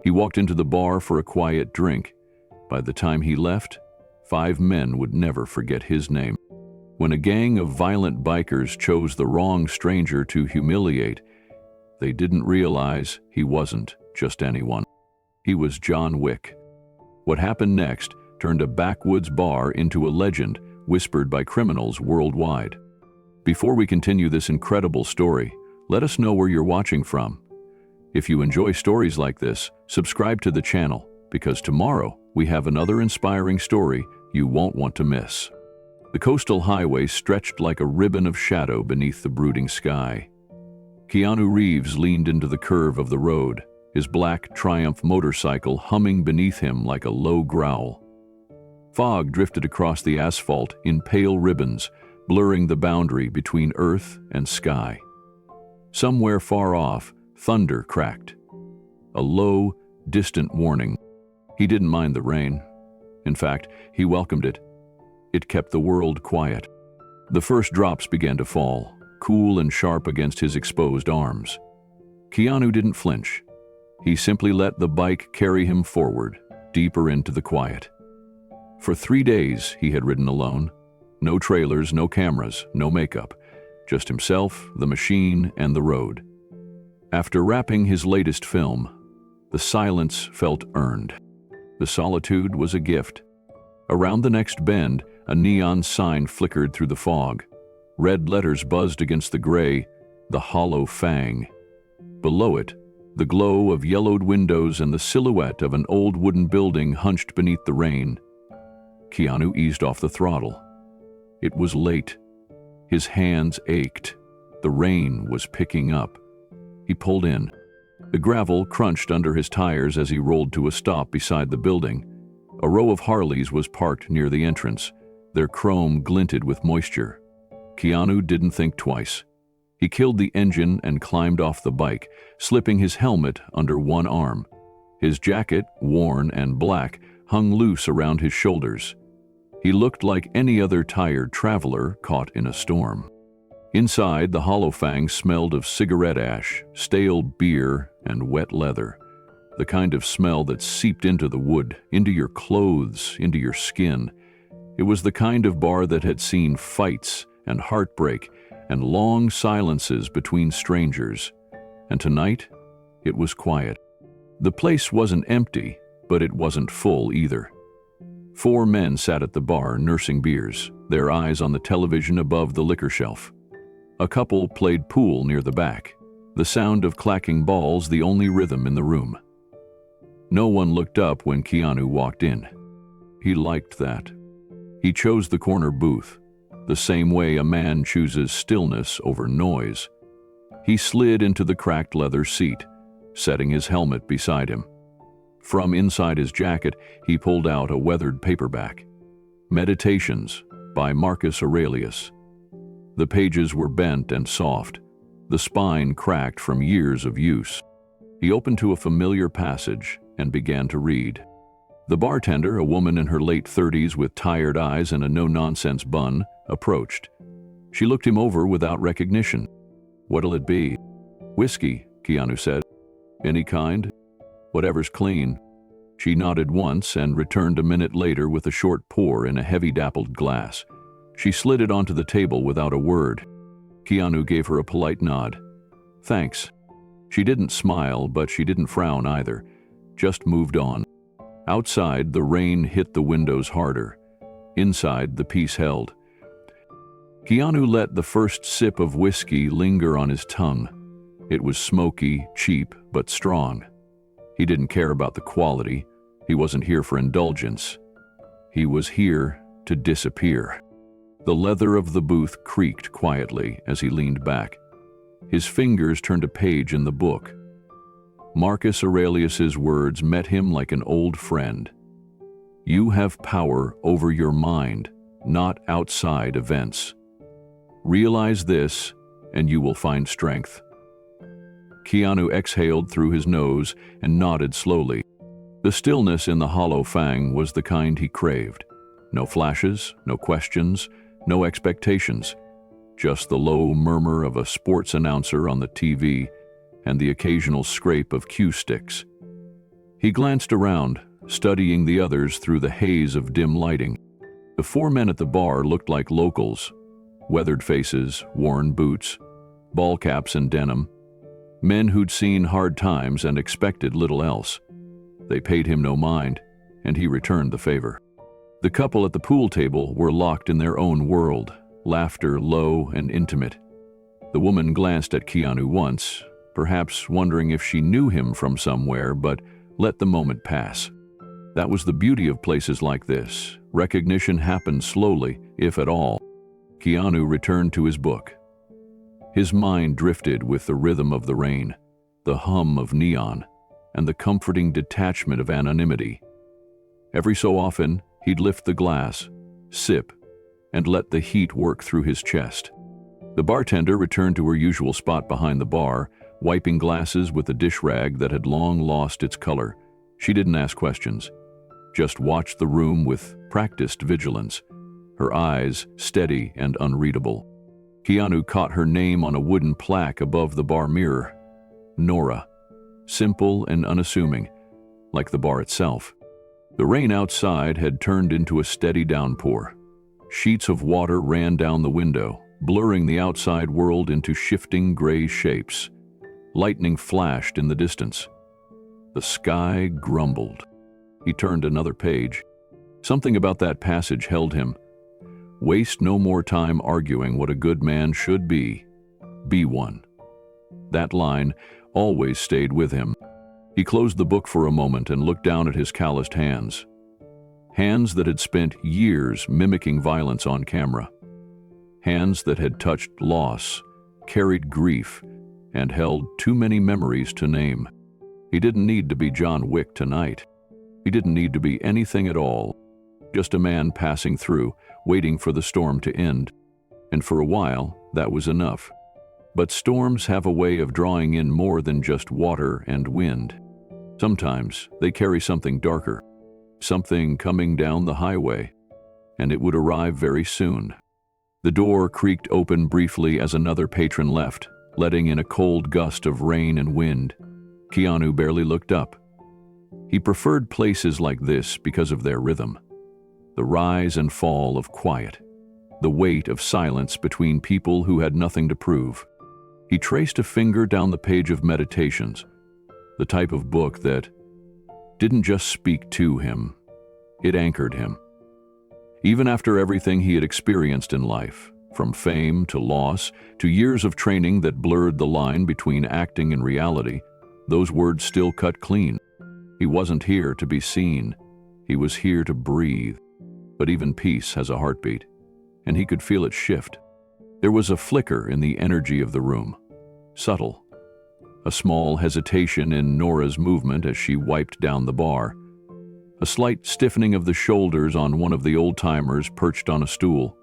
He walked into the bar for a quiet drink. By the time he left, 5 men would never forget his name. When a gang of violent bikers chose the wrong stranger to humiliate, they didn't realize he wasn't just anyone. He was John Wick. What happened next turned a backwoods bar into a legend whispered by criminals worldwide. Before we continue this incredible story, let us know where you're watching from. If you enjoy stories like this, subscribe to the channel, because tomorrow we have another inspiring story you won't want to miss. The coastal highway stretched like a ribbon of shadow beneath the brooding sky. Keanu Reeves leaned into the curve of the road, his black Triumph motorcycle humming beneath him like a low growl. Fog drifted across the asphalt in pale ribbons, blurring the boundary between earth and sky. Somewhere far off, thunder cracked. A low, distant warning. He didn't mind the rain. In fact, he welcomed it. It kept the world quiet. The first drops began to fall, cool and sharp against his exposed arms. Keanu didn't flinch. He simply let the bike carry him forward, deeper into the quiet. For 3 days he had ridden alone. No trailers, no cameras, no makeup. Just himself, the machine, and the road. After wrapping his latest film, the silence felt earned. The solitude was a gift. Around the next bend, a neon sign flickered through the fog. Red letters buzzed against the gray, the hollow fang. Below it, the glow of yellowed windows and the silhouette of an old wooden building hunched beneath the rain. Keanu eased off the throttle. It was late. His hands ached. The rain was picking up. He pulled in. The gravel crunched under his tires as he rolled to a stop beside the building. A row of Harleys was parked near the entrance. Their chrome glinted with moisture. Keanu didn't think twice. He killed the engine and climbed off the bike, slipping his helmet under one arm. His jacket, worn and black, hung loose around his shoulders. He looked like any other tired traveler caught in a storm. Inside, the hollow fang smelled of cigarette ash, stale beer, and wet leather. The kind of smell that seeped into the wood, into your clothes, into your skin. It was the kind of bar that had seen fights and heartbreak and long silences between strangers. And tonight, it was quiet. The place wasn't empty, but it wasn't full either. 4 men sat at the bar nursing beers, their eyes on the television above the liquor shelf. A couple played pool near the back, the sound of clacking balls the only rhythm in the room. No one looked up when Keanu walked in. He liked that. He chose the corner booth, the same way a man chooses stillness over noise. He slid into the cracked leather seat, setting his helmet beside him. From inside his jacket, he pulled out a weathered paperback. Meditations by Marcus Aurelius. The pages were bent and soft, the spine cracked from years of use. He opened to a familiar passage and began to read. The bartender, a woman in her late 30s with tired eyes and a no-nonsense bun, approached. She looked him over without recognition. "What'll it be?" "Whiskey," Keanu said. "Any kind?" "Whatever's clean." She nodded once and returned a minute later with a short pour in a heavy dappled glass. She slid it onto the table without a word. Keanu gave her a polite nod. "Thanks." She didn't smile, but she didn't frown either, just moved on. Outside, the rain hit the windows harder. Inside, the peace held. Keanu let the first sip of whiskey linger on his tongue. It was smoky, cheap, but strong. He didn't care about the quality. He wasn't here for indulgence. He was here to disappear. The leather of the booth creaked quietly as he leaned back. His fingers turned a page in the book. Marcus Aurelius's words met him like an old friend. "You have power over your mind, not outside events. Realize this, and you will find strength." Keanu exhaled through his nose and nodded slowly. The stillness in the hollow fang was the kind he craved. No flashes, no questions, no expectations. Just the low murmur of a sports announcer on the TV and the occasional scrape of cue sticks. He glanced around, studying the others through the haze of dim lighting. The 4 men at the bar looked like locals. Weathered faces, worn boots, ball caps and denim. Men who'd seen hard times and expected little else. They paid him no mind, and he returned the favor. The couple at the pool table were locked in their own world, laughter low and intimate. The woman glanced at Keanu once, perhaps wondering if she knew him from somewhere, but let the moment pass. That was the beauty of places like this. Recognition happened slowly, if at all. Keanu returned to his book. His mind drifted with the rhythm of the rain, the hum of neon, and the comforting detachment of anonymity. Every so often, he'd lift the glass, sip, and let the heat work through his chest. The bartender returned to her usual spot behind the bar, wiping glasses with a dish rag that had long lost its color. She didn't ask questions, just watched the room with practiced vigilance, her eyes steady and unreadable. Keanu caught her name on a wooden plaque above the bar mirror. Nora. Simple and unassuming, like the bar itself. The rain outside had turned into a steady downpour. Sheets of water ran down the window, blurring the outside world into shifting gray shapes. Lightning flashed in the distance. The sky grumbled. He turned another page. Something about that passage held him. Waste no more time arguing what a good man should be. Be one. That line always stayed with him. He closed the book for a moment and looked down at his calloused hands. Hands that had spent years mimicking violence on camera. Hands that had touched loss, carried grief, and held too many memories to name. He didn't need to be John Wick tonight. He didn't need to be anything at all. Just a man passing through, waiting for the storm to end. And for a while, that was enough. But storms have a way of drawing in more than just water and wind. Sometimes they carry something darker, something coming down the highway, and it would arrive very soon. The door creaked open briefly as another patron left, letting in a cold gust of rain and wind. Keanu barely looked up. He preferred places like this because of their rhythm. The rise and fall of quiet, the weight of silence between people who had nothing to prove. He traced a finger down the page of Meditations, the type of book that didn't just speak to him, it anchored him. Even after everything he had experienced in life, from fame to loss to years of training that blurred the line between acting and reality, those words still cut clean. He wasn't here to be seen. He was here to breathe. But even peace has a heartbeat, and he could feel it shift. There was a flicker in the energy of the room, subtle. A small hesitation in Nora's movement as she wiped down the bar. A slight stiffening of the shoulders on one of the old-timers perched on a stool.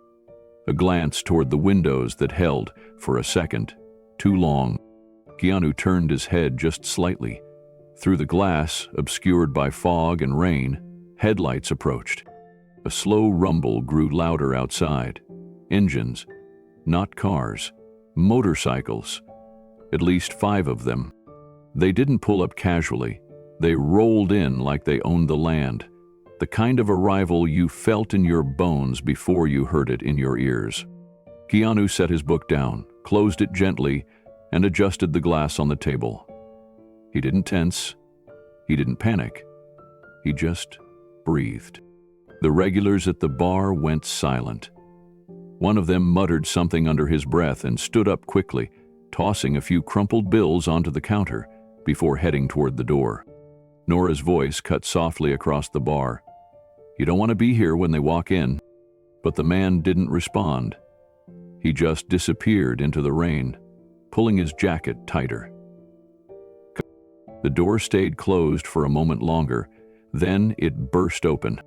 A glance toward the windows that held, for a second, too long. Keanu turned his head just slightly. Through the glass, obscured by fog and rain, headlights approached. A slow rumble grew louder outside. Engines, not cars, motorcycles. At least 5 of them. They didn't pull up casually. They rolled in like they owned the land. The kind of arrival you felt in your bones before you heard it in your ears. Keanu set his book down, closed it gently, and adjusted the glass on the table. He didn't tense. He didn't panic. He just breathed. The regulars at the bar went silent. One of them muttered something under his breath and stood up quickly, tossing a few crumpled bills onto the counter before heading toward the door. Nora's voice cut softly across the bar. "You don't want to be here when they walk in." But the man didn't respond. He just disappeared into the rain, pulling his jacket tighter. The door stayed closed for a moment longer, then it burst open.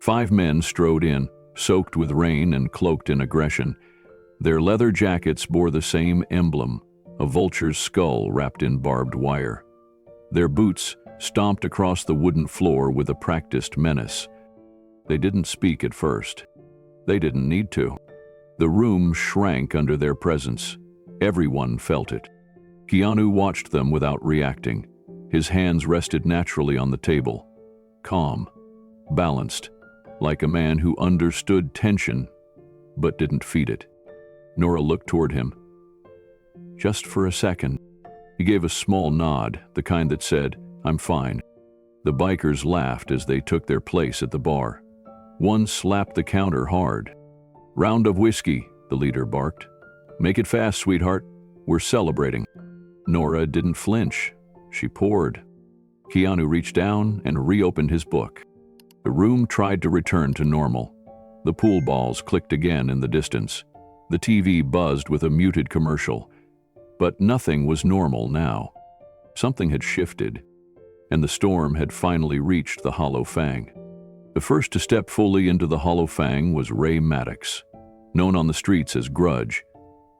5 men strode in, soaked with rain and cloaked in aggression. Their leather jackets bore the same emblem, a vulture's skull wrapped in barbed wire. Their boots stomped across the wooden floor with a practiced menace. They didn't speak at first. They didn't need to. The room shrank under their presence. Everyone felt it. Keanu watched them without reacting. His hands rested naturally on the table, calm, balanced, like a man who understood tension but didn't feed it. Nora looked toward him. Just for a second. He gave a small nod, the kind that said, "I'm fine." The bikers laughed as they took their place at the bar. One slapped the counter hard. "Round of whiskey," the leader barked. "Make it fast, sweetheart. We're celebrating." Nora didn't flinch. She poured. Keanu reached down and reopened his book. The room tried to return to normal. The pool balls clicked again in the distance. The TV buzzed with a muted commercial. But nothing was normal now. Something had shifted, and the storm had finally reached the Hollow Fang. The first to step fully into the Hollow Fang was Ray Maddox, known on the streets as Grudge.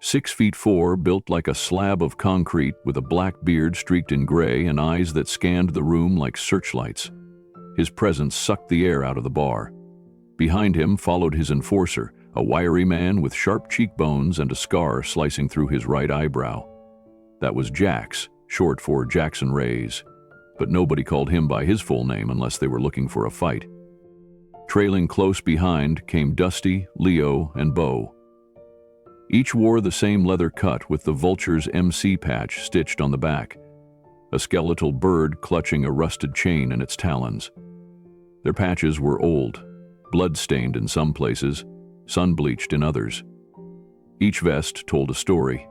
6'4", built like a slab of concrete with a black beard streaked in gray and eyes that scanned the room like searchlights. His presence sucked the air out of the bar. Behind him followed his enforcer, a wiry man with sharp cheekbones and a scar slicing through his right eyebrow. That was Jax, short for Jackson Reyes, but nobody called him by his full name unless they were looking for a fight. Trailing close behind came Dusty, Leo, and Bo. Each wore the same leather cut with the Vultures MC patch stitched on the back, a skeletal bird clutching a rusted chain in its talons. Their patches were old, blood-stained in some places, sun-bleached in others. Each vest told a story.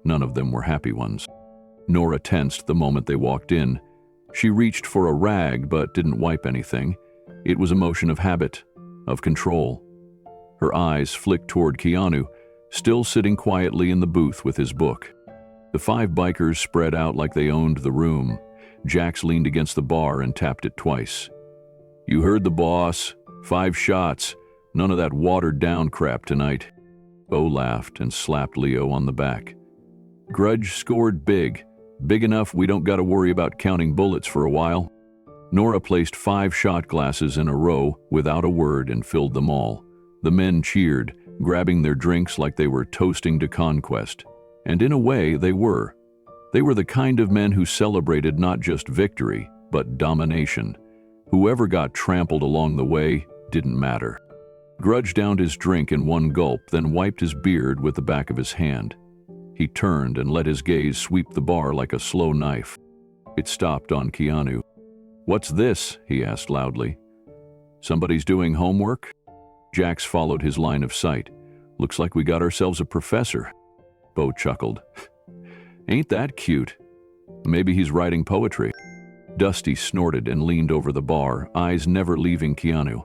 None of them were happy ones. Nora tensed the moment they walked in. She reached for a rag but didn't wipe anything. It was a motion of habit, of control. Her eyes flicked toward Keanu, still sitting quietly in the booth with his book. The 5 bikers spread out like they owned the room. Jax leaned against the bar and tapped it twice. "You heard the boss. 5 shots. None of that watered-down crap tonight." Bo laughed and slapped Leo on the back. "Grudge scored big. Big enough we don't gotta worry about counting bullets for a while." Nora placed 5 shot glasses in a row without a word and filled them all. The men cheered, grabbing their drinks like they were toasting to conquest. And in a way, they were. They were the kind of men who celebrated not just victory, but domination. Whoever got trampled along the way didn't matter. Grudge downed his drink in one gulp, then wiped his beard with the back of his hand. He turned and let his gaze sweep the bar like a slow knife. It stopped on Keanu. "What's this?" he asked loudly. "Somebody's doing homework?" Jax followed his line of sight. "Looks like we got ourselves a professor." Bo chuckled. "Ain't that cute? Maybe he's writing poetry." Dusty snorted and leaned over the bar, eyes never leaving Keanu.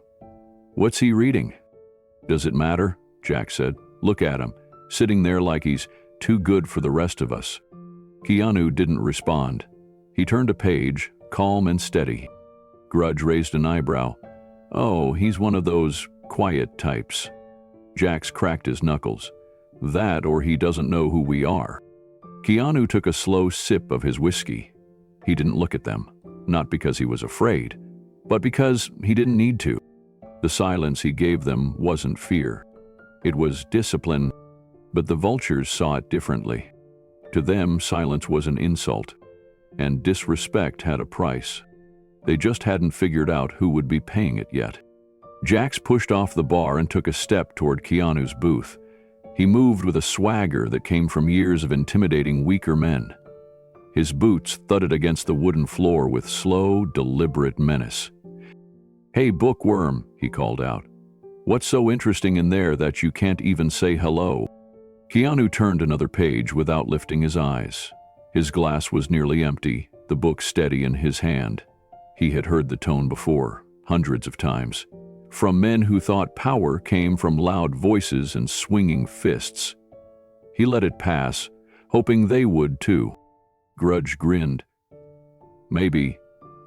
"What's he reading?" "Does it matter?" Jax said. "Look at him, sitting there like he's too good for the rest of us." Keanu didn't respond. He turned a page, calm and steady. Grudge raised an eyebrow. "Oh, he's one of those quiet types." Jax cracked his knuckles. "That or he doesn't know who we are." Keanu took a slow sip of his whiskey. He didn't look at them, not because he was afraid, but because he didn't need to. The silence he gave them wasn't fear. It was discipline, but the Vultures saw it differently. To them, silence was an insult, and disrespect had a price. They just hadn't figured out who would be paying it yet. Jax pushed off the bar and took a step toward Keanu's booth. He moved with a swagger that came from years of intimidating weaker men. His boots thudded against the wooden floor with slow, deliberate menace. "Hey, bookworm," he called out. "What's so interesting in there that you can't even say hello?" Keanu turned another page without lifting his eyes. His glass was nearly empty, the book steady in his hand. He had heard the tone before, hundreds of times. From men who thought power came from loud voices and swinging fists. He let it pass, hoping they would too. Grudge grinned. "Maybe.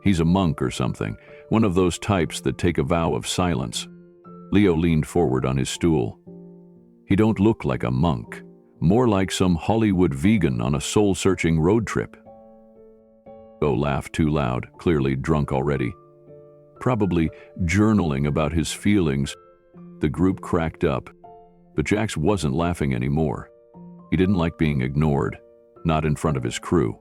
He's a monk or something, one of those types that take a vow of silence." Leo leaned forward on his stool. "He don't look like a monk, more like some Hollywood vegan on a soul-searching road trip." Bo laughed too loud, clearly drunk already. Probably journaling about his feelings. The group cracked up, but Jax wasn't laughing anymore. He didn't like being ignored, not in front of his crew.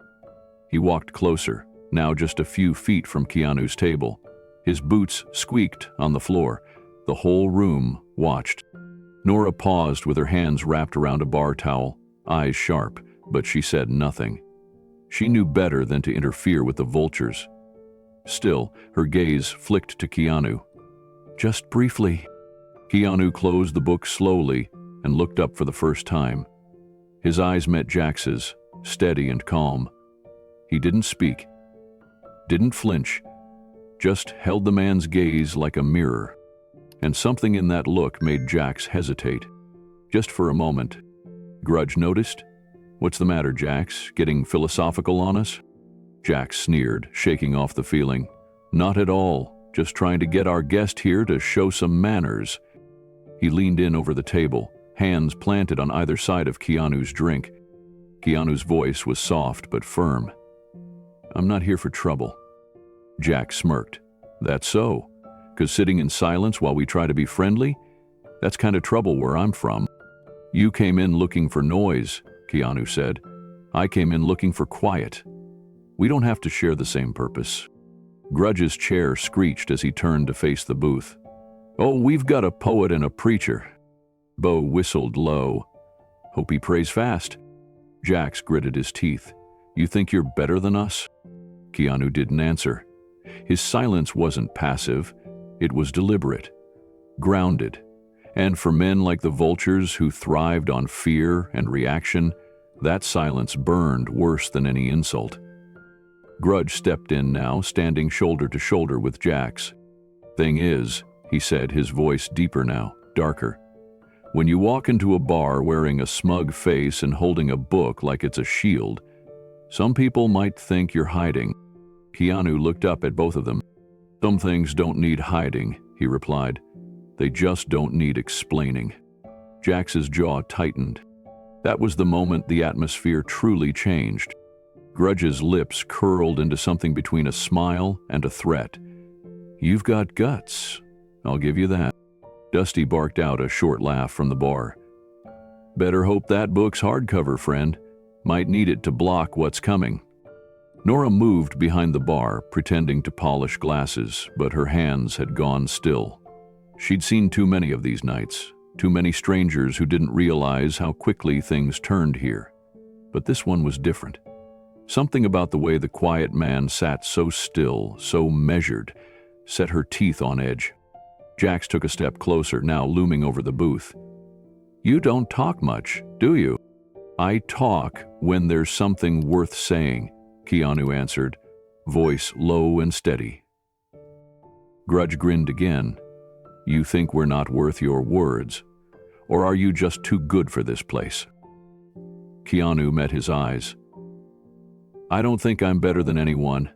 He walked closer, now just a few feet from Keanu's table. His boots squeaked on the floor. The whole room watched. Nora paused with her hands wrapped around a bar towel, eyes sharp, but she said nothing. She knew better than to interfere with the Vultures. Still, her gaze flicked to Keanu. Just briefly. Keanu closed the book slowly and looked up for the first time. His eyes met Jax's, steady and calm. He didn't speak, didn't flinch, just held the man's gaze like a mirror. And something in that look made Jax hesitate. Just for a moment. Grudge noticed. "What's the matter, Jax? Getting philosophical on us?" Jax sneered, shaking off the feeling. "Not at all. Just trying to get our guest here to show some manners." He leaned in over the table, hands planted on either side of Keanu's drink. Keanu's voice was soft but firm. "I'm not here for trouble." Jax smirked. "That's so? 'Cause sitting in silence while we try to be friendly? That's kind of trouble where I'm from." "You came in looking for noise," Keanu said. "I came in looking for quiet. We don't have to share the same purpose." Grudge's chair screeched as he turned to face the booth. "Oh, we've got a poet and a preacher." Bo whistled low. "Hope he prays fast." Jax gritted his teeth. "You think you're better than us?" Keanu didn't answer. His silence wasn't passive. It was deliberate, grounded. And for men like the Vultures who thrived on fear and reaction, that silence burned worse than any insult. Grudge stepped in now, standing shoulder to shoulder with Jax. "Thing is," he said, his voice deeper now, darker, "when you walk into a bar wearing a smug face and holding a book like it's a shield, some people might think you're hiding." Keanu looked up at both of them. "Some things don't need hiding," he replied. "They just don't need explaining." Jax's jaw tightened. That was the moment the atmosphere truly changed. Grudge's lips curled into something between a smile and a threat. "You've got guts. I'll give you that." Dusty barked out a short laugh from the bar. "Better hope that book's hardcover, friend. Might need it to block what's coming." Nora moved behind the bar, pretending to polish glasses, but her hands had gone still. She'd seen too many of these nights, too many strangers who didn't realize how quickly things turned here. But this one was different. Something about the way the quiet man sat so still, so measured, set her teeth on edge. Jax took a step closer, now looming over the booth. "You don't talk much, do you?" "I talk when there's something worth saying," Keanu answered, voice low and steady. Grudge grinned again. "You think we're not worth your words? Or are you just too good for this place?" Keanu met his eyes. "I don't think I'm better than anyone.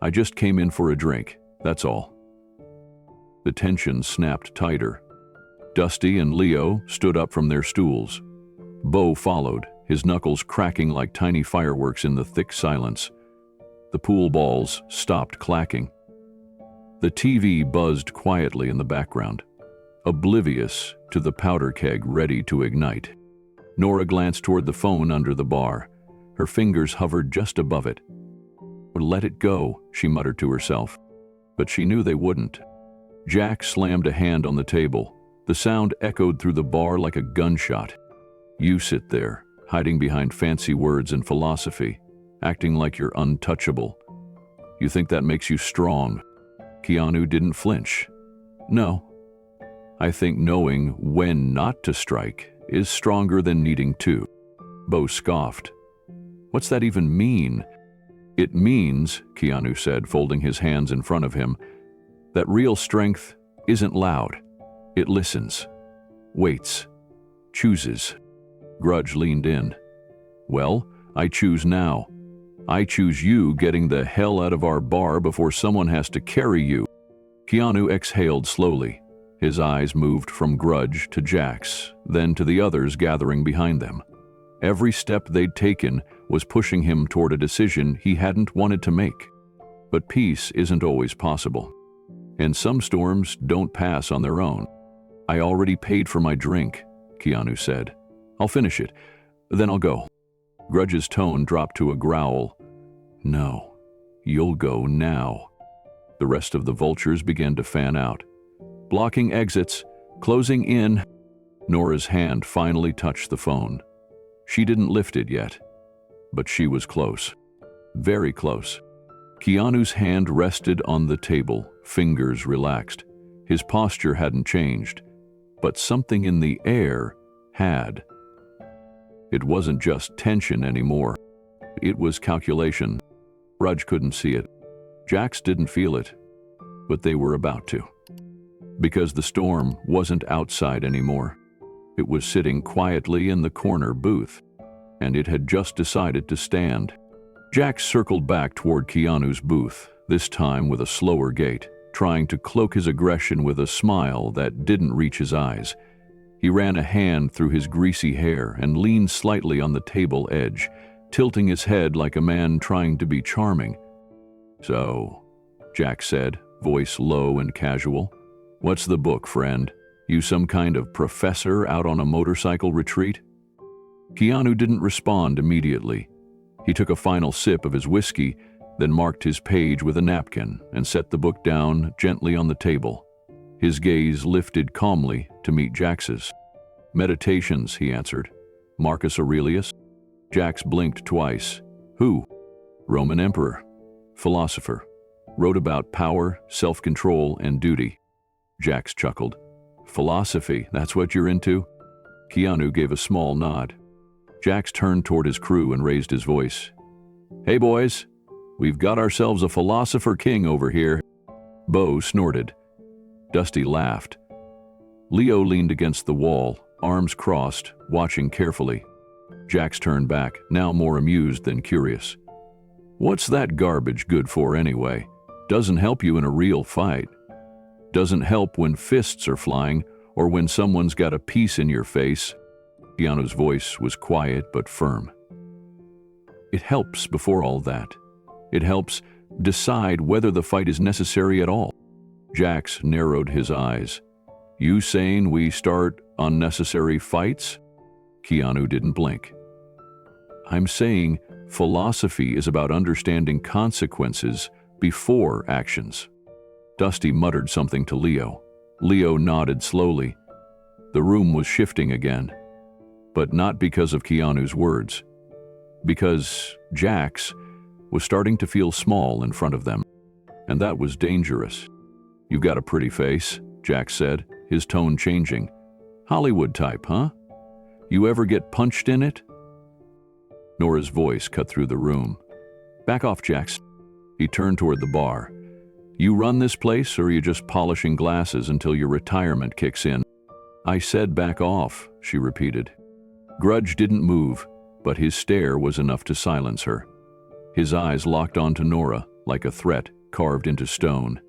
I just came in for a drink, that's all." The tension snapped tighter. Dusty and Leo stood up from their stools. Bo followed, his knuckles cracking like tiny fireworks in the thick silence. The pool balls stopped clacking. The TV buzzed quietly in the background, oblivious to the powder keg ready to ignite. Nora glanced toward the phone under the bar. Her fingers hovered just above it. "Let it go," she muttered to herself. But she knew they wouldn't. Jack slammed a hand on the table. The sound echoed through the bar like a gunshot. "You sit there, hiding behind fancy words and philosophy, acting like you're untouchable. You think that makes you strong?" Keanu didn't flinch. "No. I think knowing when not to strike is stronger than needing to." Bo scoffed. "What's that even mean?" "It means," Keanu said, folding his hands in front of him, "that real strength isn't loud. It listens, waits, chooses." Grudge leaned in. "Well, I choose now. I choose you getting the hell out of our bar before someone has to carry you." Keanu exhaled slowly. His eyes moved from Grudge to Jax, then to the others gathering behind them. Every step they'd taken was pushing him toward a decision he hadn't wanted to make. But peace isn't always possible. And some storms don't pass on their own. "I already paid for my drink," Keanu said. "I'll finish it, then I'll go." Grudge's tone dropped to a growl. "No, You'll go now." The rest of the vultures began to fan out, blocking exits, closing in. Nora's hand finally touched the phone. She didn't lift it yet, but she was close. Very close. Keanu's hand rested on the table, fingers relaxed. His posture hadn't changed, but something in the air had. It wasn't just tension anymore. It was calculation. Rudge couldn't see it. Jax didn't feel it, but they were about to. Because the storm wasn't outside anymore. It was sitting quietly in the corner booth, and it had just decided to stand. Jax circled back toward Keanu's booth, this time with a slower gait, trying to cloak his aggression with a smile that didn't reach his eyes. He ran a hand through his greasy hair and leaned slightly on the table edge, tilting his head like a man trying to be charming. "So," Jax said, voice low and casual, "what's the book, friend? You some kind of professor out on a motorcycle retreat?" Keanu didn't respond immediately. He took a final sip of his whiskey, then marked his page with a napkin and set the book down gently on the table. His gaze lifted calmly to meet Jax's. "Meditations," he answered. "Marcus Aurelius?" Jax blinked twice. "Who?" "Roman emperor. Philosopher. Wrote about power, self-control, and duty." Jax chuckled. "Philosophy, that's what you're into?" Keanu gave a small nod. Jax turned toward his crew and raised his voice. "Hey boys, we've got ourselves a philosopher king over here." Bo snorted. Dusty laughed. Leo leaned against the wall, arms crossed, watching carefully. Jax turned back, now more amused than curious. "What's that garbage good for anyway? Doesn't help you in a real fight. Doesn't help when fists are flying or when someone's got a piece in your face." Keanu's voice was quiet but firm. "It helps before all that. It helps decide whether the fight is necessary at all." Jax narrowed his eyes. "You saying we start unnecessary fights?" Keanu didn't blink. "I'm saying philosophy is about understanding consequences before actions." Dusty muttered something to Leo. Leo nodded slowly. The room was shifting again. But not because of Keanu's words. Because Jax was starting to feel small in front of them. And that was dangerous. "You've got a pretty face," Jax said, his tone changing. "Hollywood type, huh? You ever get punched in it?" Nora's voice cut through the room. "Back off, Jax." He turned toward the bar. "You run this place, or are you just polishing glasses until your retirement kicks in?" "I said back off," she repeated. Grudge didn't move, but his stare was enough to silence her. His eyes locked onto Nora like a threat carved into stone.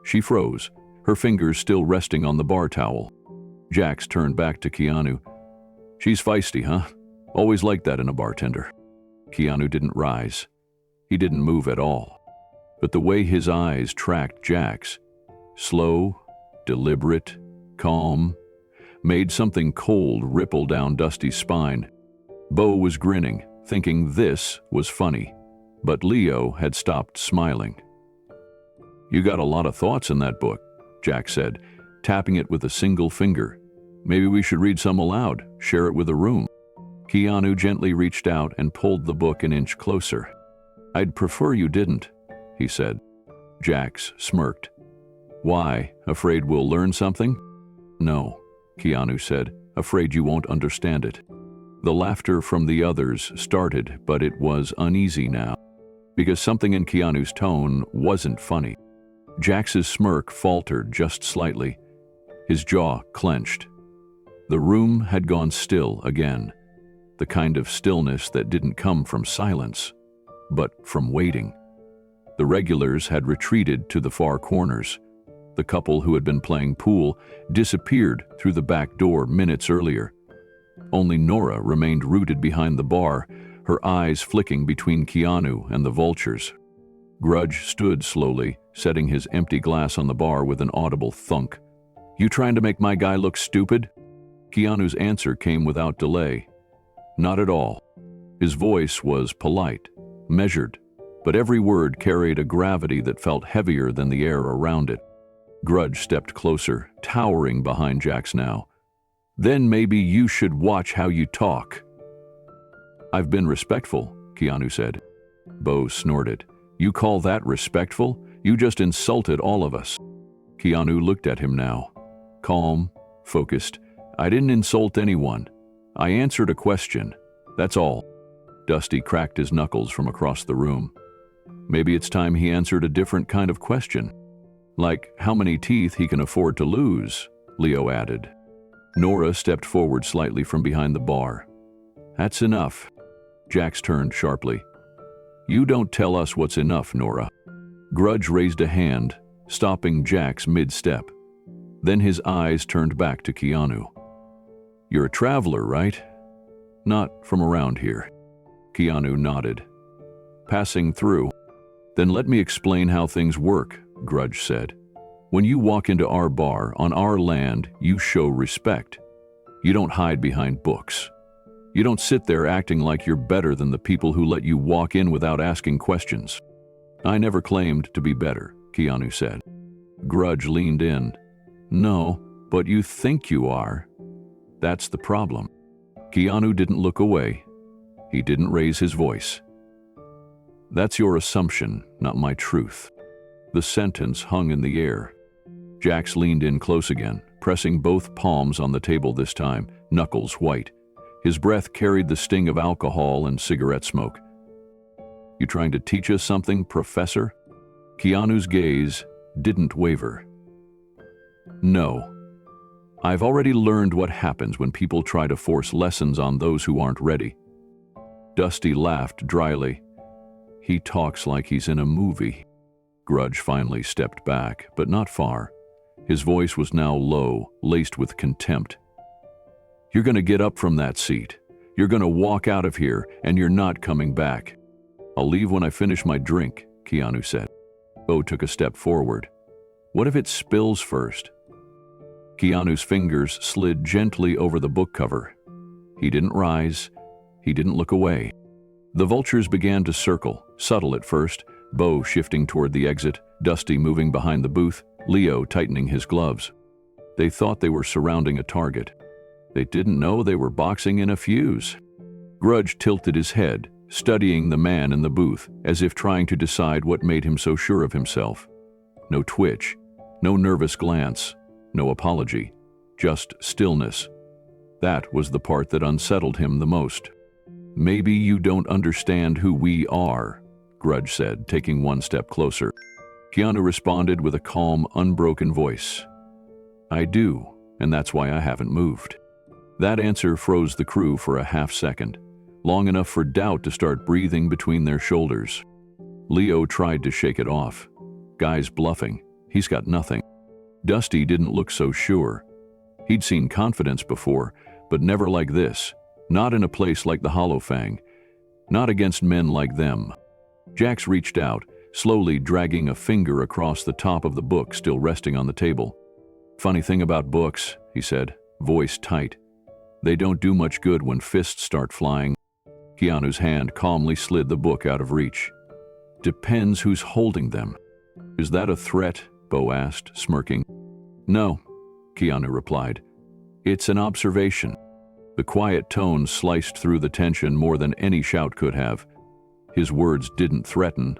She froze, her fingers still resting on the bar towel. Jax turned back to Keanu. "She's feisty, huh? Always like that in a bartender." Keanu didn't rise. He didn't move at all. But the way his eyes tracked Jax, slow, deliberate, calm, made something cold ripple down Dusty's spine. Bo was grinning, thinking this was funny, but Leo had stopped smiling. "You got a lot of thoughts in that book," Jax said, tapping it with a single finger. "Maybe we should read some aloud, share it with the room." Keanu gently reached out and pulled the book an inch closer. "I'd prefer you didn't," he said. Jax smirked. "Why, afraid we'll learn something?" "No," Keanu said, "afraid you won't understand it." The laughter from the others started, but it was uneasy now, because something in Keanu's tone wasn't funny. Jax's smirk faltered just slightly. His jaw clenched. The room had gone still again, the kind of stillness that didn't come from silence, but from waiting. The regulars had retreated to the far corners. The couple who had been playing pool disappeared through the back door minutes earlier. Only Nora remained rooted behind the bar, her eyes flicking between Keanu and the vultures. Grudge stood slowly, setting his empty glass on the bar with an audible thunk. "You trying to make my guy look stupid?" Keanu's answer came without delay. "Not at all." His voice was polite, measured, but every word carried a gravity that felt heavier than the air around it. Grudge stepped closer, towering behind Jax now. "Then maybe you should watch how you talk." "I've been respectful," Keanu said. Bo snorted. "You call that respectful? You just insulted all of us." Keanu looked at him now. Calm, focused. "I didn't insult anyone. I answered a question. That's all." Dusty cracked his knuckles from across the room. Maybe it's time he answered a different kind of question. Like how many teeth he can afford to lose, Leo added. Nora stepped forward slightly from behind the bar. "That's enough." Jax turned sharply. "You don't tell us what's enough, Nora." Grudge raised a hand, stopping Jax mid-step. Then his eyes turned back to Keanu. "You're a traveler, right? Not from around here." Keanu nodded. "Passing through." "Then let me explain how things work," Grudge said. "When you walk into our bar, on our land, you show respect. You don't hide behind books. You don't sit there acting like you're better than the people who let you walk in without asking questions." "I never claimed to be better," Keanu said. Grudge leaned in. "No, but you think you are. That's the problem." Keanu didn't look away. He didn't raise his voice. "That's your assumption, not my truth." The sentence hung in the air. Jax leaned in close again, pressing both palms on the table this time, knuckles white. His breath carried the sting of alcohol and cigarette smoke. "You trying to teach us something, Professor?" Keanu's gaze didn't waver. "No. I've already learned what happens when people try to force lessons on those who aren't ready." Dusty laughed dryly. "He talks like he's in a movie." Grudge finally stepped back, but not far. His voice was now low, laced with contempt. "You're going to get up from that seat. You're going to walk out of here, and you're not coming back." "I'll leave when I finish my drink," Keanu said. Bo took a step forward. "What if it spills first?" Keanu's fingers slid gently over the book cover. He didn't rise. He didn't look away. The vultures began to circle, subtle at first, Bo shifting toward the exit, Dusty moving behind the booth, Leo tightening his gloves. They thought they were surrounding a target. They didn't know they were boxing in a fuse. Grudge tilted his head, studying the man in the booth, as if trying to decide what made him so sure of himself. No twitch, no nervous glance, no apology, just stillness. That was the part that unsettled him the most. "Maybe you don't understand who we are," Grudge said, taking one step closer. Keanu responded with a calm, unbroken voice. "I do, and that's why I haven't moved." That answer froze the crew for a half-second, long enough for doubt to start breathing between their shoulders. Leo tried to shake it off. "Guy's bluffing. He's got nothing." Dusty didn't look so sure. He'd seen confidence before, but never like this. Not in a place like the Hollow Fang. Not against men like them. Jax reached out, slowly dragging a finger across the top of the book still resting on the table. "Funny thing about books," he said, voice tight. "They don't do much good when fists start flying." Keanu's hand calmly slid the book out of reach. "Depends who's holding them." "Is that a threat?" Bo asked, smirking. "No," Keanu replied. "It's an observation." The quiet tone sliced through the tension more than any shout could have. His words didn't threaten.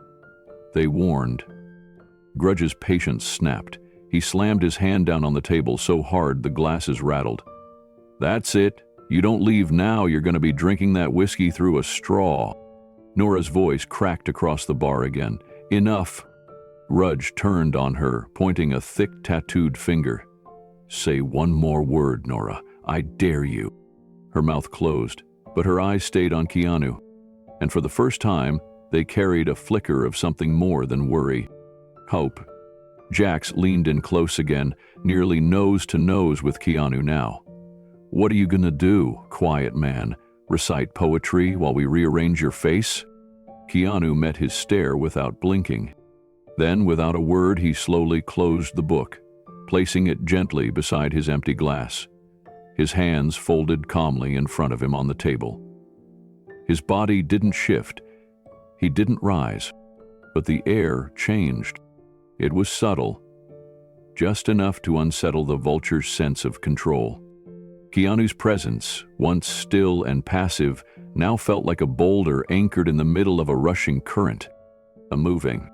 They warned. Grudge's patience snapped. He slammed his hand down on the table so hard the glasses rattled. "That's it. You don't leave now, you're going to be drinking that whiskey through a straw." Nora's voice cracked across the bar again. "Enough." Grudge turned on her, pointing a thick tattooed finger. "Say one more word, Nora. I dare you." Her mouth closed, but her eyes stayed on Keanu. And for the first time, they carried a flicker of something more than worry. Hope. Jax leaned in close again, nearly nose to nose with Keanu now. "What are you gonna do, quiet man? Recite poetry while we rearrange your face?" Keanu met his stare without blinking. Then, without a word, he slowly closed the book, placing it gently beside his empty glass. His hands folded calmly in front of him on the table. His body didn't shift. He didn't rise. But the air changed. It was subtle, just enough to unsettle the Vulture's sense of control. Keanu's presence, once still and passive, now felt like a boulder anchored in the middle of a rushing current. Unmoving,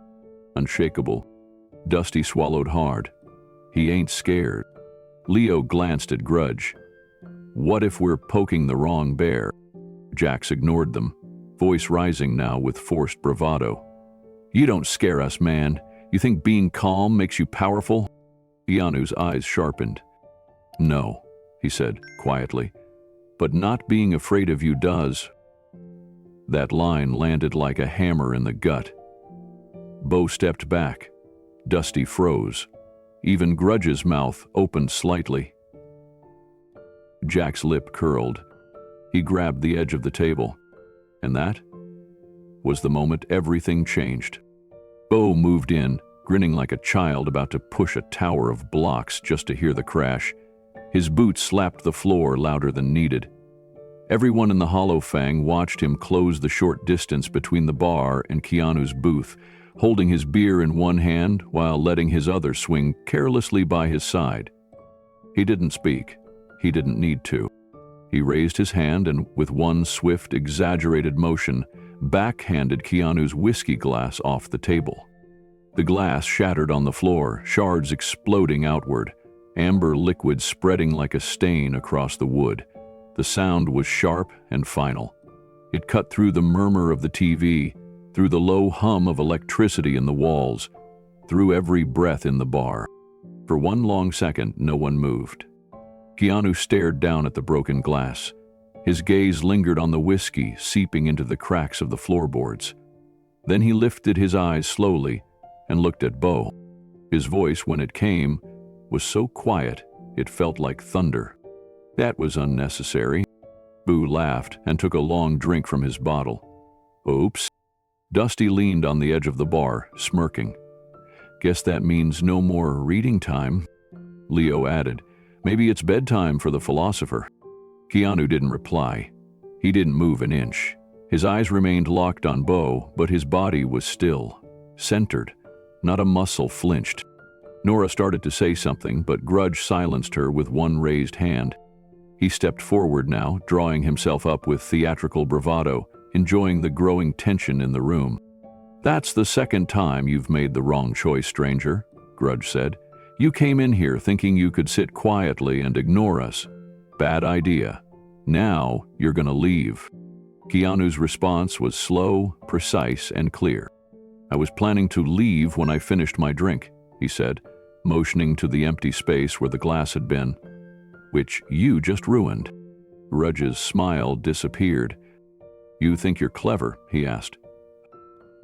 unshakable. Dusty swallowed hard. He ain't scared. Leo glanced at Grudge. What if we're poking the wrong bear? Jax ignored them, voice rising now with forced bravado. You don't scare us, man. You think being calm makes you powerful? Keanu's eyes sharpened. No, he said quietly, but not being afraid of you does. That line landed like a hammer in the gut. Bo stepped back. Dusty froze. Even Grudge's mouth opened slightly. Jack's lip curled. He grabbed the edge of the table. And that was the moment everything changed. Bo moved in, grinning like a child about to push a tower of blocks just to hear the crash. His boots slapped the floor louder than needed. Everyone in the Hollow Fang watched him close the short distance between the bar and Keanu's booth, holding his beer in one hand while letting his other swing carelessly by his side. He didn't speak. He didn't need to. He raised his hand and, with one swift, exaggerated motion, backhanded Keanu's whiskey glass off the table. The glass shattered on the floor, shards exploding outward, amber liquid spreading like a stain across the wood. The sound was sharp and final. It cut through the murmur of the TV, through the low hum of electricity in the walls, through every breath in the bar. For one long second, no one moved. Keanu stared down at the broken glass. His gaze lingered on the whiskey seeping into the cracks of the floorboards. Then he lifted his eyes slowly and looked at Bo. His voice, when it came, was so quiet it felt like thunder. That was unnecessary. Boo laughed and took a long drink from his bottle. Oops. Dusty leaned on the edge of the bar, smirking. Guess that means no more reading time. Leo added, maybe it's bedtime for the philosopher. Keanu didn't reply. He didn't move an inch. His eyes remained locked on Bo, but his body was still, centered. Not a muscle flinched. Nora started to say something, but Grudge silenced her with one raised hand. He stepped forward now, drawing himself up with theatrical bravado, enjoying the growing tension in the room. That's the second time you've made the wrong choice, stranger, Grudge said. You came in here thinking you could sit quietly and ignore us. Bad idea. Now you're gonna leave. Keanu's response was slow, precise, and clear. I was planning to leave when I finished my drink, he said, motioning to the empty space where the glass had been, which you just ruined. Grudge's smile disappeared. You think you're clever? He asked.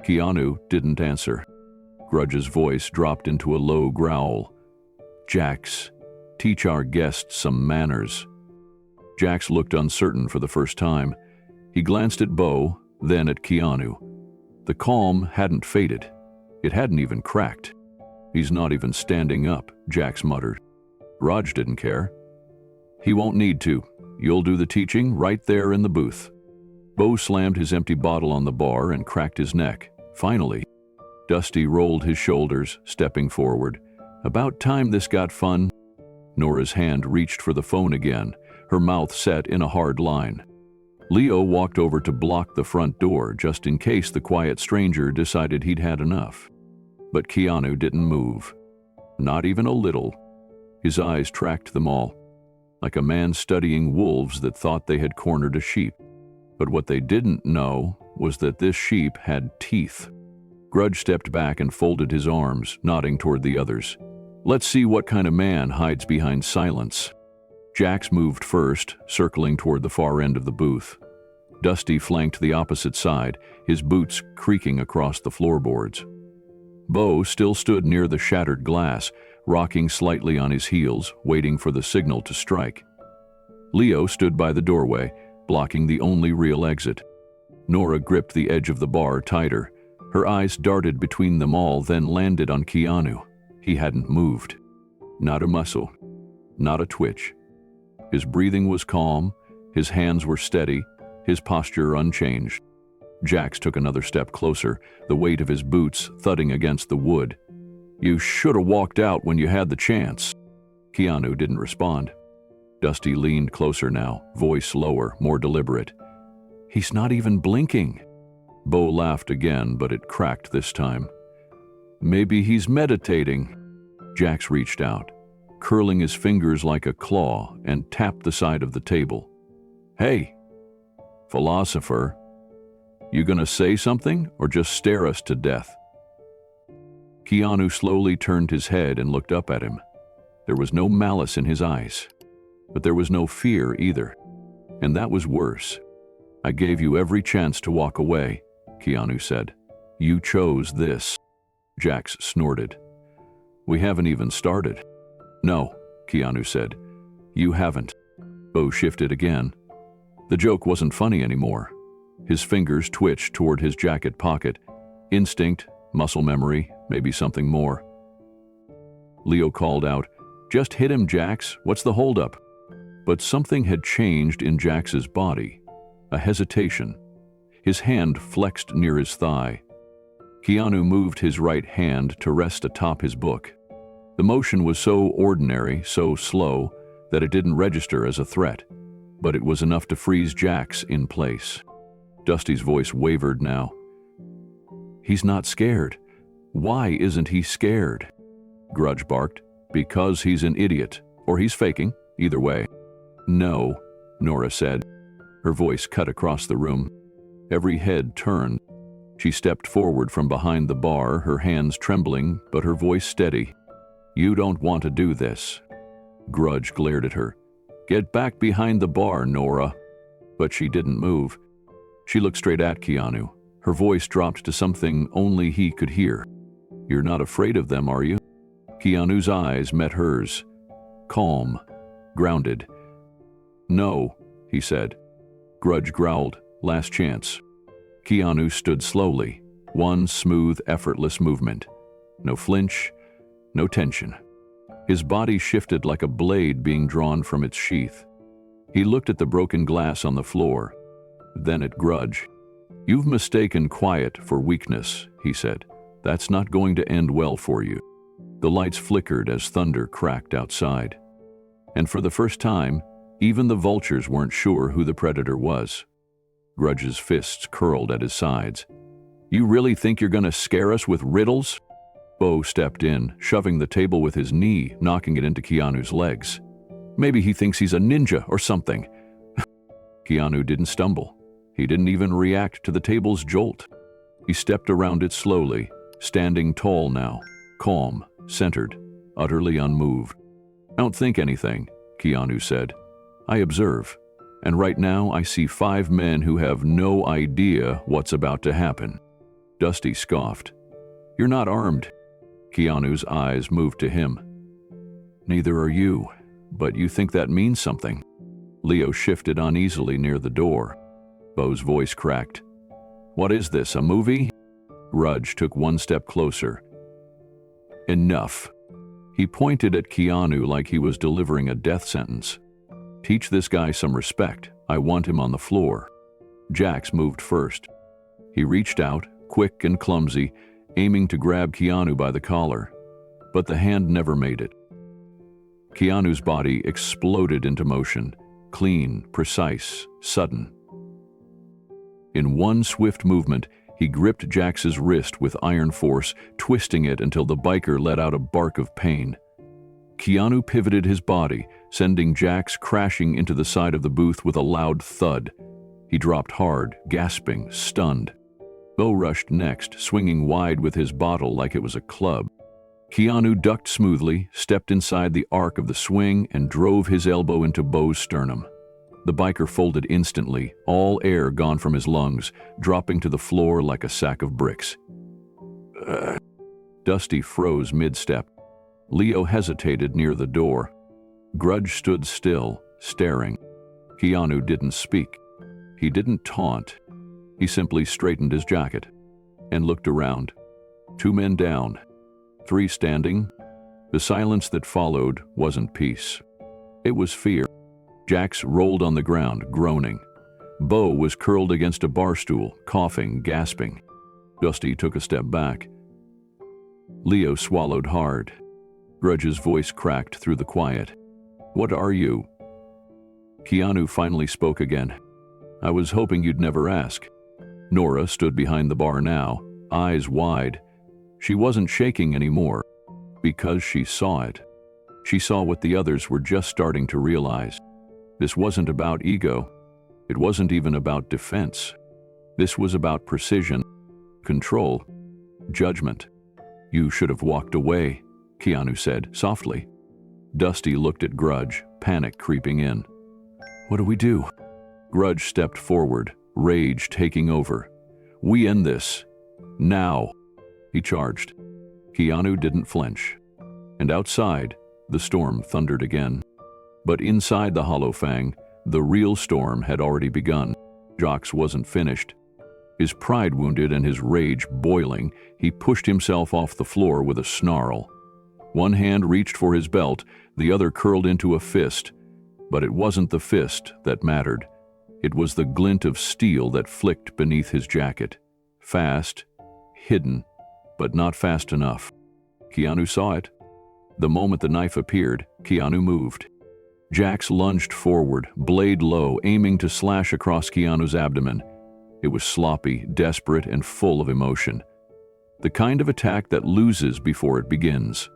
Keanu didn't answer. Grudge's voice dropped into a low growl. Jax, teach our guests some manners. Jax looked uncertain for the first time. He glanced at Bo, then at Keanu. The calm hadn't faded. It hadn't even cracked. He's not even standing up, Jax muttered. Raj didn't care. He won't need to. You'll do the teaching right there in the booth. Bo slammed his empty bottle on the bar and cracked his neck. Finally, Dusty rolled his shoulders, stepping forward. About time this got fun. Nora's hand reached for the phone again, her mouth set in a hard line. Leo walked over to block the front door just in case the quiet stranger decided he'd had enough. But Keanu didn't move. Not even a little. His eyes tracked them all, like a man studying wolves that thought they had cornered a sheep. But what they didn't know was that this sheep had teeth. Grudge stepped back and folded his arms, nodding toward the others. Let's see what kind of man hides behind silence. Jax moved first, circling toward the far end of the booth. Dusty flanked the opposite side, his boots creaking across the floorboards. Bo still stood near the shattered glass, rocking slightly on his heels, waiting for the signal to strike. Leo stood by the doorway, blocking the only real exit. Nora gripped the edge of the bar tighter. Her eyes darted between them all, then landed on Keanu. He hadn't moved. Not a muscle. Not a twitch. His breathing was calm, his hands were steady, his posture unchanged. Jax took another step closer, the weight of his boots thudding against the wood. "You should have walked out when you had the chance." Keanu didn't respond. Dusty leaned closer now, voice lower, more deliberate. "He's not even blinking." Bo laughed again, but it cracked this time. "Maybe he's meditating." Jax reached out, curling his fingers like a claw, and tapped the side of the table. "Hey, philosopher, you gonna say something or just stare us to death?" Keanu slowly turned his head and looked up at him. There was no malice in his eyes, but there was no fear either, and that was worse. "I gave you every chance to walk away," Keanu said. "You chose this." Jax snorted. "We haven't even started." "No," Keanu said. "You haven't." Bo shifted again. The joke wasn't funny anymore. His fingers twitched toward his jacket pocket. Instinct, muscle memory, maybe something more. Leo called out, "Just hit him, Jax. What's the holdup?" But something had changed in Jax's body. A hesitation. His hand flexed near his thigh. Keanu moved his right hand to rest atop his book. The motion was so ordinary, so slow, that it didn't register as a threat, but it was enough to freeze Jax in place. Dusty's voice wavered now. "He's not scared. Why isn't he scared?" Grudge barked. "Because he's an idiot, or he's faking, either way." "No," Nora said. Her voice cut across the room. Every head turned. She stepped forward from behind the bar, her hands trembling, but her voice steady. "You don't want to do this." Grudge glared at her. "Get back behind the bar, Nora." But she didn't move. She looked straight at Keanu. Her voice dropped to something only he could hear. "You're not afraid of them, are you?" Keanu's eyes met hers. Calm. Grounded. "No," he said. Grudge growled. "Last chance." Keanu stood slowly. One smooth, effortless movement. No flinch, no tension. His body shifted like a blade being drawn from its sheath. He looked at the broken glass on the floor, then at Grudge. "You've mistaken quiet for weakness," he said. "That's not going to end well for you." The lights flickered as thunder cracked outside. And for the first time, even the vultures weren't sure who the predator was. Grudge's fists curled at his sides. "You really think you're going to scare us with riddles?" Bo stepped in, shoving the table with his knee, knocking it into Keanu's legs. "Maybe he thinks he's a ninja or something." Keanu didn't stumble. He didn't even react to the table's jolt. He stepped around it slowly, standing tall now, calm, centered, utterly unmoved. "I don't think anything," Keanu said. "I observe. And right now I see 5 men who have no idea what's about to happen." Dusty scoffed. "You're not armed." Keanu's eyes moved to him. "Neither are you, but you think that means something." Leo shifted uneasily near the door. Bo's voice cracked. "What is this, a movie?" Grudge took one step closer. "Enough." He pointed at Keanu like he was delivering a death sentence. "Teach this guy some respect. I want him on the floor." Jax moved first. He reached out, quick and clumsy, aiming to grab Keanu by the collar. But the hand never made it. Keanu's body exploded into motion, clean, precise, sudden. In one swift movement, he gripped Jax's wrist with iron force, twisting it until the biker let out a bark of pain. Keanu pivoted his body, sending Jax crashing into the side of the booth with a loud thud. He dropped hard, gasping, stunned. Bo rushed next, swinging wide with his bottle like it was a club. Keanu ducked smoothly, stepped inside the arc of the swing, and drove his elbow into Bo's sternum. The biker folded instantly, all air gone from his lungs, dropping to the floor like a sack of bricks. Dusty froze mid-step. Leo hesitated near the door. Grudge stood still, staring. Keanu didn't speak. He didn't taunt. He simply straightened his jacket and looked around. 2 men down, 3 standing. The silence that followed wasn't peace. It was fear. Jax rolled on the ground, groaning. Bo was curled against a bar stool, coughing, gasping. Dusty took a step back. Leo swallowed hard. Grudge's voice cracked through the quiet. "What are you?" Keanu finally spoke again. "I was hoping you'd never ask." Nora stood behind the bar now, eyes wide. She wasn't shaking anymore, because she saw it. She saw what the others were just starting to realize. This wasn't about ego. It wasn't even about defense. This was about precision, control, judgment. "You should have walked away," Keanu said softly. Dusty looked at Grudge, panic creeping in. "What do we do?" Grudge stepped forward, rage taking over. "We end this. Now," he charged. Keanu didn't flinch. And outside, the storm thundered again. But inside the Hollow Fang, the real storm had already begun. Jacques wasn't finished. His pride wounded and his rage boiling, he pushed himself off the floor with a snarl. One hand reached for his belt, the other curled into a fist. But it wasn't the fist that mattered. It was the glint of steel that flicked beneath his jacket. Fast, hidden, but not fast enough. Keanu saw it. The moment the knife appeared, Keanu moved. Jax lunged forward, blade low, aiming to slash across Keanu's abdomen. It was sloppy, desperate, and full of emotion. The kind of attack that loses before it begins.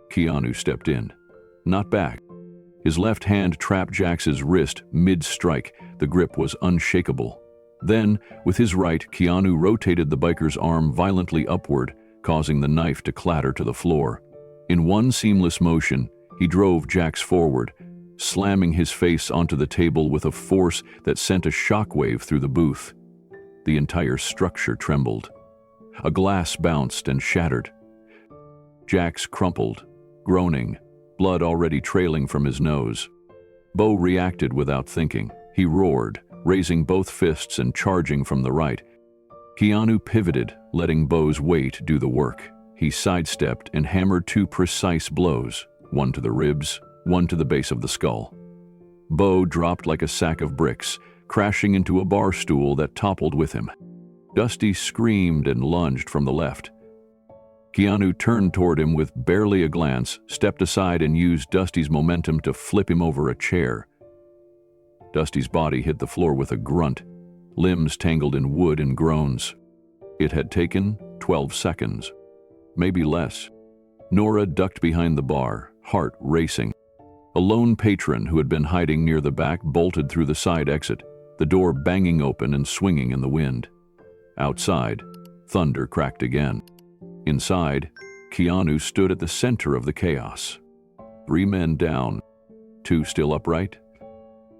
Keanu stepped in, not back. His left hand trapped Jax's wrist mid-strike. The grip was unshakable. Then, with his right, Keanu rotated the biker's arm violently upward, causing the knife to clatter to the floor. In one seamless motion, he drove Jax forward, slamming his face onto the table with a force that sent a shockwave through the booth. The entire structure trembled. A glass bounced and shattered. Jax crumpled, groaning, blood already trailing from his nose. Bo reacted without thinking. He roared, raising both fists and charging from the right. Keanu pivoted, letting Bo's weight do the work. He sidestepped and hammered two precise blows, one to the ribs, one to the base of the skull. Bo dropped like a sack of bricks, crashing into a bar stool that toppled with him. Dusty screamed and lunged from the left. Keanu turned toward him with barely a glance, stepped aside and used Dusty's momentum to flip him over a chair. Dusty's body hit the floor with a grunt, limbs tangled in wood and groans. It had taken 12 seconds, maybe less. Nora ducked behind the bar, heart racing. A lone patron who had been hiding near the back bolted through the side exit, the door banging open and swinging in the wind. Outside, thunder cracked again. Inside, Keanu stood at the center of the chaos. 3 men down, 2 still upright.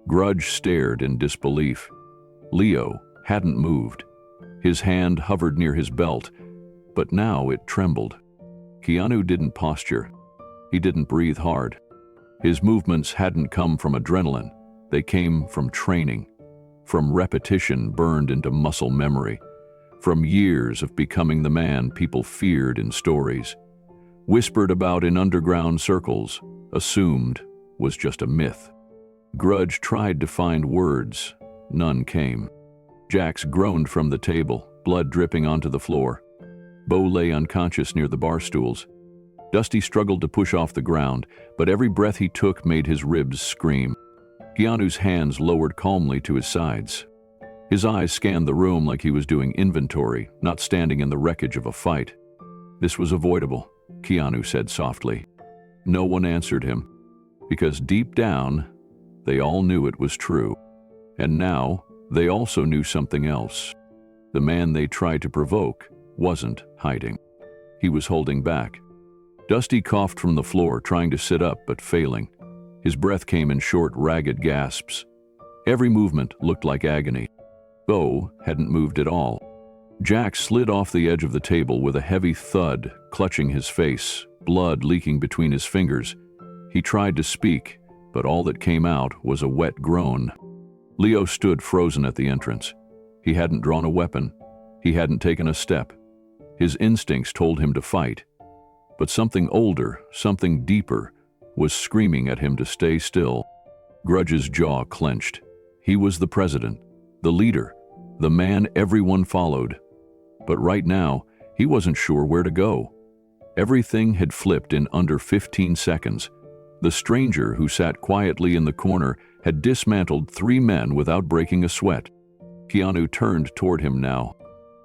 Grudge stared in disbelief. Leo hadn't moved. His hand hovered near his belt, but now it trembled. Keanu didn't posture. He didn't breathe hard. His movements hadn't come from adrenaline. They came from training, from repetition burned into muscle memory, from years of becoming the man people feared in stories, whispered about in underground circles, assumed was just a myth. Grudge tried to find words. None came. Jax groaned from the table, blood dripping onto the floor. Bo lay unconscious near the bar stools. Dusty struggled to push off the ground, but every breath he took made his ribs scream. Keanu's hands lowered calmly to his sides. His eyes scanned the room like he was doing inventory, not standing in the wreckage of a fight. This was avoidable, Keanu said softly. No one answered him, because deep down, they all knew it was true. And now, they also knew something else. The man they tried to provoke wasn't hiding. He was holding back. Dusty coughed from the floor, trying to sit up but failing. His breath came in short, ragged gasps. Every movement looked like agony. Bo hadn't moved at all. Jack slid off the edge of the table with a heavy thud, clutching his face, blood leaking between his fingers. He tried to speak, but all that came out was a wet groan. Leo stood frozen at the entrance. He hadn't drawn a weapon. He hadn't taken a step. His instincts told him to fight. But something older, something deeper, was screaming at him to stay still. Grudge's jaw clenched. He was the president, the leader, the man everyone followed. But right now, he wasn't sure where to go. Everything had flipped in under 15 seconds. The stranger who sat quietly in the corner had dismantled 3 men without breaking a sweat. Keanu turned toward him now.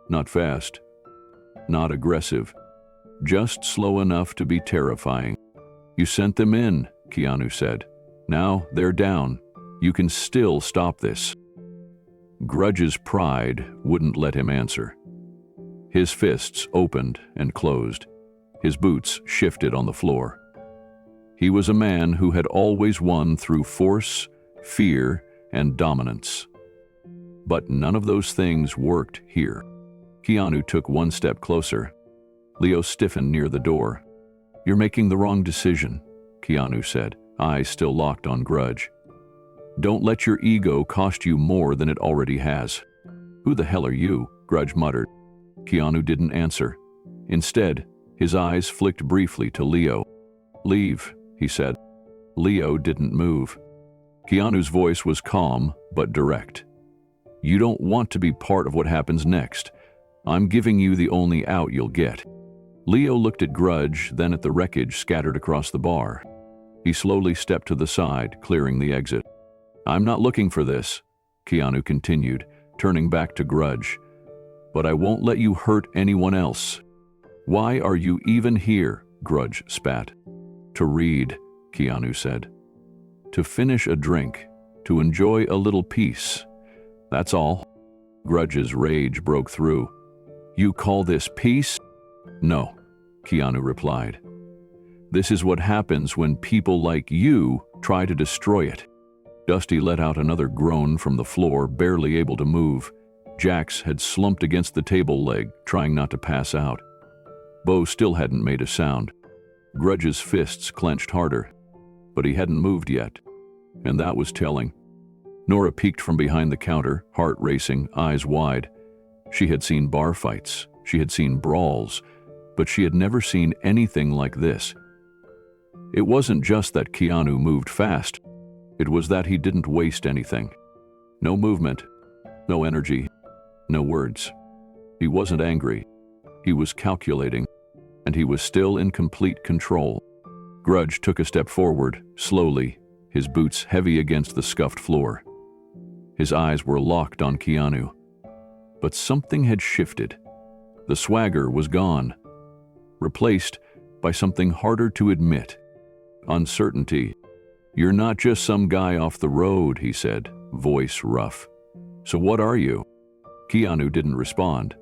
Not fast, not aggressive, just slow enough to be terrifying. "You sent them in," Keanu said. "Now they're down. You can still stop this." Grudge's pride wouldn't let him answer. His fists opened and closed. His boots shifted on the floor. He was a man who had always won through force, fear, and dominance. But none of those things worked here. Keanu took 1 step closer. Leo stiffened near the door. "You're making the wrong decision," Keanu said, eyes still locked on Grudge. "Don't let your ego cost you more than it already has." "Who the hell are you?" Grudge muttered. Keanu didn't answer. Instead, his eyes flicked briefly to Leo. "Leave," he said. Leo didn't move. Keanu's voice was calm but direct. "You don't want to be part of what happens next. I'm giving you the only out you'll get." Leo looked at Grudge, then at the wreckage scattered across the bar. He slowly stepped to the side, clearing the exit. "I'm not looking for this," Keanu continued, turning back to Grudge. "But I won't let you hurt anyone else." "Why are you even here?" Grudge spat. "To read," Keanu said. "To finish a drink, to enjoy a little peace. That's all." Grudge's rage broke through. "You call this peace?" "No," Keanu replied. "This is what happens when people like you try to destroy it." Dusty let out another groan from the floor, barely able to move. Jax had slumped against the table leg, trying not to pass out. Bo still hadn't made a sound. Grudge's fists clenched harder, but he hadn't moved yet, and that was telling. Nora peeked from behind the counter, heart racing, eyes wide. She had seen bar fights, she had seen brawls, but she had never seen anything like this. It wasn't just that Keanu moved fast, it was that he didn't waste anything. No movement, no energy, no words. He wasn't angry, he was calculating, and he was still in complete control. Grudge took a step forward, slowly, his boots heavy against the scuffed floor. His eyes were locked on Keanu. But something had shifted. The swagger was gone, replaced by something harder to admit. Uncertainty. "You're not just some guy off the road," he said, voice rough. "So what are you?" Keanu didn't respond.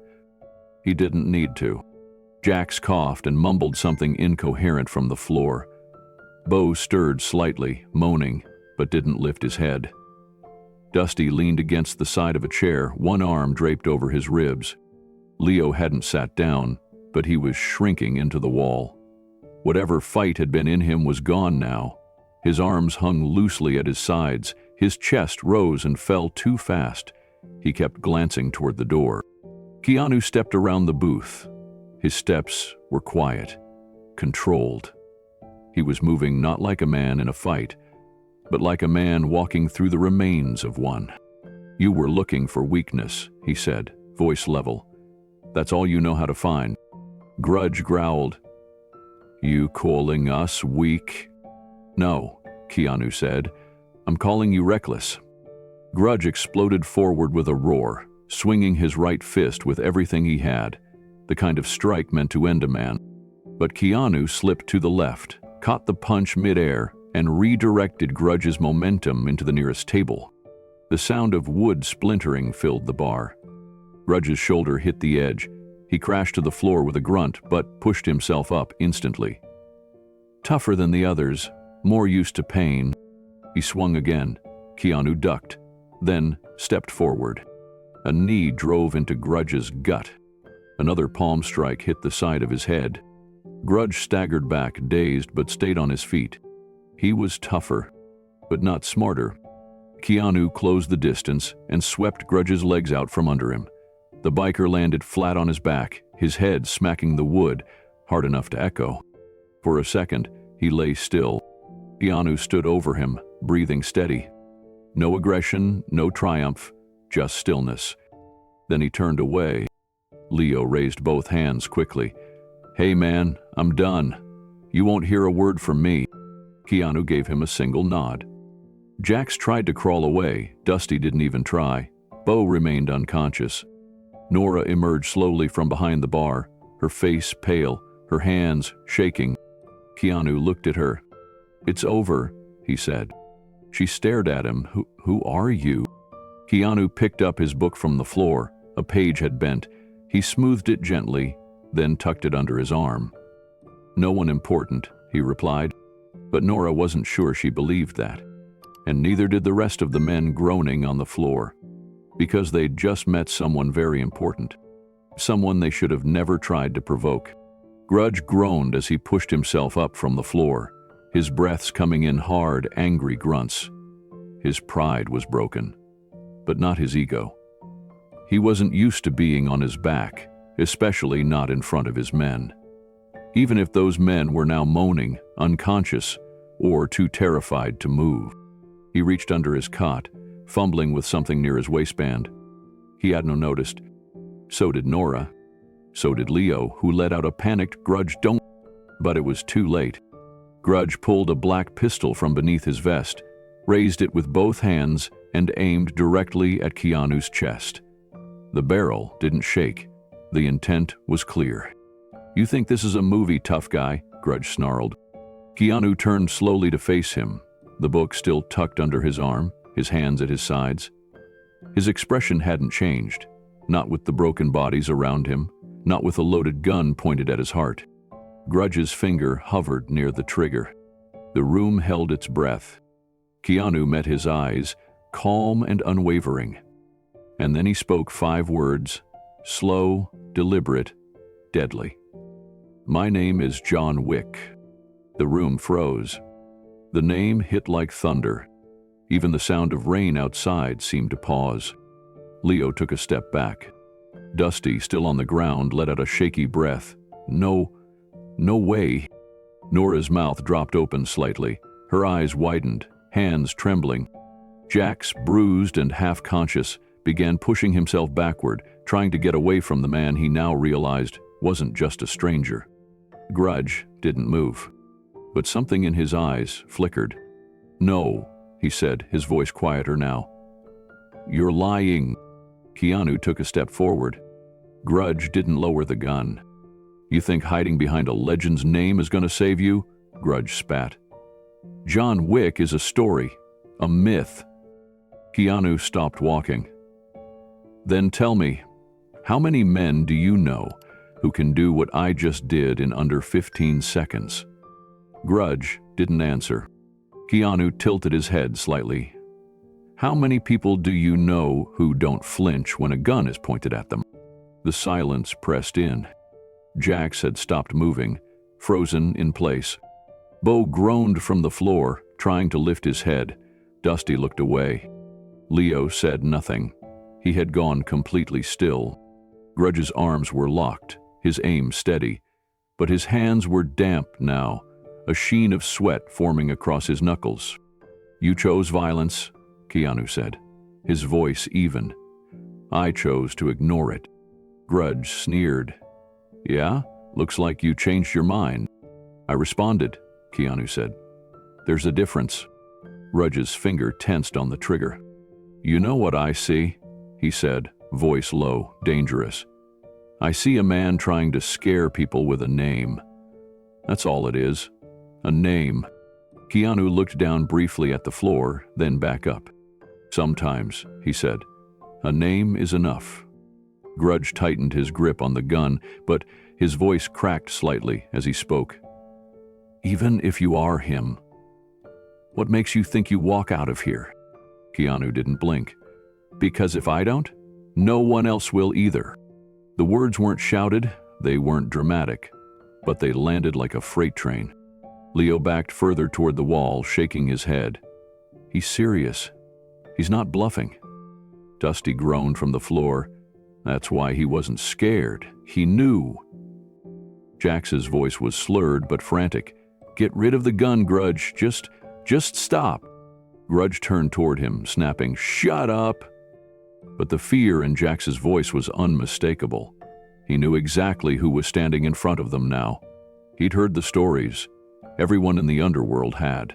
He didn't need to. Jax coughed and mumbled something incoherent from the floor. Bo stirred slightly, moaning, but didn't lift his head. Dusty leaned against the side of a chair, one arm draped over his ribs. Leo hadn't sat down, but he was shrinking into the wall. Whatever fight had been in him was gone now. His arms hung loosely at his sides, his chest rose and fell too fast. He kept glancing toward the door. Keanu stepped around the booth. His steps were quiet, controlled. He was moving not like a man in a fight, but like a man walking through the remains of one. "You were looking for weakness," he said, voice level. "That's all you know how to find." Grudge growled. "You calling us weak?" "No," Keanu said. "I'm calling you reckless." Grudge exploded forward with a roar, swinging his right fist with everything he had, the kind of strike meant to end a man. But Keanu slipped to the left, caught the punch midair, and redirected Grudge's momentum into the nearest table. The sound of wood splintering filled the bar. Grudge's shoulder hit the edge. He crashed to the floor with a grunt, but pushed himself up instantly. Tougher than the others, more used to pain, he swung again. Keanu ducked, then stepped forward. A knee drove into Grudge's gut. Another palm strike hit the side of his head. Grudge staggered back, dazed, but stayed on his feet. He was tougher, but not smarter. Keanu closed the distance and swept Grudge's legs out from under him. The biker landed flat on his back, his head smacking the wood, hard enough to echo. For a second, he lay still. Keanu stood over him, breathing steady. No aggression, no triumph, just stillness. Then he turned away. Leo raised both hands quickly. "Hey man, I'm done. You won't hear a word from me." Keanu gave him a single nod. Jax tried to crawl away. Dusty didn't even try. Bo remained unconscious. Nora emerged slowly from behind the bar, her face pale, her hands shaking. Keanu looked at her. "It's over," he said. She stared at him. Who are you?" Keanu picked up his book from the floor. A page had bent. He smoothed it gently, then tucked it under his arm. "No one important," he replied. But Nora wasn't sure she believed that. And neither did the rest of the men groaning on the floor, because they'd just met someone very important. Someone they should have never tried to provoke. Grudge groaned as he pushed himself up from the floor, his breaths coming in hard, angry grunts. His pride was broken, but not his ego. He wasn't used to being on his back, especially not in front of his men. Even if those men were now moaning, unconscious, or too terrified to move. He reached under his cot, fumbling with something near his waistband. He hadn't noticed. So did Nora. So did Leo, who let out a panicked "Grudge, don't..." But it was too late. Grudge pulled a black pistol from beneath his vest, raised it with both hands, and aimed directly at Keanu's chest. The barrel didn't shake. The intent was clear. "You think this is a movie, tough guy?" Grudge snarled. Keanu turned slowly to face him, the book still tucked under his arm, his hands at his sides. His expression hadn't changed, not with the broken bodies around him, not with a loaded gun pointed at his heart. Grudge's finger hovered near the trigger. The room held its breath. Keanu met his eyes, calm and unwavering. And then he spoke 5 words, slow, deliberate, deadly. "My name is John Wick." The room froze. The name hit like thunder. Even the sound of rain outside seemed to pause. Leo took a step back. Dusty, still on the ground, let out a shaky breath. No way." Nora's mouth dropped open slightly. Her eyes widened, hands trembling. Jax, bruised and half-conscious, began pushing himself backward, trying to get away from the man he now realized wasn't just a stranger. Grudge didn't move, but something in his eyes flickered. "No," he said, his voice quieter now. "You're lying." Keanu took a step forward. Grudge didn't lower the gun. "You think hiding behind a legend's name is going to save you?" Grudge spat. "John Wick is a story, a myth." Keanu stopped walking. "Then tell me, how many men do you know who can do what I just did in under 15 seconds? Grudge didn't answer. Keanu tilted his head slightly. "How many people do you know who don't flinch when a gun is pointed at them?" The silence pressed in. Jax had stopped moving, frozen in place. Bo groaned from the floor, trying to lift his head. Dusty looked away. Leo said nothing. He had gone completely still. Grudge's arms were locked, his aim steady, but his hands were damp now, a sheen of sweat forming across his knuckles. "You chose violence," Keanu said, his voice even. "I chose to ignore it." Grudge sneered. "Yeah, looks like you changed your mind." "I responded," Keanu said. "There's a difference." Grudge's finger tensed on the trigger. "You know what I see," he said, voice low, dangerous. "I see a man trying to scare people with a name. That's all it is. A name." Keanu looked down briefly at the floor, then back up. "Sometimes," he said, "a name is enough." Grudge tightened his grip on the gun, but his voice cracked slightly as he spoke. "Even if you are him, what makes you think you walk out of here?" Keanu didn't blink. "Because if I don't, no one else will either." The words weren't shouted, they weren't dramatic, but they landed like a freight train. Leo backed further toward the wall, shaking his head. "He's serious. He's not bluffing." Dusty groaned from the floor. That's why he wasn't scared. He knew. Jax's voice was slurred but frantic. "Get rid of the gun, Grudge. Just stop." Grudge turned toward him, snapping, "Shut up!" But the fear in Jax's voice was unmistakable. He knew exactly who was standing in front of them now. He'd heard the stories. Everyone in the underworld had.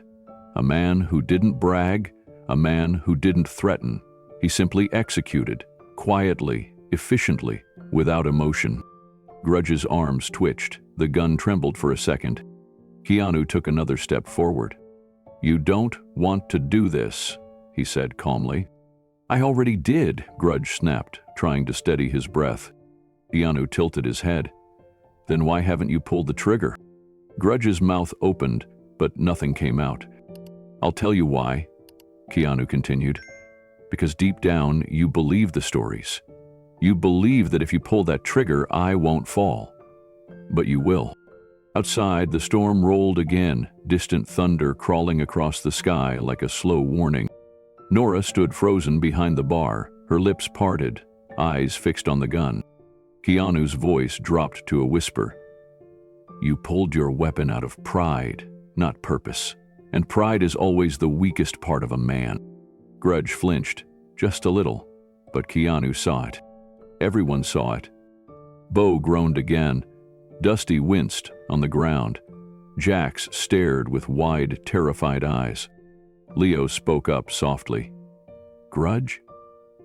A man who didn't brag, a man who didn't threaten. He simply executed, quietly, efficiently, without emotion. Grudge's arms twitched. The gun trembled for a second. Keanu took another step forward. "You don't want to do this," he said calmly. "I already did," Grudge snapped, trying to steady his breath. Keanu tilted his head. "Then why haven't you pulled the trigger?" Grudge's mouth opened, but nothing came out. "I'll tell you why," Keanu continued. "Because deep down, you believe the stories. You believe that if you pull that trigger, I won't fall. But you will." Outside, the storm rolled again, distant thunder crawling across the sky like a slow warning. Nora stood frozen behind the bar, her lips parted, eyes fixed on the gun. Keanu's voice dropped to a whisper. "You pulled your weapon out of pride, not purpose. And pride is always the weakest part of a man." Grudge flinched, just a little, but Keanu saw it. Everyone saw it. Bo groaned again. Dusty winced on the ground. Jax stared with wide, terrified eyes. Leo spoke up softly. "Grudge?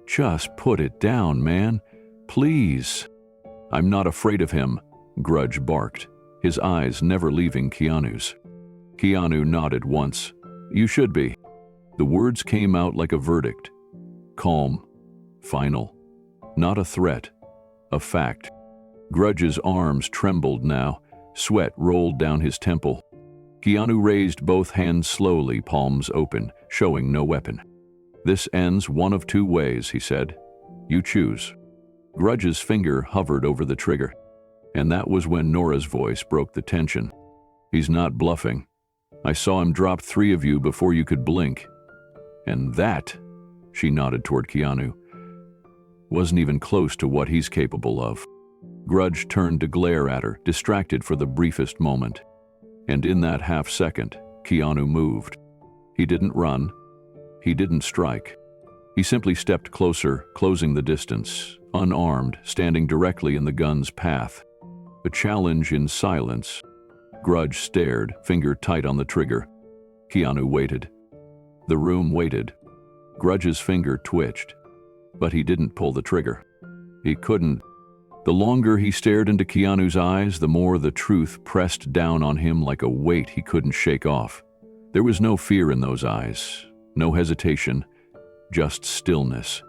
Just put it down, man. Please." "I'm not afraid of him," Grudge barked, his eyes never leaving Keanu's. Keanu nodded once. "You should be." The words came out like a verdict. Calm. Final. Not a threat. A fact. Grudge's arms trembled now. Sweat rolled down his temple. Keanu raised both hands slowly, palms open, showing no weapon. "This ends one of two ways," he said. "You choose." Grudge's finger hovered over the trigger. And that was when Nora's voice broke the tension. "He's not bluffing. I saw him drop 3 of you before you could blink. And that," she nodded toward Keanu, "wasn't even close to what he's capable of." Grudge turned to glare at her, distracted for the briefest moment. And in that half-second, Keanu moved. He didn't run. He didn't strike. He simply stepped closer, closing the distance, unarmed, standing directly in the gun's path. A challenge in silence. Grudge stared, finger tight on the trigger. Keanu waited. The room waited. Grudge's finger twitched, but he didn't pull the trigger. He couldn't. The longer he stared into Keanu's eyes, the more the truth pressed down on him like a weight he couldn't shake off. There was no fear in those eyes, no hesitation, just stillness.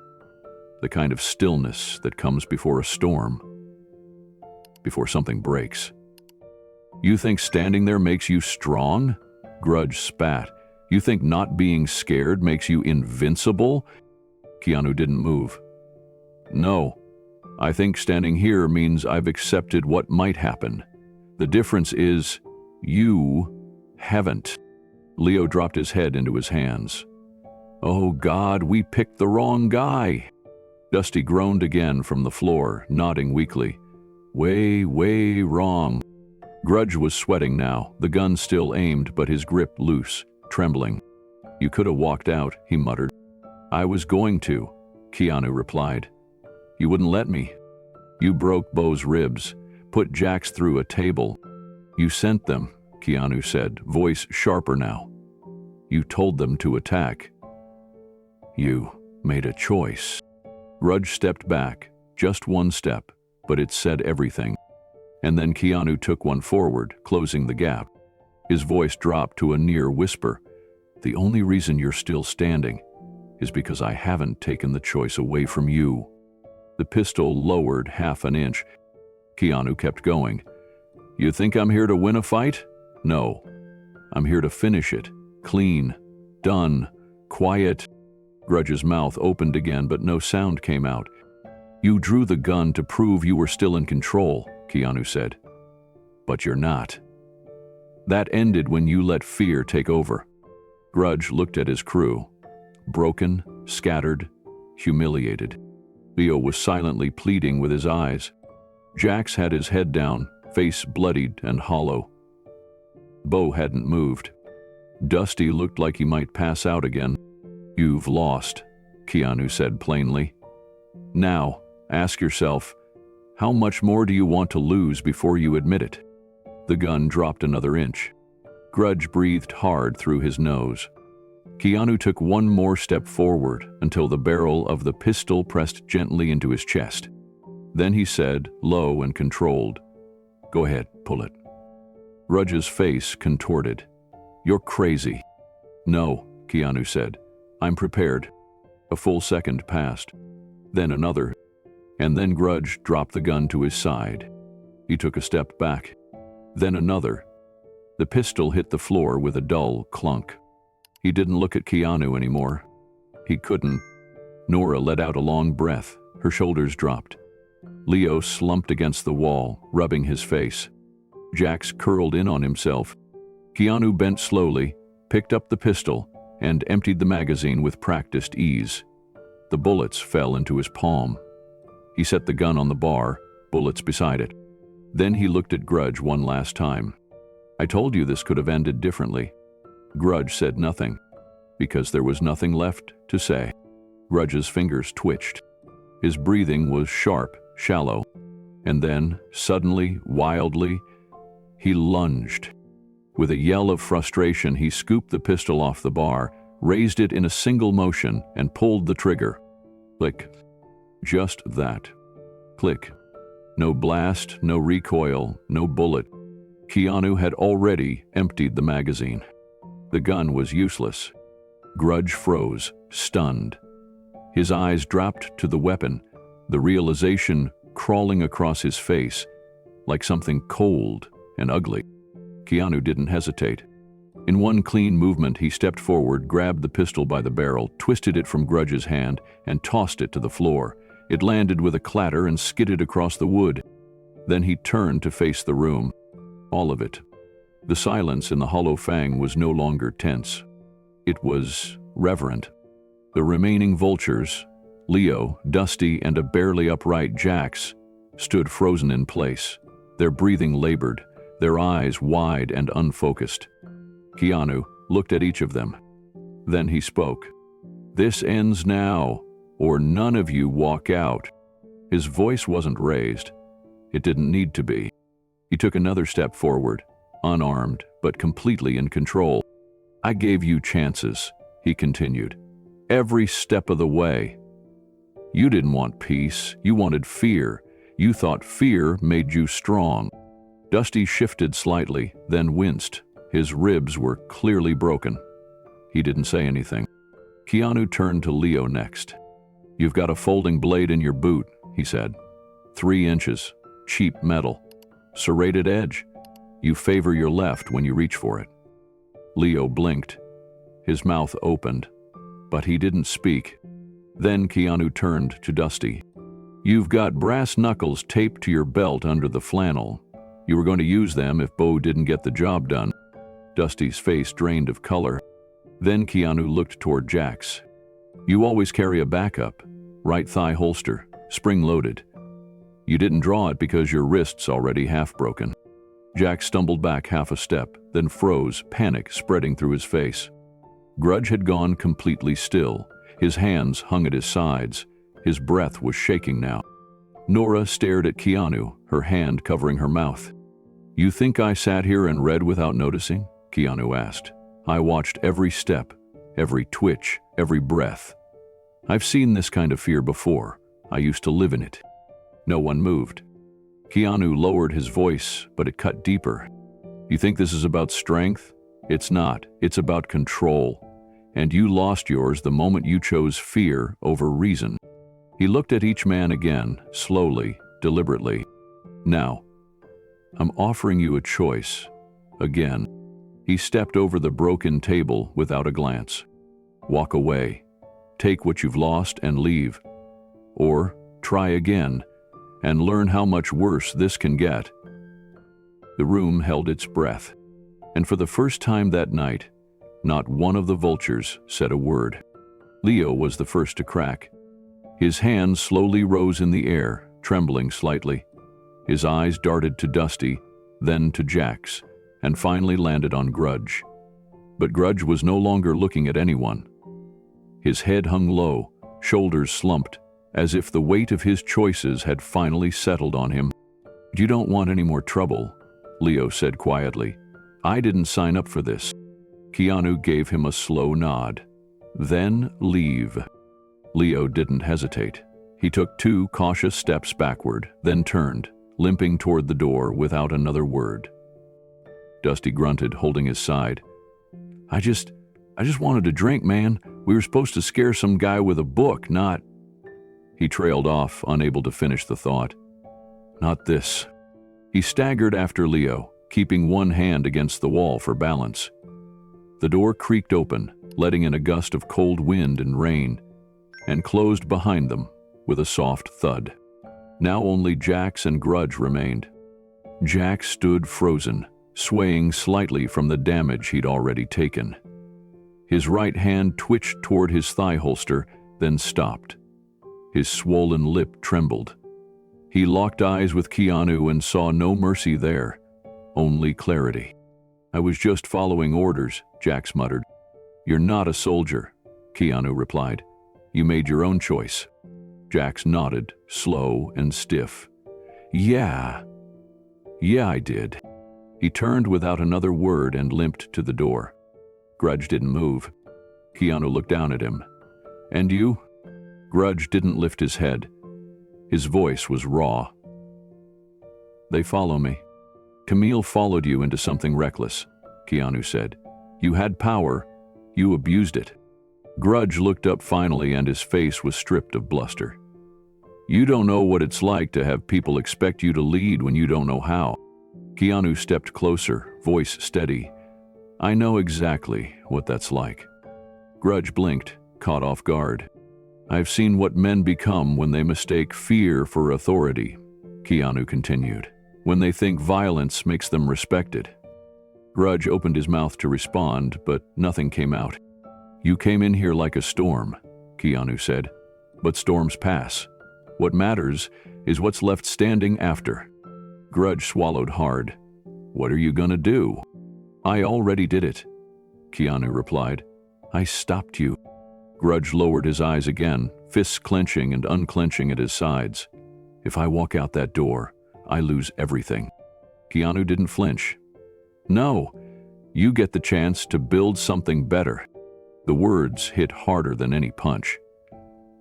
The kind of stillness that comes before a storm, before something breaks. "You think standing there makes you strong?" Grudge spat. "You think not being scared makes you invincible?" Keanu didn't move. "No. I think standing here means I've accepted what might happen. The difference is, you haven't." Leo dropped his head into his hands. "Oh God, we picked the wrong guy." Dusty groaned again from the floor, nodding weakly. "Way, way wrong." Grudge was sweating now, the gun still aimed but his grip loose, trembling. "You could have walked out," he muttered. "I was going to," Keanu replied. "You wouldn't let me. You broke Bo's ribs, put Jax through a table. You sent them," Keanu said, voice sharper now. "You told them to attack. You made a choice." Grudge stepped back, just one step, but it said everything. And then Keanu took one forward, closing the gap. His voice dropped to a near whisper. "The only reason you're still standing is because I haven't taken the choice away from you." The pistol lowered half an inch. Keanu kept going. "You think I'm here to win a fight? No. I'm here to finish it. Clean. Done. Quiet." Grudge's mouth opened again, but no sound came out. "You drew the gun to prove you were still in control," Keanu said. "But you're not. That ended when you let fear take over." Grudge looked at his crew. Broken, scattered, humiliated. Leo was silently pleading with his eyes. Jax had his head down, face bloodied and hollow. Bo hadn't moved. Dusty looked like he might pass out again. "You've lost," Keanu said plainly. "Now, ask yourself, how much more do you want to lose before you admit it?" The gun dropped another inch. Grudge breathed hard through his nose. Keanu took one more step forward until the barrel of the pistol pressed gently into his chest. Then he said, low and controlled, "Go ahead, pull it." Grudge's face contorted. "You're crazy." "No," Keanu said. "I'm prepared." A full second passed. Then another. And then Grudge dropped the gun to his side. He took a step back. Then another. The pistol hit the floor with a dull clunk. He didn't look at Keanu anymore. He couldn't. Nora let out a long breath. Her shoulders dropped. Leo slumped against the wall, rubbing his face. Jax curled in on himself. Keanu bent slowly, picked up the pistol, and emptied the magazine with practiced ease. The bullets fell into his palm. He set the gun on the bar, bullets beside it. Then he looked at Grudge one last time. "I told you this could have ended differently." Grudge said nothing, because there was nothing left to say. Grudge's fingers twitched. His breathing was sharp, shallow, and then, suddenly, wildly, he lunged. With a yell of frustration, he scooped the pistol off the bar, raised it in a single motion, and pulled the trigger. Click. Just that. Click. No blast, no recoil, no bullet. Keanu had already emptied the magazine. The gun was useless. Grudge froze, stunned. His eyes dropped to the weapon, the realization crawling across his face, like something cold and ugly. Keanu didn't hesitate. In one clean movement, he stepped forward, grabbed the pistol by the barrel, twisted it from Grudge's hand, and tossed it to the floor. It landed with a clatter and skidded across the wood. Then he turned to face the room. All of it. The silence in the hollow fang was no longer tense. It was reverent. The remaining vultures, Leo, Dusty, and a barely upright Jax, stood frozen in place, their breathing labored, their eyes wide and unfocused. Keanu looked at each of them. Then he spoke. "This ends now, or none of you walk out." His voice wasn't raised. It didn't need to be. He took another step forward, unarmed, but completely in control. "I gave you chances," he continued, "every step of the way. You didn't want peace, you wanted fear. You thought fear made you strong." Dusty shifted slightly, then winced. His ribs were clearly broken. He didn't say anything. Keanu turned to Leo next. "You've got a folding blade in your boot," he said. 3 inches, cheap metal, serrated edge. You favor your left when you reach for it. Leo blinked. His mouth opened, but he didn't speak. Then Keanu turned to Dusty. "You've got brass knuckles taped to your belt under the flannel. You were going to use them if Bo didn't get the job done." Dusty's face drained of color. Then Keanu looked toward Jax. "You always carry a backup, right thigh holster, spring-loaded. You didn't draw it because your wrist's already half broken." Jax stumbled back half a step, then froze, panic spreading through his face. Grudge had gone completely still. His hands hung at his sides. His breath was shaking now. Nora stared at Keanu, her hand covering her mouth. "You think I sat here and read without noticing?" Keanu asked. "I watched every step, every twitch, every breath. I've seen this kind of fear before. I used to live in it." No one moved. Keanu lowered his voice, but it cut deeper. "You think this is about strength? It's not. It's about control. And you lost yours the moment you chose fear over reason." He looked at each man again, slowly, deliberately. "Now, I'm offering you a choice. Again." He stepped over the broken table without a glance. "Walk away. Take what you've lost and leave. Or try again and learn how much worse this can get." The room held its breath, and for the first time that night, not one of the vultures said a word. Leo was the first to crack. His hands slowly rose in the air, trembling slightly. His eyes darted to Dusty, then to Jax, and finally landed on Grudge. But Grudge was no longer looking at anyone. His head hung low, shoulders slumped, as if the weight of his choices had finally settled on him. "You don't want any more trouble," Leo said quietly. "I didn't sign up for this." Keanu gave him a slow nod. "Then leave." Leo didn't hesitate. He took 2 cautious steps backward, then turned, limping toward the door without another word. Dusty grunted, holding his side. I just wanted a drink, man. We were supposed to scare some guy with a book, not..." He trailed off, unable to finish the thought. "Not this." He staggered after Leo, keeping one hand against the wall for balance. The door creaked open, letting in a gust of cold wind and rain, and closed behind them with a soft thud. Now only Jax and Grudge remained. Jax stood frozen, swaying slightly from the damage he'd already taken. His right hand twitched toward his thigh holster, then stopped. His swollen lip trembled. He locked eyes with Keanu and saw no mercy there, only clarity. "I was just following orders," Jax muttered. "You're not a soldier," Keanu replied. "You made your own choice." Jax nodded, slow and stiff. Yeah, I did." He turned without another word and limped to the door. Grudge didn't move. Keanu looked down at him. "And you?" Grudge didn't lift his head. His voice was raw. "They follow me." "Camille followed you into something reckless," Keanu said. "You had power. You abused it." Grudge looked up finally, and his face was stripped of bluster. "You don't know what it's like to have people expect you to lead when you don't know how." Keanu stepped closer, voice steady. "I know exactly what that's like." Grudge blinked, caught off guard. "I've seen what men become when they mistake fear for authority," Keanu continued, "when they think violence makes them respected." Grudge opened his mouth to respond, but nothing came out. "You came in here like a storm," Keanu said, "but storms pass. What matters is what's left standing after." Grudge swallowed hard. "What are you gonna do?" "I already did it," Keanu replied. "I stopped you." Grudge lowered his eyes again, fists clenching and unclenching at his sides. "If I walk out that door, I lose everything." Keanu didn't flinch. "No, you get the chance to build something better." The words hit harder than any punch.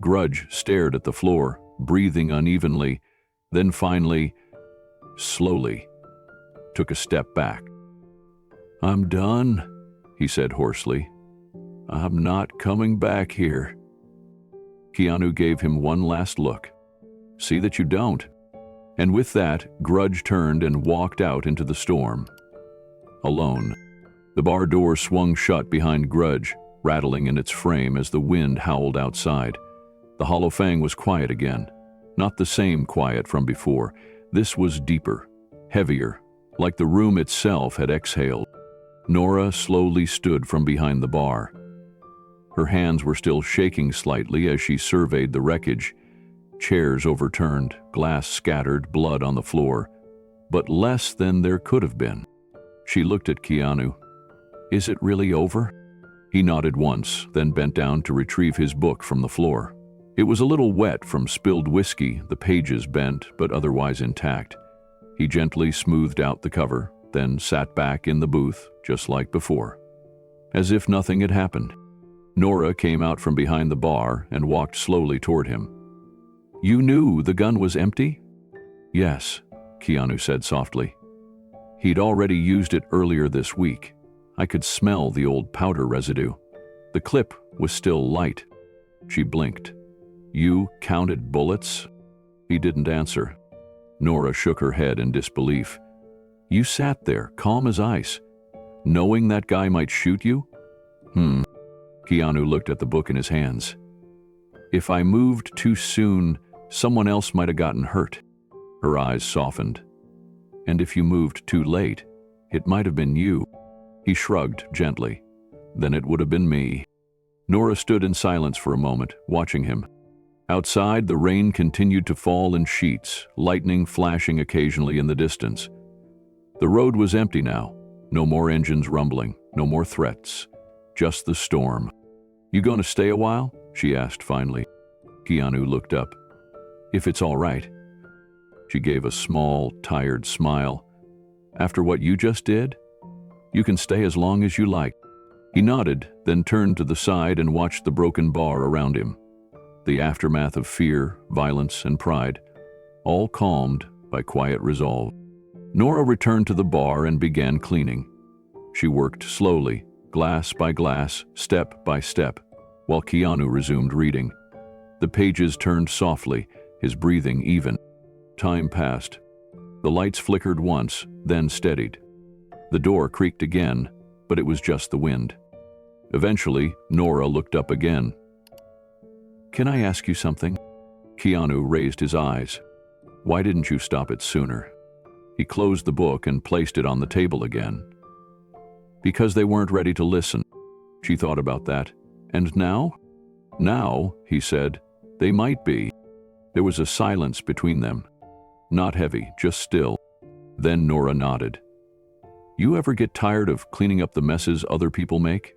Grudge stared at the floor, breathing unevenly, then finally, slowly, took a step back. "I'm done," he said hoarsely. "I'm not coming back here." Keanu gave him one last look. "See that you don't." And with that, Grudge turned and walked out into the storm. Alone. The bar door swung shut behind Grudge, rattling in its frame as the wind howled outside. The Hollow Fang was quiet again. Not the same quiet from before. This was deeper, heavier, like the room itself had exhaled. Nora slowly stood from behind the bar. Her hands were still shaking slightly as she surveyed the wreckage. Chairs overturned, glass scattered, blood on the floor, but less than there could have been. She looked at Keanu. "Is it really over?" He nodded once, then bent down to retrieve his book from the floor. It was a little wet from spilled whiskey, the pages bent but otherwise intact. He gently smoothed out the cover, then sat back in the booth, just like before, as if nothing had happened. Nora came out from behind the bar and walked slowly toward him. "You knew the gun was empty?" "Yes," Keanu said softly. "He'd already used it earlier this week. I could smell the old powder residue. The clip was still light." She blinked. "You counted bullets?" He didn't answer. Nora shook her head in disbelief. "You sat there, calm as ice, knowing that guy might shoot you?" Keanu looked at the book in his hands. "If I moved too soon, someone else might have gotten hurt." Her eyes softened. "And if you moved too late, it might have been you." He shrugged gently. "Then it would have been me." Nora stood in silence for a moment, watching him. Outside, the rain continued to fall in sheets, lightning flashing occasionally in the distance. The road was empty now. No more engines rumbling, no more threats. Just the storm. "You gonna stay a while?" she asked finally. Keanu looked up. "If it's all right." She gave a small, tired smile. "After what you just did? You can stay as long as you like." He nodded, then turned to the side and watched the broken bar around him. The aftermath of fear, violence, and pride, all calmed by quiet resolve. Nora returned to the bar and began cleaning. She worked slowly, glass by glass, step by step, while Keanu resumed reading. The pages turned softly, his breathing even. Time passed. The lights flickered once, then steadied. The door creaked again, but it was just the wind. Eventually, Nora looked up again. "Can I ask you something?" Keanu raised his eyes. "Why didn't you stop it sooner?" He closed the book and placed it on the table again. "Because they weren't ready to listen." She thought about that. "And now?" "Now," he said, "they might be." There was a silence between them. Not heavy, just still. Then Nora nodded. "You ever get tired of cleaning up the messes other people make?"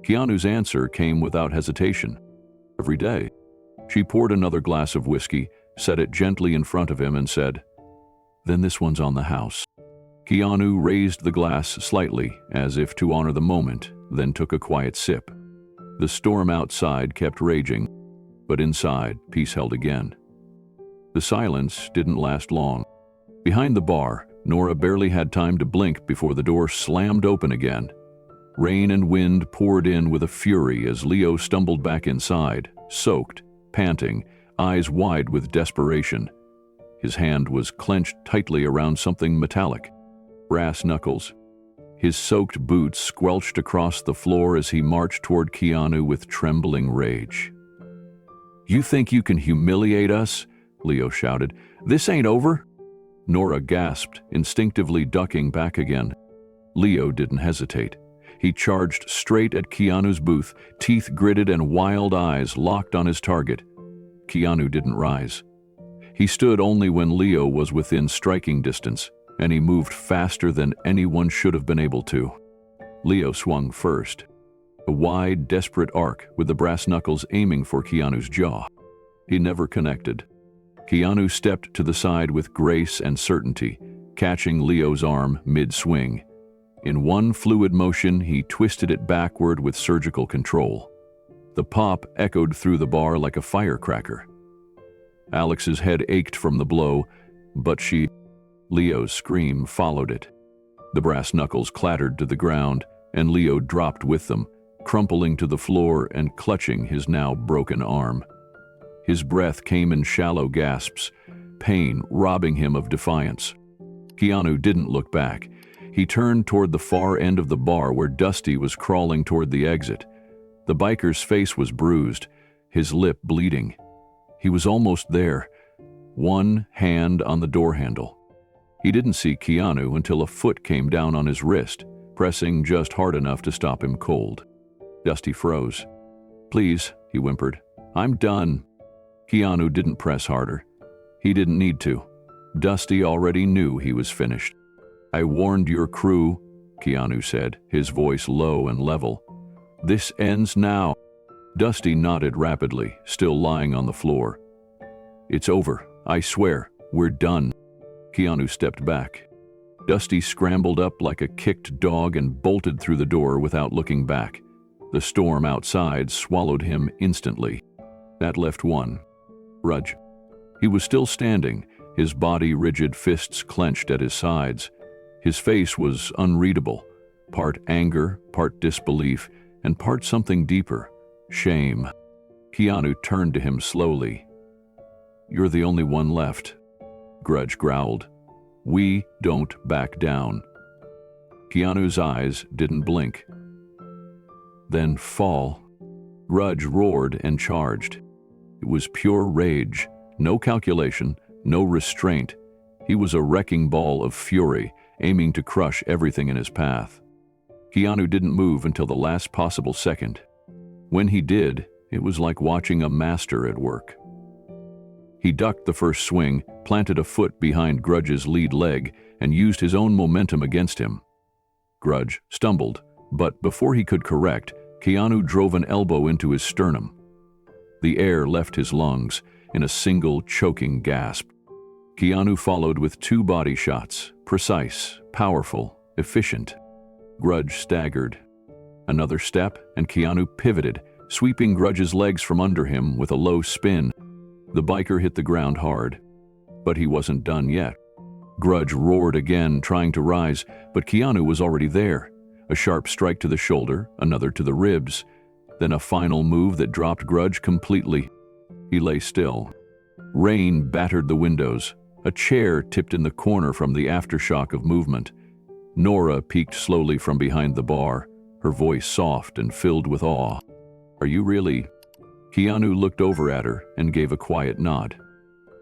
Keanu's answer came without hesitation. "Every day." She poured another glass of whiskey, set it gently in front of him, and said, "Then this one's on the house." Keanu raised the glass slightly, as if to honor the moment, then took a quiet sip. The storm outside kept raging, but inside, peace held again. The silence didn't last long. Behind the bar, Nora barely had time to blink before the door slammed open again. Rain and wind poured in with a fury as Leo stumbled back inside, soaked, panting, eyes wide with desperation. His hand was clenched tightly around something metallic. Brass knuckles. His soaked boots squelched across the floor as he marched toward Keanu with trembling rage. "You think you can humiliate us?" Leo shouted. "This ain't over." Nora gasped, instinctively ducking back again. Leo didn't hesitate. He charged straight at Keanu's booth, teeth gritted and wild eyes locked on his target. Keanu didn't rise. He stood only when Leo was within striking distance, and he moved faster than anyone should have been able to. Leo swung first. A wide, desperate arc with the brass knuckles aiming for Keanu's jaw. He never connected. Keanu stepped to the side with grace and certainty, catching Leo's arm mid-swing. In one fluid motion, he twisted it backward with surgical control. The pop echoed through the bar like a firecracker. Alex's head ached from the blow, but Leo's scream followed it. The brass knuckles clattered to the ground, and Leo dropped with them, crumpling to the floor and clutching his now broken arm. His breath came in shallow gasps, pain robbing him of defiance. Keanu didn't look back. He turned toward the far end of the bar where Dusty was crawling toward the exit. The biker's face was bruised, his lip bleeding. He was almost there, one hand on the door handle. He didn't see Keanu until a foot came down on his wrist, pressing just hard enough to stop him cold. Dusty froze. "Please," he whimpered. "I'm done." Keanu didn't press harder. He didn't need to. Dusty already knew he was finished. "I warned your crew," Keanu said, his voice low and level. "This ends now." Dusty nodded rapidly, still lying on the floor. "It's over. I swear. We're done." Keanu stepped back. Dusty scrambled up like a kicked dog and bolted through the door without looking back. The storm outside swallowed him instantly. That left one. Rudge. He was still standing, his body rigid, fists clenched at his sides. His face was unreadable, part anger, part disbelief, and part something deeper, shame. Keanu turned to him slowly. "You're the only one left," Grudge growled. "We don't back down." Keanu's eyes didn't blink. "Then fall." Grudge roared and charged. It was pure rage, no calculation, no restraint. He was a wrecking ball of fury, aiming to crush everything in his path. Keanu didn't move until the last possible second. When he did, it was like watching a master at work. He ducked the first swing, planted a foot behind Grudge's lead leg, and used his own momentum against him. Grudge stumbled, but before he could correct, Keanu drove an elbow into his sternum. The air left his lungs in a single choking gasp. Keanu followed with 2 body shots, precise, powerful, efficient. Grudge staggered. Another step, and Keanu pivoted, sweeping Grudge's legs from under him with a low spin. The biker hit the ground hard. But he wasn't done yet. Grudge roared again, trying to rise, but Keanu was already there. A sharp strike to the shoulder, another to the ribs, then a final move that dropped Grudge completely. He lay still. Rain battered the windows. A chair tipped in the corner from the aftershock of movement. Nora peeked slowly from behind the bar, her voice soft and filled with awe. "Are you really?" Keanu looked over at her and gave a quiet nod.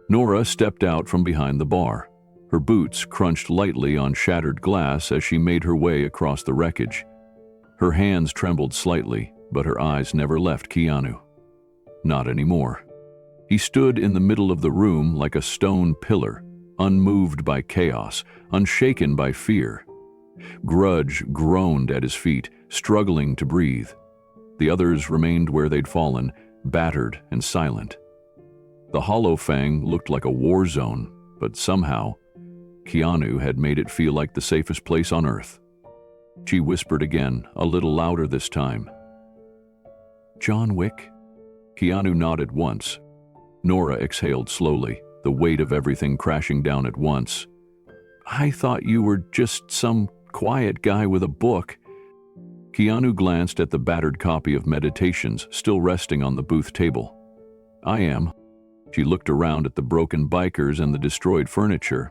Nora stepped out from behind the bar. Her boots crunched lightly on shattered glass as she made her way across the wreckage. Her hands trembled slightly, but her eyes never left Keanu. Not anymore. He stood in the middle of the room like a stone pillar, unmoved by chaos, unshaken by fear. Grudge groaned at his feet, struggling to breathe. The others remained where they'd fallen, battered and silent. The Hollow Fang looked like a war zone, but somehow, Keanu had made it feel like the safest place on Earth. She whispered again, a little louder this time. "John Wick?" Keanu nodded once. Nora exhaled slowly, the weight of everything crashing down at once. "I thought you were just some quiet guy with a book." Keanu glanced at the battered copy of Meditations still resting on the booth table. "I am." She looked around at the broken bikers and the destroyed furniture.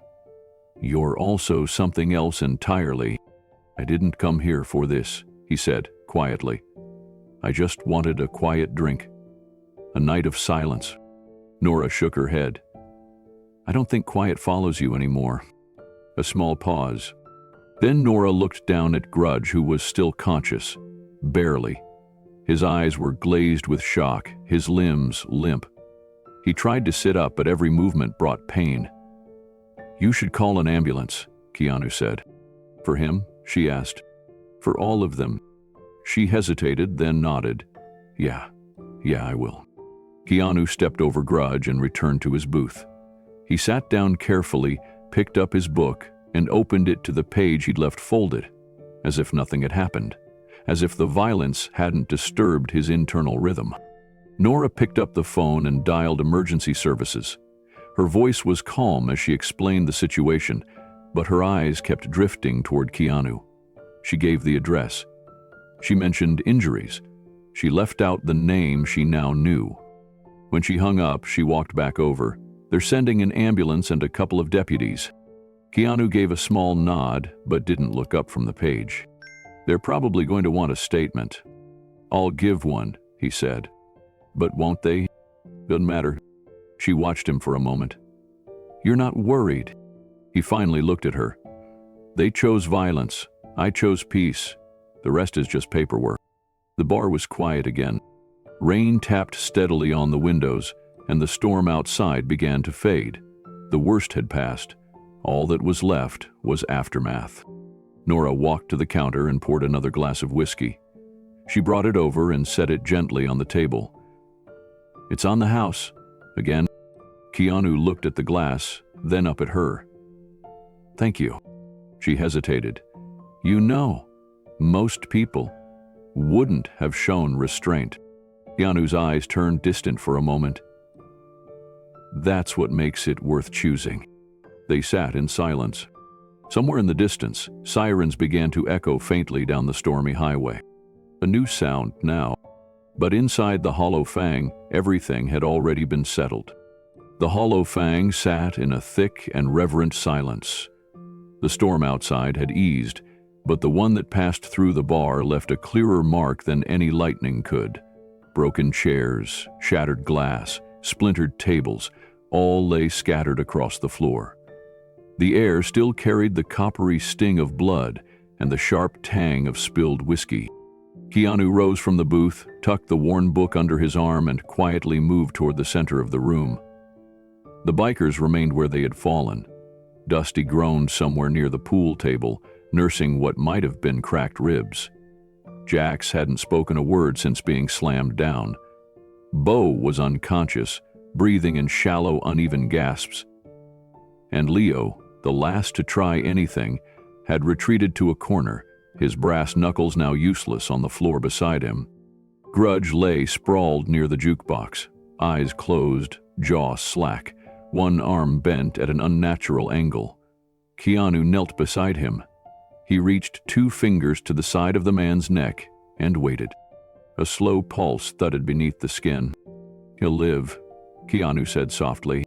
"You're also something else entirely. I didn't come here for this," he said, quietly. "I just wanted a quiet drink. A night of silence." Nora shook her head. "I don't think quiet follows you anymore." A small pause. Then Nora looked down at Grudge, who was still conscious, barely. His eyes were glazed with shock, his limbs limp. He tried to sit up, but every movement brought pain. "You should call an ambulance," Keanu said. "For him?" she asked. "For all of them." She hesitated, then nodded. Yeah, I will." Keanu stepped over Grudge and returned to his booth. He sat down carefully, picked up his book, and opened it to the page he'd left folded, as if nothing had happened, as if the violence hadn't disturbed his internal rhythm. Nora picked up the phone and dialed emergency services. Her voice was calm as she explained the situation, but her eyes kept drifting toward Keanu. She gave the address. She mentioned injuries. She left out the name she now knew. When she hung up, she walked back over. "They're sending an ambulance and a couple of deputies." Keanu gave a small nod, but didn't look up from the page. "They're probably going to want a statement." "I'll give one," he said. "But won't they?" "Doesn't matter." She watched him for a moment. "You're not worried?" He finally looked at her. "They chose violence. I chose peace. The rest is just paperwork." The bar was quiet again. Rain tapped steadily on the windows, and the storm outside began to fade. The worst had passed. All that was left was aftermath. Nora walked to the counter and poured another glass of whiskey. She brought it over and set it gently on the table. "It's on the house." Again, Keanu looked at the glass, then up at her. "Thank you." She hesitated. "You know, most people wouldn't have shown restraint." Keanu's eyes turned distant for a moment. "That's what makes it worth choosing." They sat in silence. Somewhere in the distance, sirens began to echo faintly down the stormy highway. A new sound now. But inside the Hollow Fang, everything had already been settled. The Hollow Fang sat in a thick and reverent silence. The storm outside had eased, but the one that passed through the bar left a clearer mark than any lightning could. Broken chairs, shattered glass, splintered tables, all lay scattered across the floor. The air still carried the coppery sting of blood and the sharp tang of spilled whiskey. Keanu rose from the booth, tucked the worn book under his arm, and quietly moved toward the center of the room. The bikers remained where they had fallen. Dusty groaned somewhere near the pool table, nursing what might have been cracked ribs. Jax hadn't spoken a word since being slammed down. Bo was unconscious, breathing in shallow, uneven gasps. And Leo, the last to try anything, had retreated to a corner, his brass knuckles now useless on the floor beside him. Grudge lay sprawled near the jukebox, eyes closed, jaw slack, one arm bent at an unnatural angle. Keanu knelt beside him. He reached 2 fingers to the side of the man's neck and waited. A slow pulse thudded beneath the skin. "He'll live," Keanu said softly.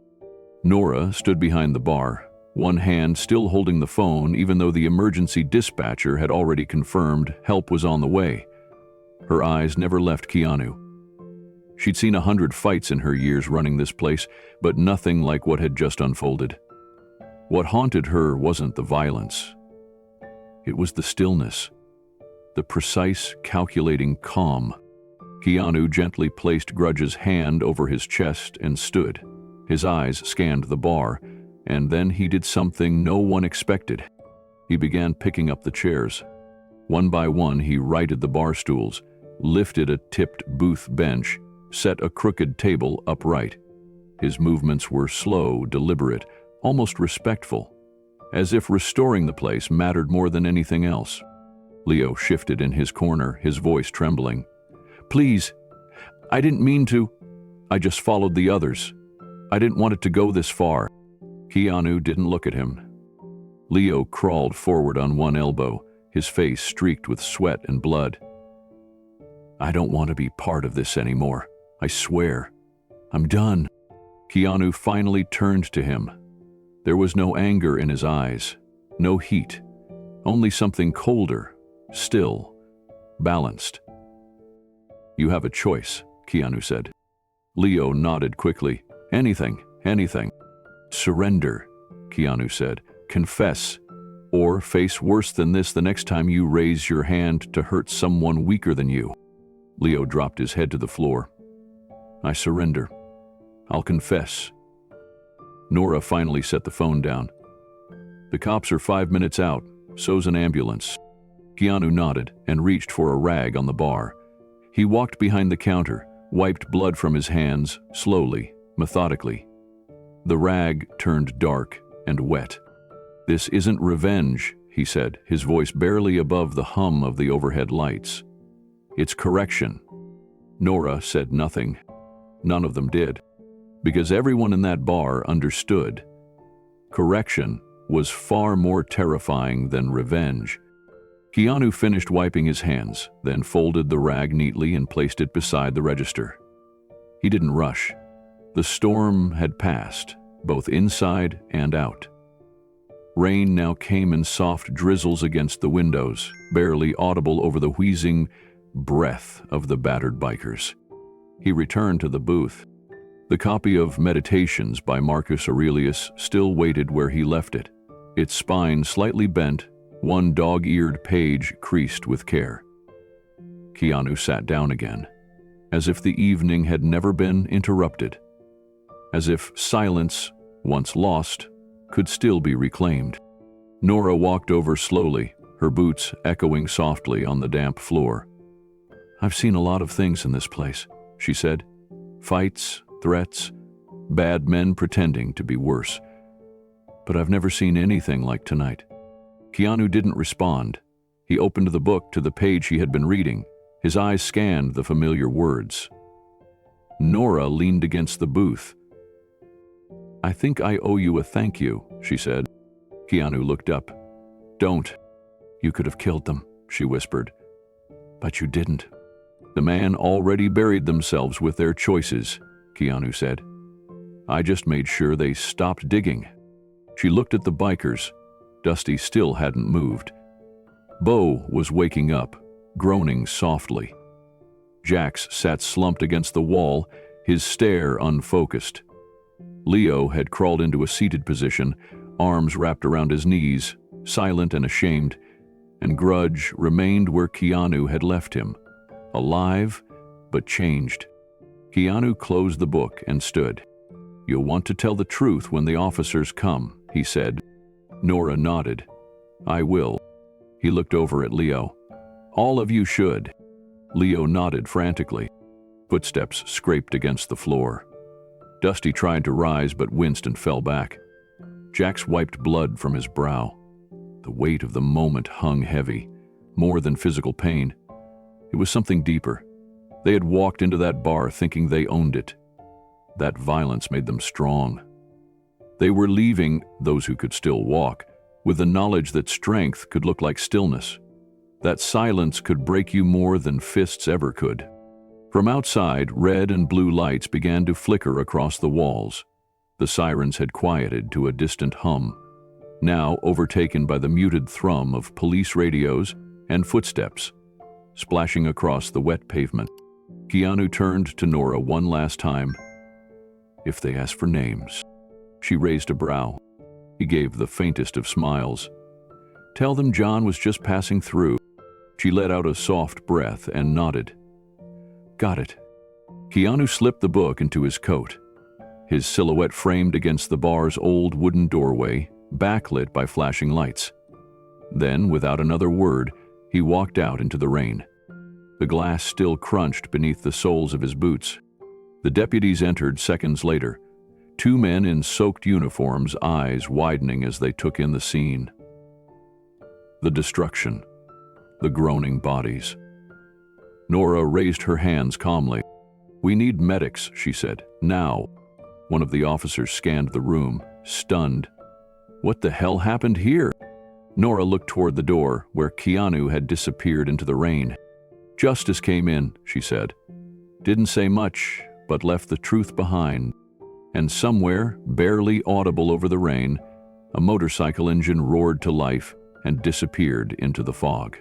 Nora stood behind the bar, one hand still holding the phone even though the emergency dispatcher had already confirmed help was on the way. Her eyes never left Keanu. She'd seen 100 fights in her years running this place, but nothing like what had just unfolded. What haunted her wasn't the violence. It was the stillness, the precise, calculating calm. Keanu gently placed Grudge's hand over his chest and stood. His eyes scanned the bar, and then he did something no one expected. He began picking up the chairs. One by one, he righted the bar stools, lifted a tipped booth bench, set a crooked table upright. His movements were slow, deliberate, almost respectful, as if restoring the place mattered more than anything else. Leo shifted in his corner, his voice trembling. "Please, I didn't mean to. I just followed the others. I didn't want it to go this far." Keanu didn't look at him. Leo crawled forward on one elbow, his face streaked with sweat and blood. "I don't want to be part of this anymore. I swear. I'm done." Keanu finally turned to him. There was no anger in his eyes, no heat, only something colder, still, balanced. "You have a choice," Keanu said. Leo nodded quickly. "Anything, anything." "Surrender," Keanu said. "Confess, or face worse than this the next time you raise your hand to hurt someone weaker than you." Leo dropped his head to the floor. "I surrender. I'll confess." Nora finally set the phone down. "The cops are 5 minutes out, so's an ambulance." Keanu nodded and reached for a rag on the bar. He walked behind the counter, wiped blood from his hands, slowly, methodically. The rag turned dark and wet. "This isn't revenge," he said, his voice barely above the hum of the overhead lights. "It's correction." Nora said nothing. None of them did, because everyone in that bar understood. Correction was far more terrifying than revenge. Keanu finished wiping his hands, then folded the rag neatly and placed it beside the register. He didn't rush. The storm had passed, both inside and out. Rain now came in soft drizzles against the windows, barely audible over the wheezing breath of the battered bikers. He returned to the booth. The copy of Meditations by Marcus Aurelius still waited where he left it, its spine slightly bent, one dog-eared page creased with care. Keanu sat down again, as if the evening had never been interrupted, as if silence, once lost, could still be reclaimed. Nora walked over slowly, her boots echoing softly on the damp floor. "I've seen a lot of things in this place," she said. "Fights, threats, bad men pretending to be worse. But I've never seen anything like tonight." Keanu didn't respond. He opened the book to the page he had been reading. His eyes scanned the familiar words. Nora leaned against the booth. "I think I owe you a thank you," she said. Keanu looked up. "Don't. You could have killed them," she whispered. "But you didn't." "The man already buried themselves with their choices," Keanu said. "I just made sure they stopped digging." She looked at the bikers. Dusty still hadn't moved. Bo was waking up, groaning softly. Jax sat slumped against the wall, his stare unfocused. Leo had crawled into a seated position, arms wrapped around his knees, silent and ashamed, and Grudge remained where Keanu had left him, alive but changed. Keanu closed the book and stood. "You'll want to tell the truth when the officers come," he said. Nora nodded. "I will." He looked over at Leo. All of you should." Leo nodded frantically. Footsteps scraped against the floor. Dusty tried to rise but winced and fell back. Jax wiped blood from his brow. The weight of the moment hung heavy, more than physical pain. It was something deeper. They had walked into that bar thinking they owned it. That violence made them strong. They were leaving, those who could still walk, with the knowledge that strength could look like stillness, that silence could break you more than fists ever could. From outside, red and blue lights began to flicker across the walls. The sirens had quieted to a distant hum, now overtaken by the muted thrum of police radios and footsteps, splashing across the wet pavement. Keanu turned to Nora one last time. "If they ask for names." She raised a brow. He gave the faintest of smiles. "Tell them John was just passing through." She let out a soft breath and nodded. "Got it." Keanu slipped the book into his coat. His silhouette framed against the bar's old wooden doorway, backlit by flashing lights. Then, without another word, he walked out into the rain. The glass still crunched beneath the soles of his boots. The deputies entered seconds later, two men in soaked uniforms, eyes widening as they took in the scene. The destruction, the groaning bodies. Nora raised her hands calmly. "We need medics," she said, "now." One of the officers scanned the room, stunned. "What the hell happened here?" Nora looked toward the door, where Keanu had disappeared into the rain. "Justice came in," she said. "Didn't say much, but left the truth behind." And somewhere, barely audible over the rain, a motorcycle engine roared to life and disappeared into the fog.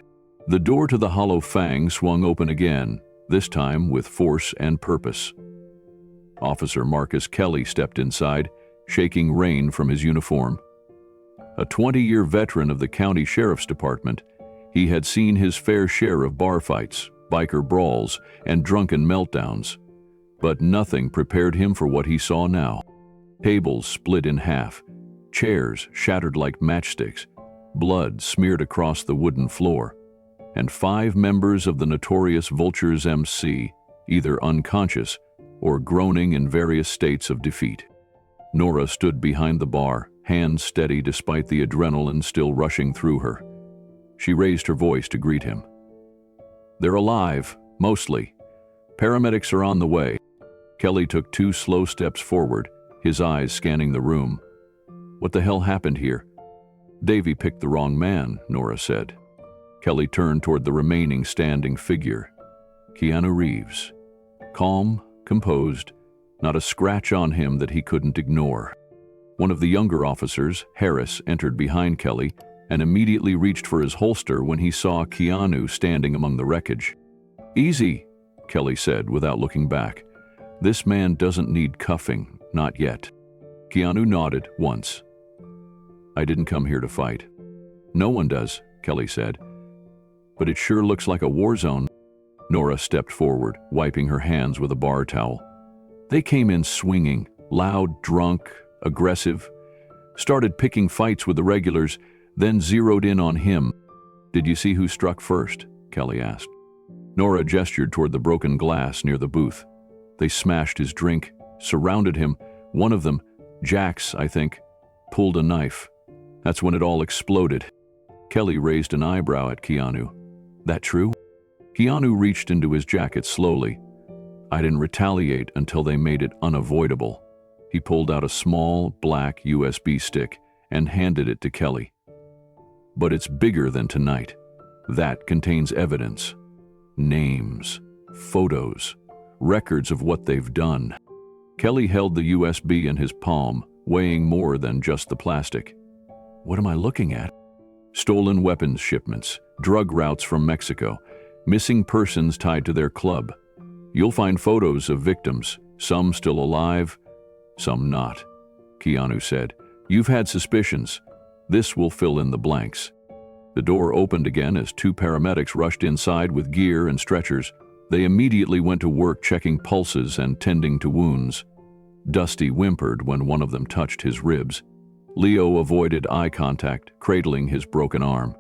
The door to the Hollow Fang swung open again, this time with force and purpose. Officer Marcus Kelly stepped inside, shaking rain from his uniform. A 20-year veteran of the county sheriff's department, he had seen his fair share of bar fights, biker brawls, and drunken meltdowns. But nothing prepared him for what he saw now. Tables split in half, chairs shattered like matchsticks, blood smeared across the wooden floor, and 5 members of the notorious Vultures MC, either unconscious or groaning in various states of defeat. Nora stood behind the bar, hands steady despite the adrenaline still rushing through her. She raised her voice to greet him. "They're alive, mostly. Paramedics are on the way." Kelly took 2 slow steps forward, his eyes scanning the room. "What the hell happened here?" "Davy picked the wrong man," Nora said. Kelly turned toward the remaining standing figure. Keanu Reeves. Calm, composed, not a scratch on him that he couldn't ignore. One of the younger officers, Harris, entered behind Kelly and immediately reached for his holster when he saw Keanu standing among the wreckage. "Easy," Kelly said without looking back. "This man doesn't need cuffing, not yet." Keanu nodded once. "I didn't come here to fight." "No one does," Kelly said. "But it sure looks like a war zone." Nora stepped forward, wiping her hands with a bar towel. "They came in swinging, loud, drunk, aggressive, started picking fights with the regulars, then zeroed in on him." "Did you see who struck first?" Kelly asked. Nora gestured toward the broken glass near the booth. They smashed his drink, surrounded him. One of them, Jax, I think, pulled a knife. That's when it all exploded. Kelly raised an eyebrow at Keanu. "That true?" Keanu reached into his jacket slowly. "I didn't retaliate until they made it unavoidable." He pulled out a small, black USB stick and handed it to Kelly. "But it's bigger than tonight. That contains evidence. Names, photos, records of what they've done." Kelly held the USB in his palm, weighing more than just the plastic. "What am I looking at?" "Stolen weapons shipments, drug routes from Mexico, missing persons tied to their club. You'll find photos of victims, some still alive, some not," Keanu said. "You've had suspicions. This will fill in the blanks." The door opened again as 2 paramedics rushed inside with gear and stretchers. They immediately went to work checking pulses and tending to wounds. Dusty whimpered when one of them touched his ribs. Leo avoided eye contact, cradling his broken arm.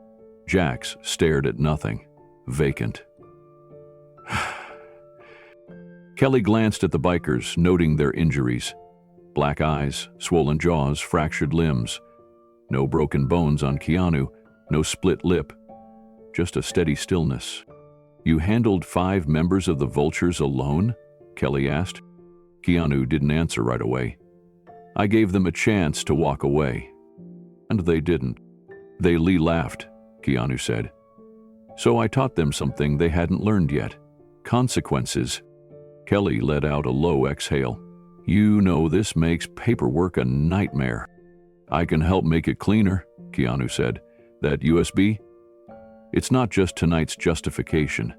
Jax stared at nothing. vacant. Kelly glanced at the bikers, noting their injuries. Black eyes, swollen jaws, fractured limbs. No broken bones on Keanu, no split lip. Just a steady stillness. "You handled 5 members of the Vultures alone?" Kelly asked. Keanu didn't answer right away. "I gave them a chance to walk away." "And they didn't." "They laughed," Keanu said. "So I taught them something they hadn't learned yet. Consequences." Kelly let out a low exhale. "You know this makes paperwork a nightmare." "I can help make it cleaner," Keanu said. "That USB? It's not just tonight's justification.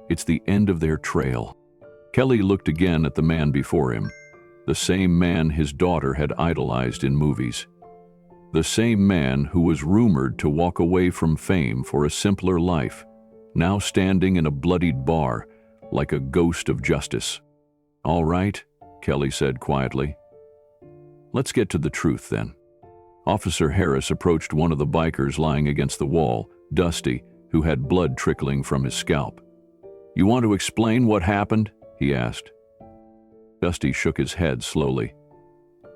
It's the end of their trail." Kelly looked again at the man before him, the same man his daughter had idolized in movies. The same man who was rumored to walk away from fame for a simpler life, now standing in a bloodied bar like a ghost of justice. "All right," Kelly said quietly. "Let's get to the truth then." Officer Harris approached one of the bikers lying against the wall, Dusty, who had blood trickling from his scalp. "You want to explain what happened?" he asked. Dusty shook his head slowly.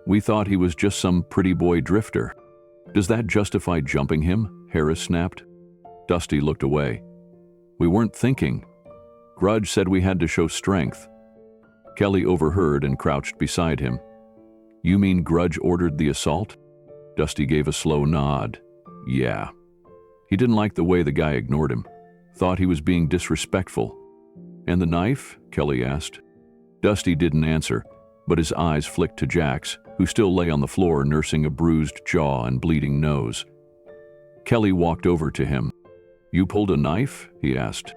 "We thought he was just some pretty boy drifter." "Does that justify jumping him?" Harris snapped. Dusty looked away. "We weren't thinking. Grudge said we had to show strength." Kelly overheard and crouched beside him. "You mean Grudge ordered the assault?" Dusty gave a slow nod. "Yeah." He didn't like the way the guy ignored him. Thought he was being disrespectful. "And the knife?" Kelly asked. Dusty didn't answer, but his eyes flicked to Jax, who still lay on the floor nursing a bruised jaw and bleeding nose. Kelly walked over to him. "You pulled a knife?" he asked.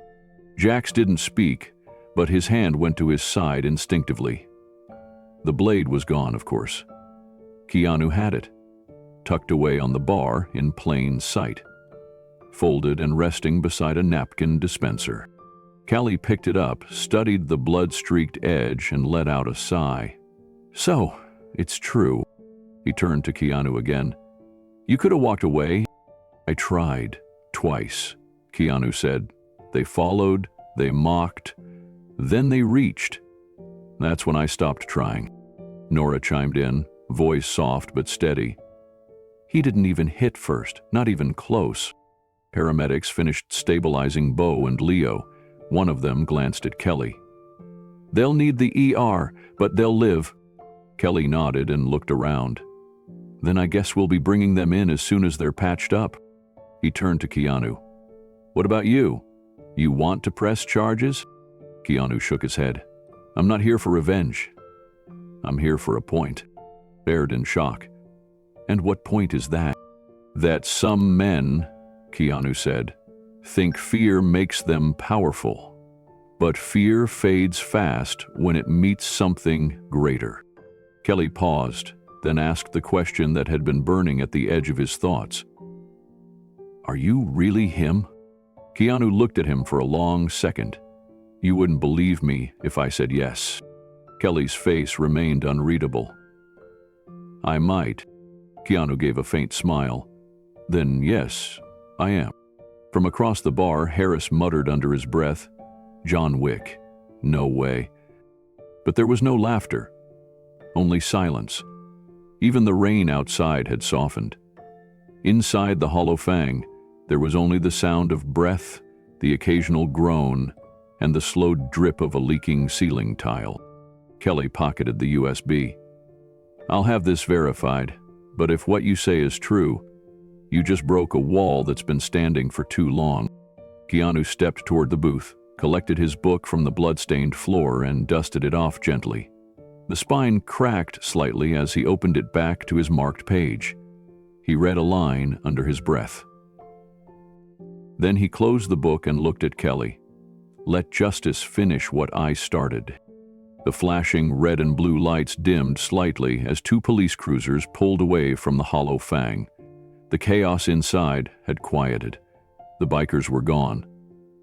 Jax didn't speak, but his hand went to his side instinctively. The blade was gone, of course. Keanu had it, tucked away on the bar in plain sight, folded and resting beside a napkin dispenser. Kelly picked it up, studied the blood-streaked edge, and let out a sigh. "So, it's true." He turned to Keanu again. "You could have walked away." "I tried, twice," Keanu said. "They followed, they mocked, then they reached. That's when I stopped trying." Nora chimed in, voice soft but steady. "He didn't even hit first, not even close." Paramedics finished stabilizing Bo and Leo. One of them glanced at Kelly. "They'll need the ER, but they'll live." Kelly nodded and looked around. "Then I guess we'll be bringing them in as soon as they're patched up." He turned to Keanu. "What about you? You want to press charges?" Keanu shook his head. "I'm not here for revenge. I'm here for a point." Bared in shock. "And what point is that?" "That some men," Keanu said, "think fear makes them powerful. But fear fades fast when it meets something greater." Kelly paused, then asked the question that had been burning at the edge of his thoughts. "Are you really him?" Keanu looked at him for a long second. "You wouldn't believe me if I said yes." Kelly's face remained unreadable. "I might." Keanu gave a faint smile. "Then yes, I am." From across the bar, Harris muttered under his breath, "John Wick. No way." But there was no laughter, only silence. Even the rain outside had softened. Inside the hollow fang, there was only the sound of breath, the occasional groan, and the slow drip of a leaking ceiling tile. Kelly pocketed the USB. "I'll have this verified, but if what you say is true, you just broke a wall that's been standing for too long." Keanu stepped toward the booth, collected his book from the blood-stained floor, and dusted it off gently. The spine cracked slightly as he opened it back to his marked page. He read a line under his breath. Then he closed the book and looked at Kelly. "Let justice finish what I started." The flashing red and blue lights dimmed slightly as 2 police cruisers pulled away from the hollow fang. The chaos inside had quieted. The bikers were gone.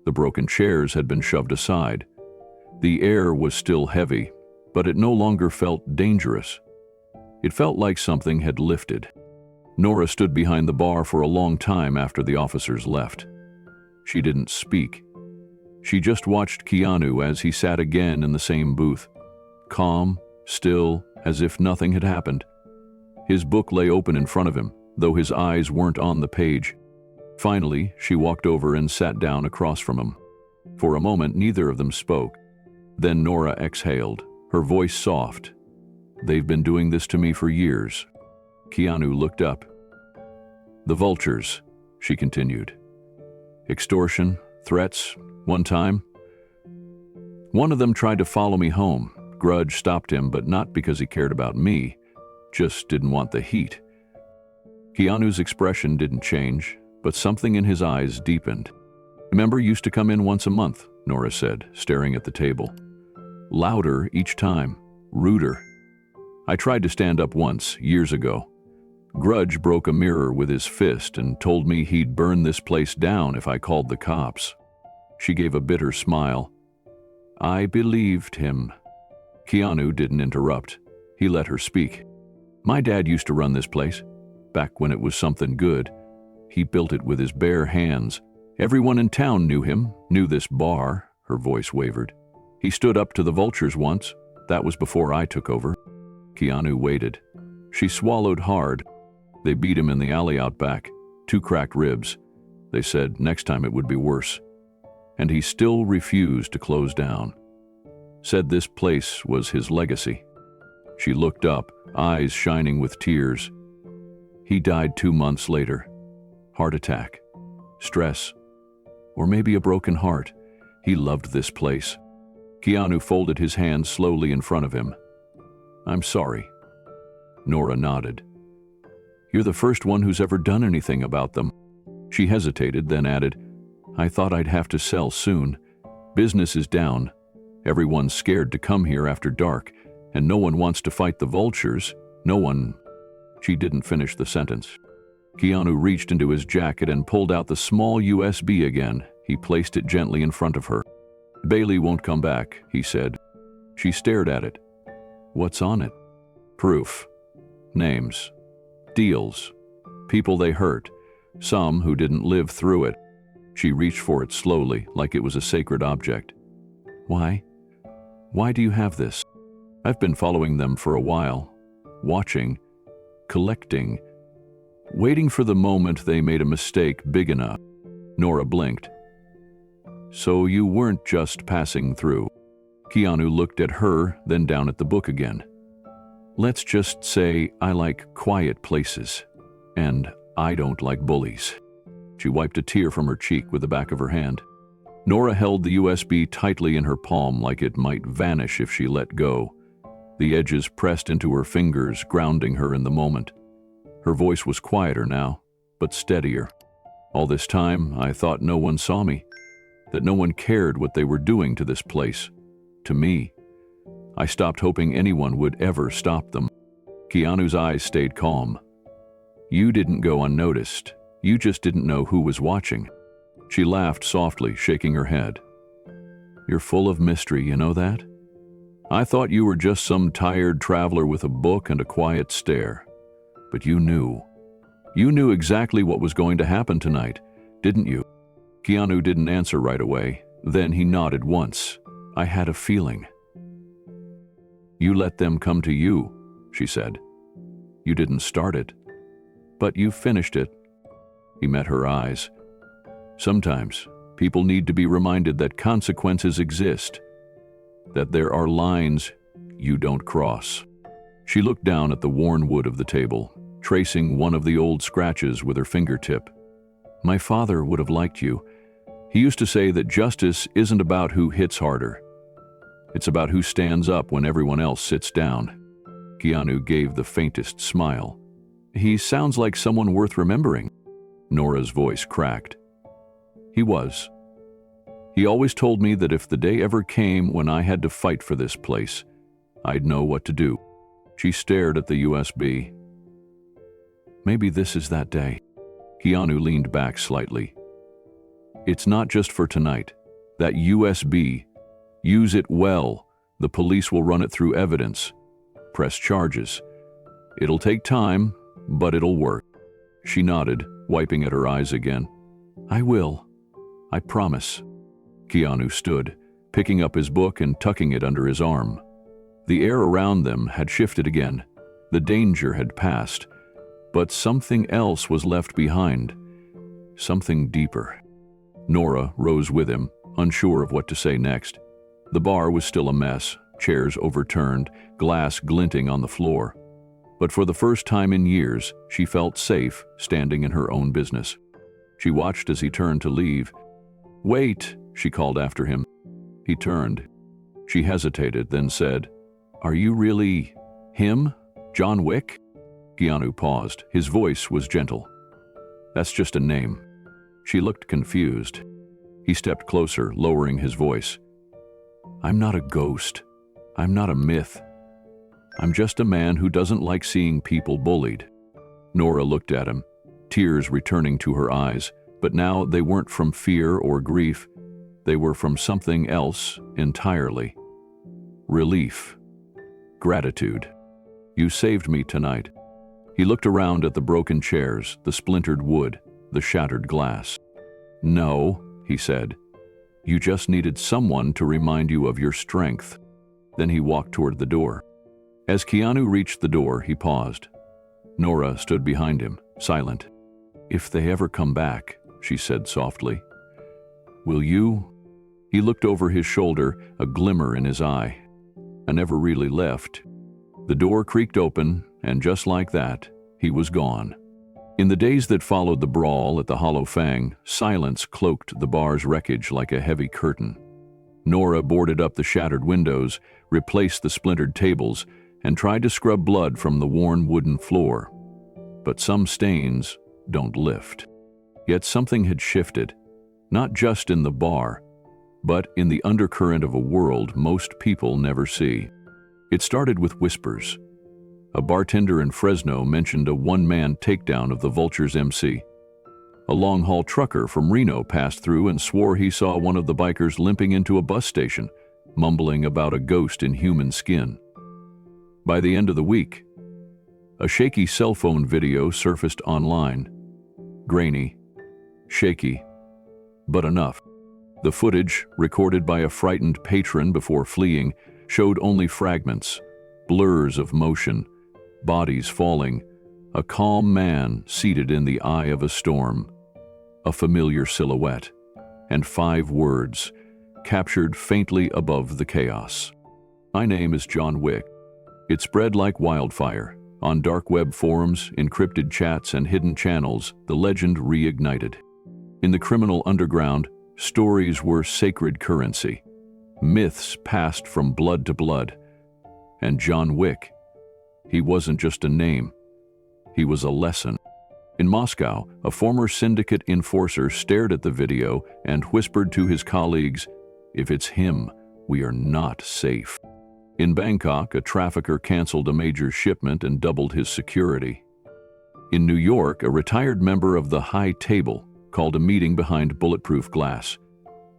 The broken chairs had been shoved aside. The air was still heavy, but it no longer felt dangerous. It felt like something had lifted. Nora stood behind the bar for a long time after the officers left. She didn't speak, She just watched Keanu as he sat again in the same booth, calm, still, as if nothing had happened. His book lay open in front of him, though his eyes weren't on the page. Finally, she walked over and sat down across from him. For a moment, neither of them spoke. Then Nora exhaled, her voice soft. "They've been doing this to me for years." Keanu looked up. "The Vultures," she continued. "Extortion, threats, one time. One of them tried to follow me home. Grudge stopped him, but not because he cared about me, just didn't want the heat." Keanu's expression didn't change, but something in his eyes deepened. "Remember, used to come in once a month," Nora said, staring at the table. "Louder each time, ruder. I tried to stand up once, years ago. Grudge broke a mirror with his fist and told me he'd burn this place down if I called the cops." She gave a bitter smile. "I believed him." Keanu didn't interrupt. He let her speak. "My dad used to run this place, back when it was something good. He built it with his bare hands. Everyone in town knew him, knew this bar." Her voice wavered. "He stood up to the Vultures once. That was before I took over." Keanu waited. She swallowed hard. "They beat him in the alley out back. 2 cracked ribs. They said next time it would be worse. And he still refused to close down. Said this place was his legacy." She looked up, eyes shining with tears. "He died 2 months later. Heart attack. Stress. Or maybe a broken heart. He loved this place." Keanu folded his hands slowly in front of him. "I'm sorry." Nora nodded. "You're the first one who's ever done anything about them." She hesitated, then added, "I thought I'd have to sell soon. Business is down. Everyone's scared to come here after dark, and no one wants to fight the Vultures. No one—" She didn't finish the sentence. Keanu reached into his jacket and pulled out the small USB again. He placed it gently in front of her. "Bailey won't come back," he said. She stared at it. "What's on it?" "Proof. Names. Deals. People they hurt. Some who didn't live through it." She reached for it slowly, like it was a sacred object. "Why? Why do you have this?" "I've been following them for a while. Watching. Collecting. Waiting for the moment they made a mistake big enough." Nora blinked. "So you weren't just passing through." Keanu looked at her, then down at the book again. "Let's just say I like quiet places, and I don't like bullies." She wiped a tear from her cheek with the back of her hand. Nora held the USB tightly in her palm like it might vanish if she let go. The edges pressed into her fingers, grounding her in the moment. Her voice was quieter now, but steadier. "All this time, I thought no one saw me, that no one cared what they were doing to this place, to me. I stopped hoping anyone would ever stop them." Keanu's eyes stayed calm. "You didn't go unnoticed. You just didn't know who was watching." She laughed softly, shaking her head. "You're full of mystery, you know that? I thought you were just some tired traveler with a book and a quiet stare. But you knew. You knew exactly what was going to happen tonight, didn't you?" Keanu didn't answer right away. Then he nodded once. "I had a feeling." "You let them come to you," she said. "You didn't start it, but you finished it." He met her eyes. "Sometimes people need to be reminded that consequences exist, that there are lines you don't cross." She looked down at the worn wood of the table, tracing one of the old scratches with her fingertip. "My father would have liked you. He used to say that justice isn't about who hits harder. It's about who stands up when everyone else sits down." Keanu gave the faintest smile. "He sounds like someone worth remembering." Nora's voice cracked. "He was. He always told me that if the day ever came when I had to fight for this place, I'd know what to do." She stared at the USB. "Maybe this is that day." Keanu leaned back slightly. "It's not just for tonight. That USB. Use it well. The police will run it through evidence. Press charges. It'll take time, but it'll work." She nodded, wiping at her eyes again. "I will. I promise." Keanu stood, picking up his book and tucking it under his arm. The air around them had shifted again. The danger had passed, but something else was left behind. Something deeper. Nora rose with him, unsure of what to say next. The bar was still a mess, chairs overturned, glass glinting on the floor. But for the first time in years, she felt safe standing in her own business. She watched as he turned to leave. "Wait," she called after him. He turned. She hesitated, then said, "Are you really him? John Wick?" Keanu paused. His voice was gentle. "That's just a name." She looked confused. He stepped closer, lowering his voice. "I'm not a ghost. I'm not a myth. I'm just a man who doesn't like seeing people bullied." Nora looked at him, tears returning to her eyes, but now they weren't from fear or grief. They were from something else entirely. Relief. Gratitude. "You saved me tonight." He looked around at the broken chairs, the splintered wood, the shattered glass. "No," he said. "You just needed someone to remind you of your strength." Then he walked toward the door. As Keanu reached the door, he paused. Nora stood behind him, silent. "If they ever come back," she said softly, "will you?" He looked over his shoulder, a glimmer in his eye. "I never really left." The door creaked open, and just like that, he was gone. In the days that followed the brawl at the Hollow Fang, silence cloaked the bar's wreckage like a heavy curtain. Nora boarded up the shattered windows, replaced the splintered tables, and tried to scrub blood from the worn wooden floor. But some stains don't lift. Yet something had shifted, not just in the bar, but in the undercurrent of a world most people never see. It started with whispers. A bartender in Fresno mentioned a one-man takedown of the Vultures MC. A long-haul trucker from Reno passed through and swore he saw one of the bikers limping into a bus station, mumbling about a ghost in human skin. By the end of the week, a shaky cell phone video surfaced online. Grainy, shaky, but enough. The footage, recorded by a frightened patron before fleeing, showed only fragments, blurs of motion, bodies falling, a calm man seated in the eye of a storm, a familiar silhouette, and 5 words, captured faintly above the chaos. "My name is John Wick." It spread like wildfire. On dark web forums, encrypted chats, and hidden channels, the legend reignited. In the criminal underground, stories were sacred currency. Myths passed from blood to blood. And John Wick, he wasn't just a name. He was a lesson. In Moscow, a former syndicate enforcer stared at the video and whispered to his colleagues, "If it's him, we are not safe." In Bangkok, a trafficker canceled a major shipment and doubled his security. In New York, a retired member of the High Table called a meeting behind bulletproof glass.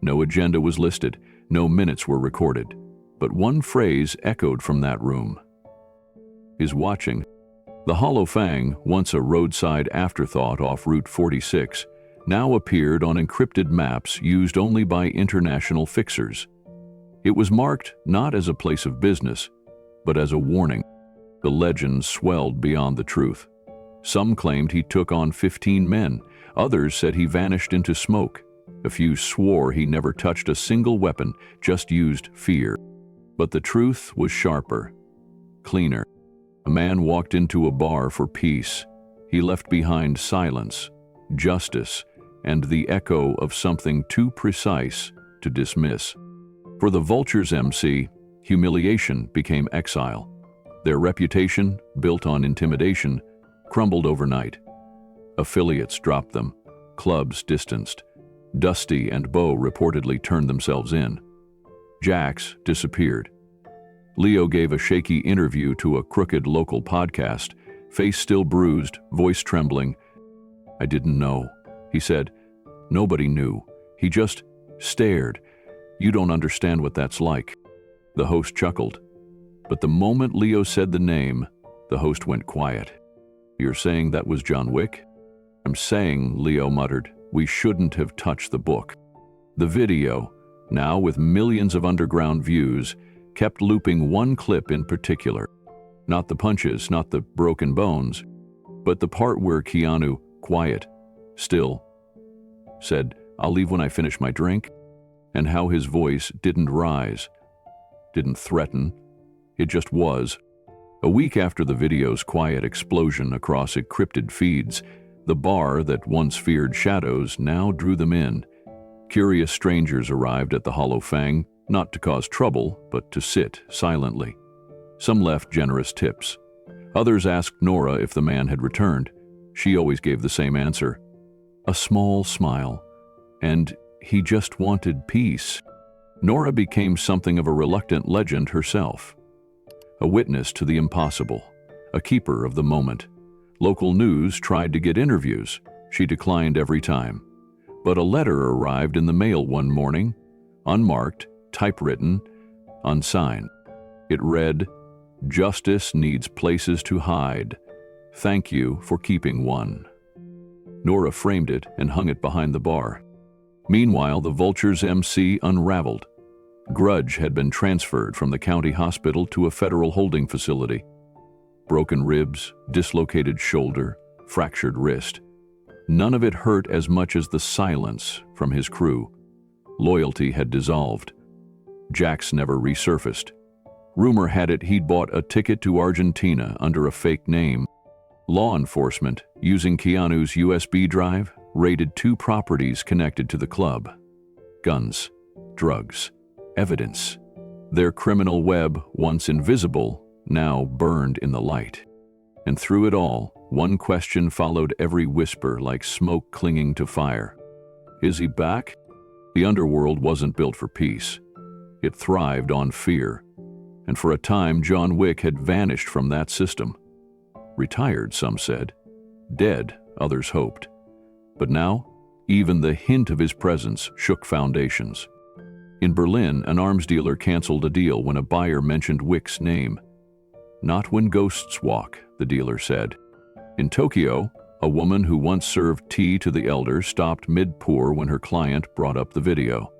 No agenda was listed, no minutes were recorded, but one phrase echoed from that room. "Is watching." The Hollow Fang, once a roadside afterthought off Route 46, now appeared on encrypted maps used only by international fixers. It was marked not as a place of business, but as a warning. The legend swelled beyond the truth. Some claimed he took on 15 men. Others said he vanished into smoke. A few swore he never touched a single weapon, just used fear. But the truth was sharper, cleaner. A man walked into a bar for peace. He left behind silence, justice, and the echo of something too precise to dismiss. For the Vultures MC, humiliation became exile. Their reputation, built on intimidation, crumbled overnight. Affiliates dropped them, clubs distanced. Dusty and Bo reportedly turned themselves in. Jax disappeared. Leo gave a shaky interview to a crooked local podcast, face still bruised, voice trembling. "I didn't know," he said. "Nobody knew. He just stared. You don't understand what that's like." The host chuckled. But the moment Leo said the name, the host went quiet. "You're saying that was John Wick?" "I'm saying," Leo muttered, "we shouldn't have touched the book." The video, now with millions of underground views, kept looping one clip in particular. Not the punches, not the broken bones, but the part where Keanu, quiet, still, said, "I'll leave when I finish my drink," and how his voice didn't rise, didn't threaten, it just was. A week after the video's quiet explosion across encrypted feeds, the bar that once feared shadows now drew them in. Curious strangers arrived at the Hollow Fang, not to cause trouble, but to sit silently. Some left generous tips. Others asked Nora if the man had returned. She always gave the same answer. A small smile. And he just wanted peace. Nora became something of a reluctant legend herself. A witness to the impossible. A keeper of the moment. Local news tried to get interviews. She declined every time. But a letter arrived in the mail one morning, unmarked, typewritten, unsigned. It read, "Justice needs places to hide. Thank you for keeping one." Nora framed it and hung it behind the bar. Meanwhile, the Vultures MC unraveled. Grudge had been transferred from the county hospital to a federal holding facility. Broken ribs, dislocated shoulder, fractured wrist. None of it hurt as much as the silence from his crew. Loyalty had dissolved. Jax never resurfaced. Rumor had it he'd bought a ticket to Argentina under a fake name. Law enforcement, using Keanu's USB drive, raided 2 properties connected to the club. Guns, drugs, evidence. Their criminal web, once invisible, now burned in the light. And through it all, one question followed every whisper like smoke clinging to fire. Is he back? The underworld wasn't built for peace. It thrived on fear. And for a time, John Wick had vanished from that system. Retired, some said. Dead, others hoped. But now, even the hint of his presence shook foundations. In Berlin, an arms dealer canceled a deal when a buyer mentioned Wick's name. Not when ghosts walk, the dealer said. In Tokyo, a woman who once served tea to the elders stopped mid-pour when her client brought up the video.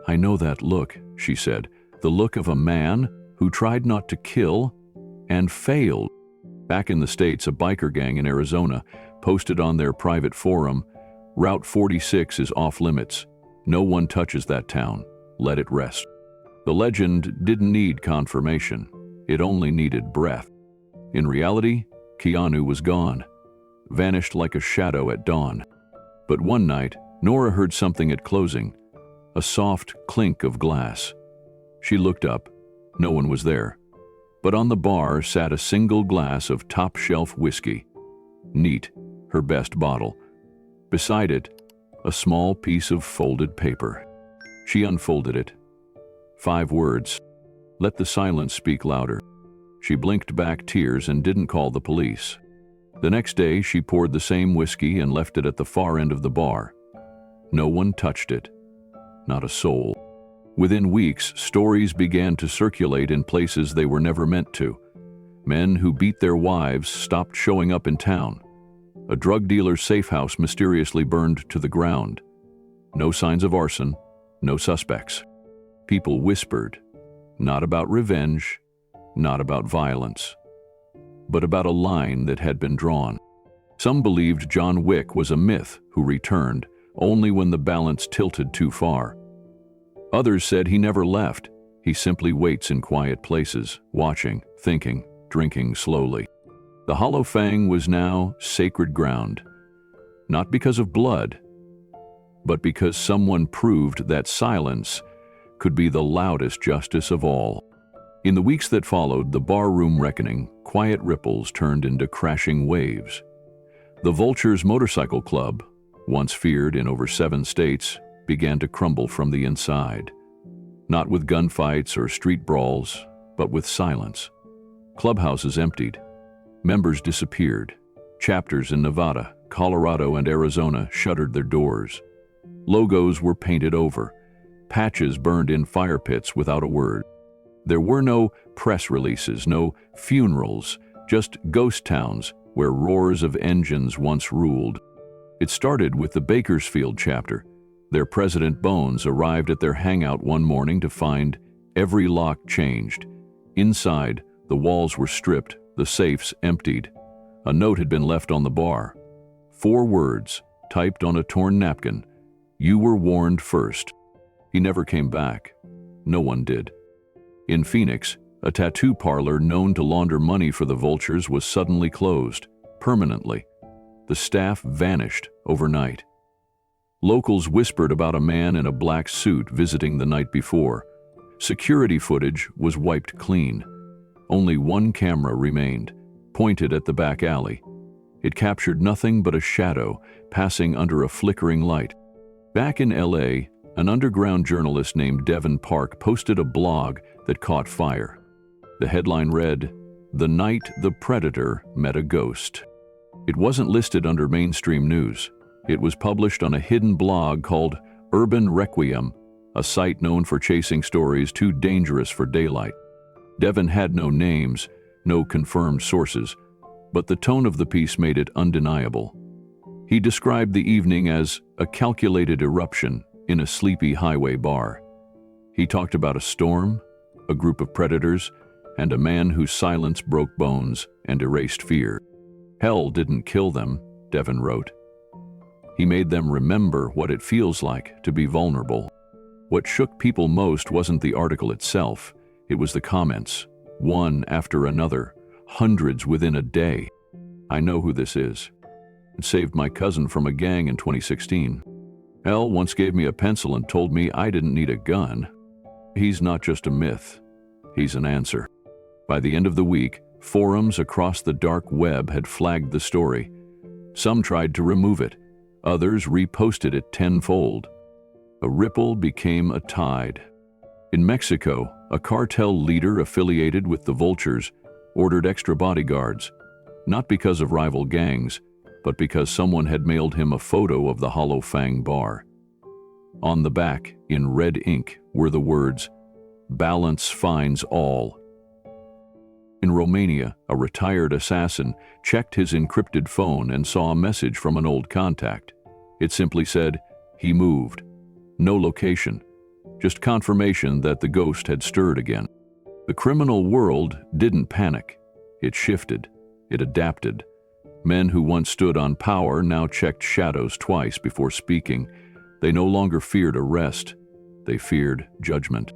"I know that look," she said, "the look of a man who tried not to kill and failed." Back in the States, a biker gang in Arizona posted on their private forum, "Route 46 is off limits. No one touches that town. Let it rest." The legend didn't need confirmation. It only needed breath. In reality, Keanu was gone, vanished like a shadow at dawn. But one night, Nora heard something at closing, a soft clink of glass. She looked up. No one was there. But on the bar sat a single glass of top-shelf whiskey. Neat, her best bottle. Beside it, a small piece of folded paper. She unfolded it. 5 words. Let the silence speak louder. She blinked back tears and didn't call the police. The next day, she poured the same whiskey and left it at the far end of the bar. No one touched it. Not a soul. Within weeks, stories began to circulate in places they were never meant to. Men who beat their wives stopped showing up in town. A drug dealer's safe house mysteriously burned to the ground. No signs of arson, no suspects. People whispered, not about revenge, not about violence, but about a line that had been drawn. Some believed John Wick was a myth who returned only when the balance tilted too far. Others said he never left. He simply waits in quiet places, watching, thinking, drinking slowly. The Hollow Fang was now sacred ground, not because of blood, but because someone proved that silence could be the loudest justice of all. In the weeks that followed the barroom reckoning, quiet ripples turned into crashing waves. The Vultures motorcycle club, once feared in over 7 states, began to crumble from the inside. Not with gunfights or street brawls, but with silence. Clubhouses emptied. Members disappeared. Chapters in Nevada, Colorado, and Arizona shuttered their doors. Logos were painted over. Patches burned in fire pits without a word. There were no press releases, no funerals, just ghost towns where roars of engines once ruled. It started with the Bakersfield chapter. Their President Bones arrived at their hangout one morning to find every lock changed. Inside, the walls were stripped, the safes emptied. A note had been left on the bar. 4 words, typed on a torn napkin. "You were warned first." He never came back. No one did. In Phoenix, a tattoo parlor known to launder money for the Vultures was suddenly closed, permanently. The staff vanished overnight. Locals whispered about a man in a black suit visiting the night before. Security footage was wiped clean. Only one camera remained, pointed at the back alley. It captured nothing but a shadow passing under a flickering light. Back in LA, an underground journalist named Devin Park posted a blog that caught fire. The headline read, "The Night the Predator Met a Ghost." It wasn't listed under mainstream news. It was published on a hidden blog called Urban Requiem, a site known for chasing stories too dangerous for daylight. Devin had no names, no confirmed sources, but the tone of the piece made it undeniable. He described the evening as a calculated eruption in a sleepy highway bar. He talked about a storm, a group of predators, and a man whose silence broke bones and erased fear. "Hell didn't kill them," Devin wrote. "He made them remember what it feels like to be vulnerable." What shook people most wasn't the article itself, it was the comments, one after another, hundreds within a day. "I know who this is. It saved my cousin from a gang in 2016. Hell once gave me a pencil and told me I didn't need a gun. He's not just a myth, he's an answer." By the end of the week, forums across the dark web had flagged the story. Some tried to remove it, others reposted it tenfold. A ripple became a tide. In Mexico, a cartel leader affiliated with the Vultures ordered extra bodyguards, not because of rival gangs, but because someone had mailed him a photo of the Hollow Fang bar. On the back, in red ink, were the words, "Balance finds all." In Romania, a retired assassin checked his encrypted phone and saw a message from an old contact. It simply said, "He moved." No location, just confirmation that the ghost had stirred again. The criminal world didn't panic. It shifted. It adapted. Men who once stood on power now checked shadows twice before speaking. They no longer feared arrest. They feared judgment.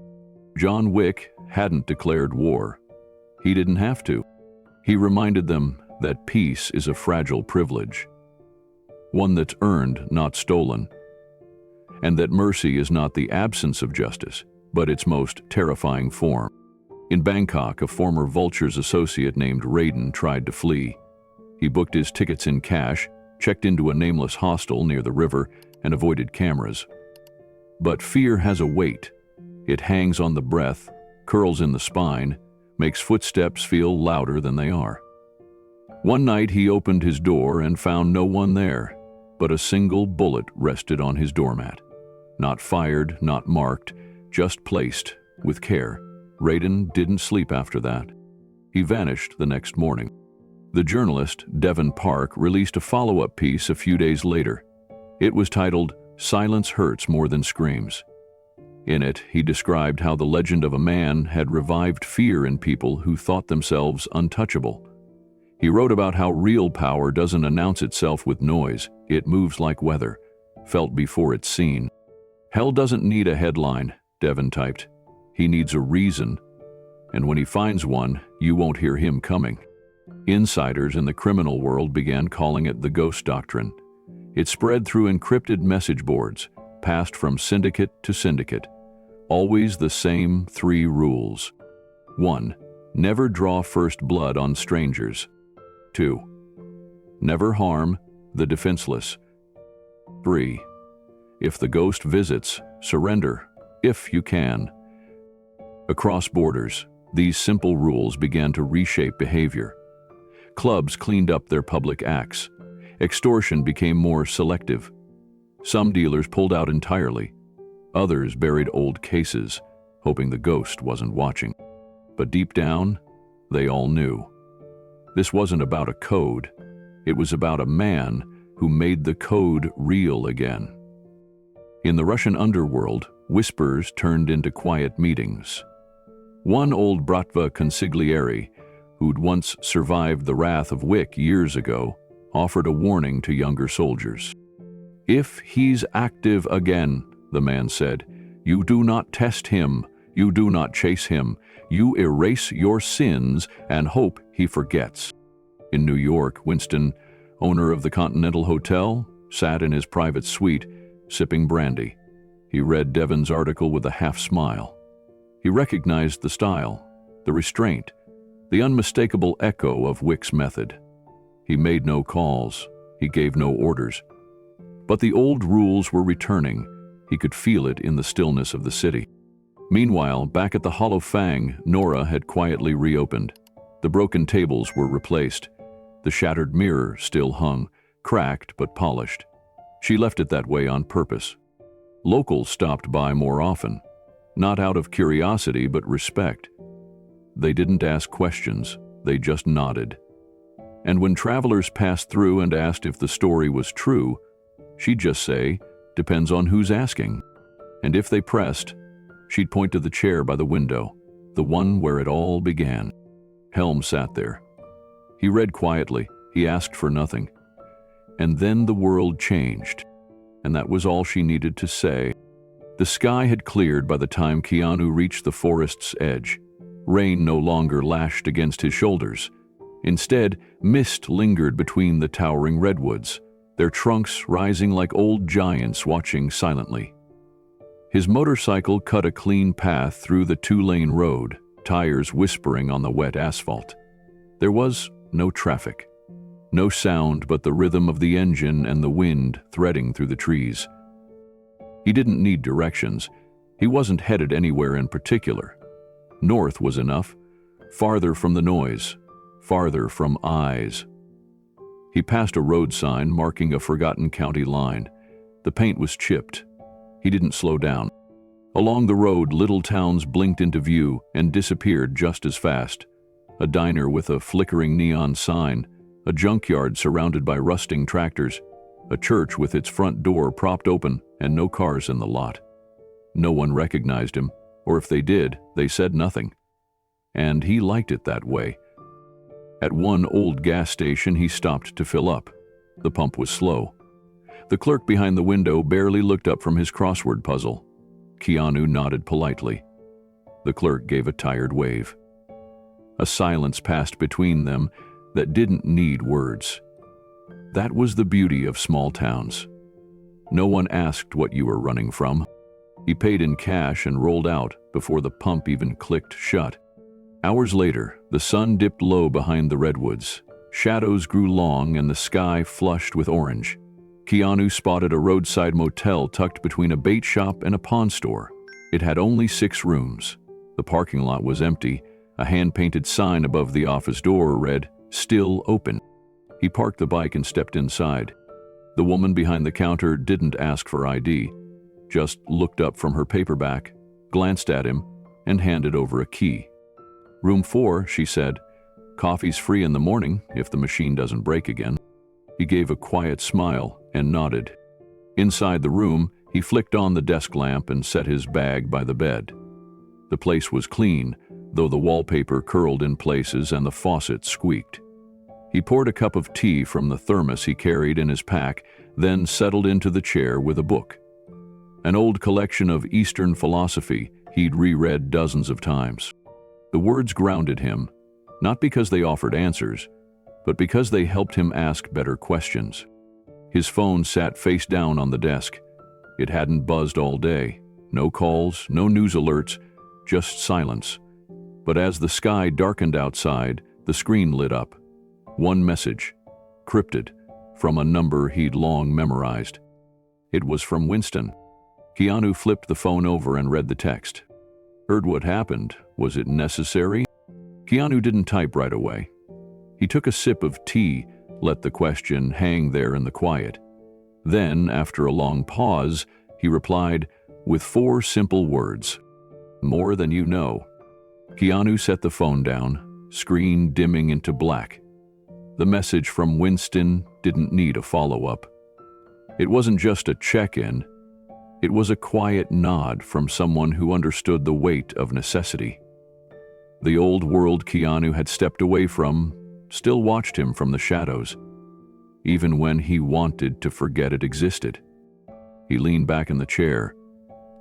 John Wick hadn't declared war. He didn't have to. He reminded them that peace is a fragile privilege, one that's earned, not stolen, and that mercy is not the absence of justice, but its most terrifying form. In Bangkok, a former Vultures associate named Raiden tried to flee. He booked his tickets in cash, checked into a nameless hostel near the river, and avoided cameras. But fear has a weight. It hangs on the breath, curls in the spine, makes footsteps feel louder than they are. One night he opened his door and found no one there, but a single bullet rested on his doormat. Not fired, not marked, just placed with care. Raiden didn't sleep after that. He vanished the next morning. The journalist, Devin Park, released a follow-up piece a few days later. It was titled, "Silence Hurts More Than Screams." In it, he described how the legend of a man had revived fear in people who thought themselves untouchable. He wrote about how real power doesn't announce itself with noise, it moves like weather, felt before it's seen. "Hell doesn't need a headline," Devin typed. "He needs a reason. And when he finds one, you won't hear him coming." Insiders in the criminal world began calling it the ghost doctrine. It spread through encrypted message boards, passed from syndicate to syndicate. Always the same 3 rules. 1. Never draw first blood on strangers. 2. Never harm the defenseless. 3. If the ghost visits, surrender, if you can. Across borders, these simple rules began to reshape behavior. Clubs cleaned up their public acts. Extortion became more selective. Some dealers pulled out entirely. Others buried old cases, hoping the ghost wasn't watching. But deep down, they all knew. This wasn't about a code. It was about a man who made the code real again. In the Russian underworld, whispers turned into quiet meetings. One old Bratva consigliere, who'd once survived the wrath of Wick years ago, offered a warning to younger soldiers. "If he's active again," the man said, "you do not test him, you do not chase him, you erase your sins and hope he forgets." In New York, Winston, owner of the Continental Hotel, sat in his private suite, sipping brandy. He read Devon's article with a half-smile. He recognized the style, the restraint, the unmistakable echo of Wick's method. He made no calls, he gave no orders. But the old rules were returning. He could feel it in the stillness of the city. Meanwhile, back at the Hollow Fang, Nora had quietly reopened. The broken tables were replaced. The shattered mirror still hung, cracked but polished. She left it that way on purpose. Locals stopped by more often, not out of curiosity but respect. They didn't ask questions, they just nodded. And when travelers passed through and asked if the story was true, she'd just say, "Depends on who's asking." And if they pressed, she'd point to the chair by the window, the one where it all began. Helm sat there. He read quietly, he asked for nothing. And then the world changed, and that was all she needed to say. The sky had cleared by the time Keanu reached the forest's edge. Rain no longer lashed against his shoulders. Instead, mist lingered between the towering redwoods, their trunks rising like old giants watching silently. His motorcycle cut a clean path through the two-lane road, tires whispering on the wet asphalt. There was no traffic. No sound but the rhythm of the engine and the wind threading through the trees. He didn't need directions. He wasn't headed anywhere in particular. North was enough, farther from the noise, farther from eyes. He passed a road sign marking a forgotten county line. The paint was chipped. He didn't slow down. Along the road, little towns blinked into view and disappeared just as fast. A diner with a flickering neon sign, a junkyard surrounded by rusting tractors, a church with its front door propped open and no cars in the lot. No one recognized him, or if they did, they said nothing. And he liked it that way. At one old gas station, he stopped to fill up. The pump was slow. The clerk behind the window barely looked up from his crossword puzzle. Keanu nodded politely. The clerk gave a tired wave. A silence passed between them that didn't need words. That was the beauty of small towns. No one asked what you were running from. He paid in cash and rolled out before the pump even clicked shut. Hours later, the sun dipped low behind the redwoods. Shadows grew long and the sky flushed with orange. Keanu spotted a roadside motel tucked between a bait shop and a pawn store. It had only 6 rooms. The parking lot was empty. A hand-painted sign above the office door read, "Still open." He parked the bike and stepped inside. The woman behind the counter didn't ask for ID, just looked up from her paperback, glanced at him, and handed over a key. "Room 4, she said. "Coffee's free in the morning if the machine doesn't break again." He gave a quiet smile and nodded. Inside the room, he flicked on the desk lamp and set his bag by the bed. The place was clean, though the wallpaper curled in places and the faucet squeaked. He poured a cup of tea from the thermos he carried in his pack, then settled into the chair with a book. An old collection of Eastern philosophy he'd reread dozens of times. The words grounded him, not because they offered answers, but because they helped him ask better questions. His phone sat face down on the desk. It hadn't buzzed all day. No calls, no news alerts, just silence. But as the sky darkened outside, the screen lit up. One message, crypted, from a number he'd long memorized. It was from Winston. Keanu flipped the phone over and read the text. "Heard what happened. Was it necessary?" Keanu didn't type right away. He took a sip of tea, let the question hang there in the quiet. Then, after a long pause, he replied with 4 simple words. "More than you know." Keanu set the phone down, screen dimming into black. The message from Winston didn't need a follow-up. It wasn't just a check-in. It was a quiet nod from someone who understood the weight of necessity. The old world Keanu had stepped away from still watched him from the shadows, even when he wanted to forget it existed. He leaned back in the chair.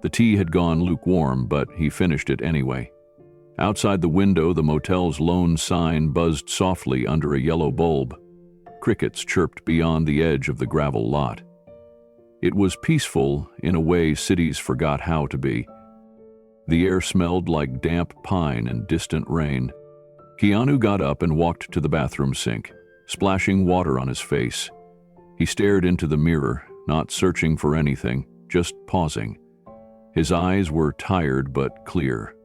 The tea had gone lukewarm, but he finished it anyway. Outside the window, the motel's lone sign buzzed softly under a yellow bulb. Crickets chirped beyond the edge of the gravel lot. It was peaceful in a way cities forgot how to be. The air smelled like damp pine and distant rain. Keanu got up and walked to the bathroom sink, splashing water on his face. He stared into the mirror, not searching for anything, just pausing. His eyes were tired but clear.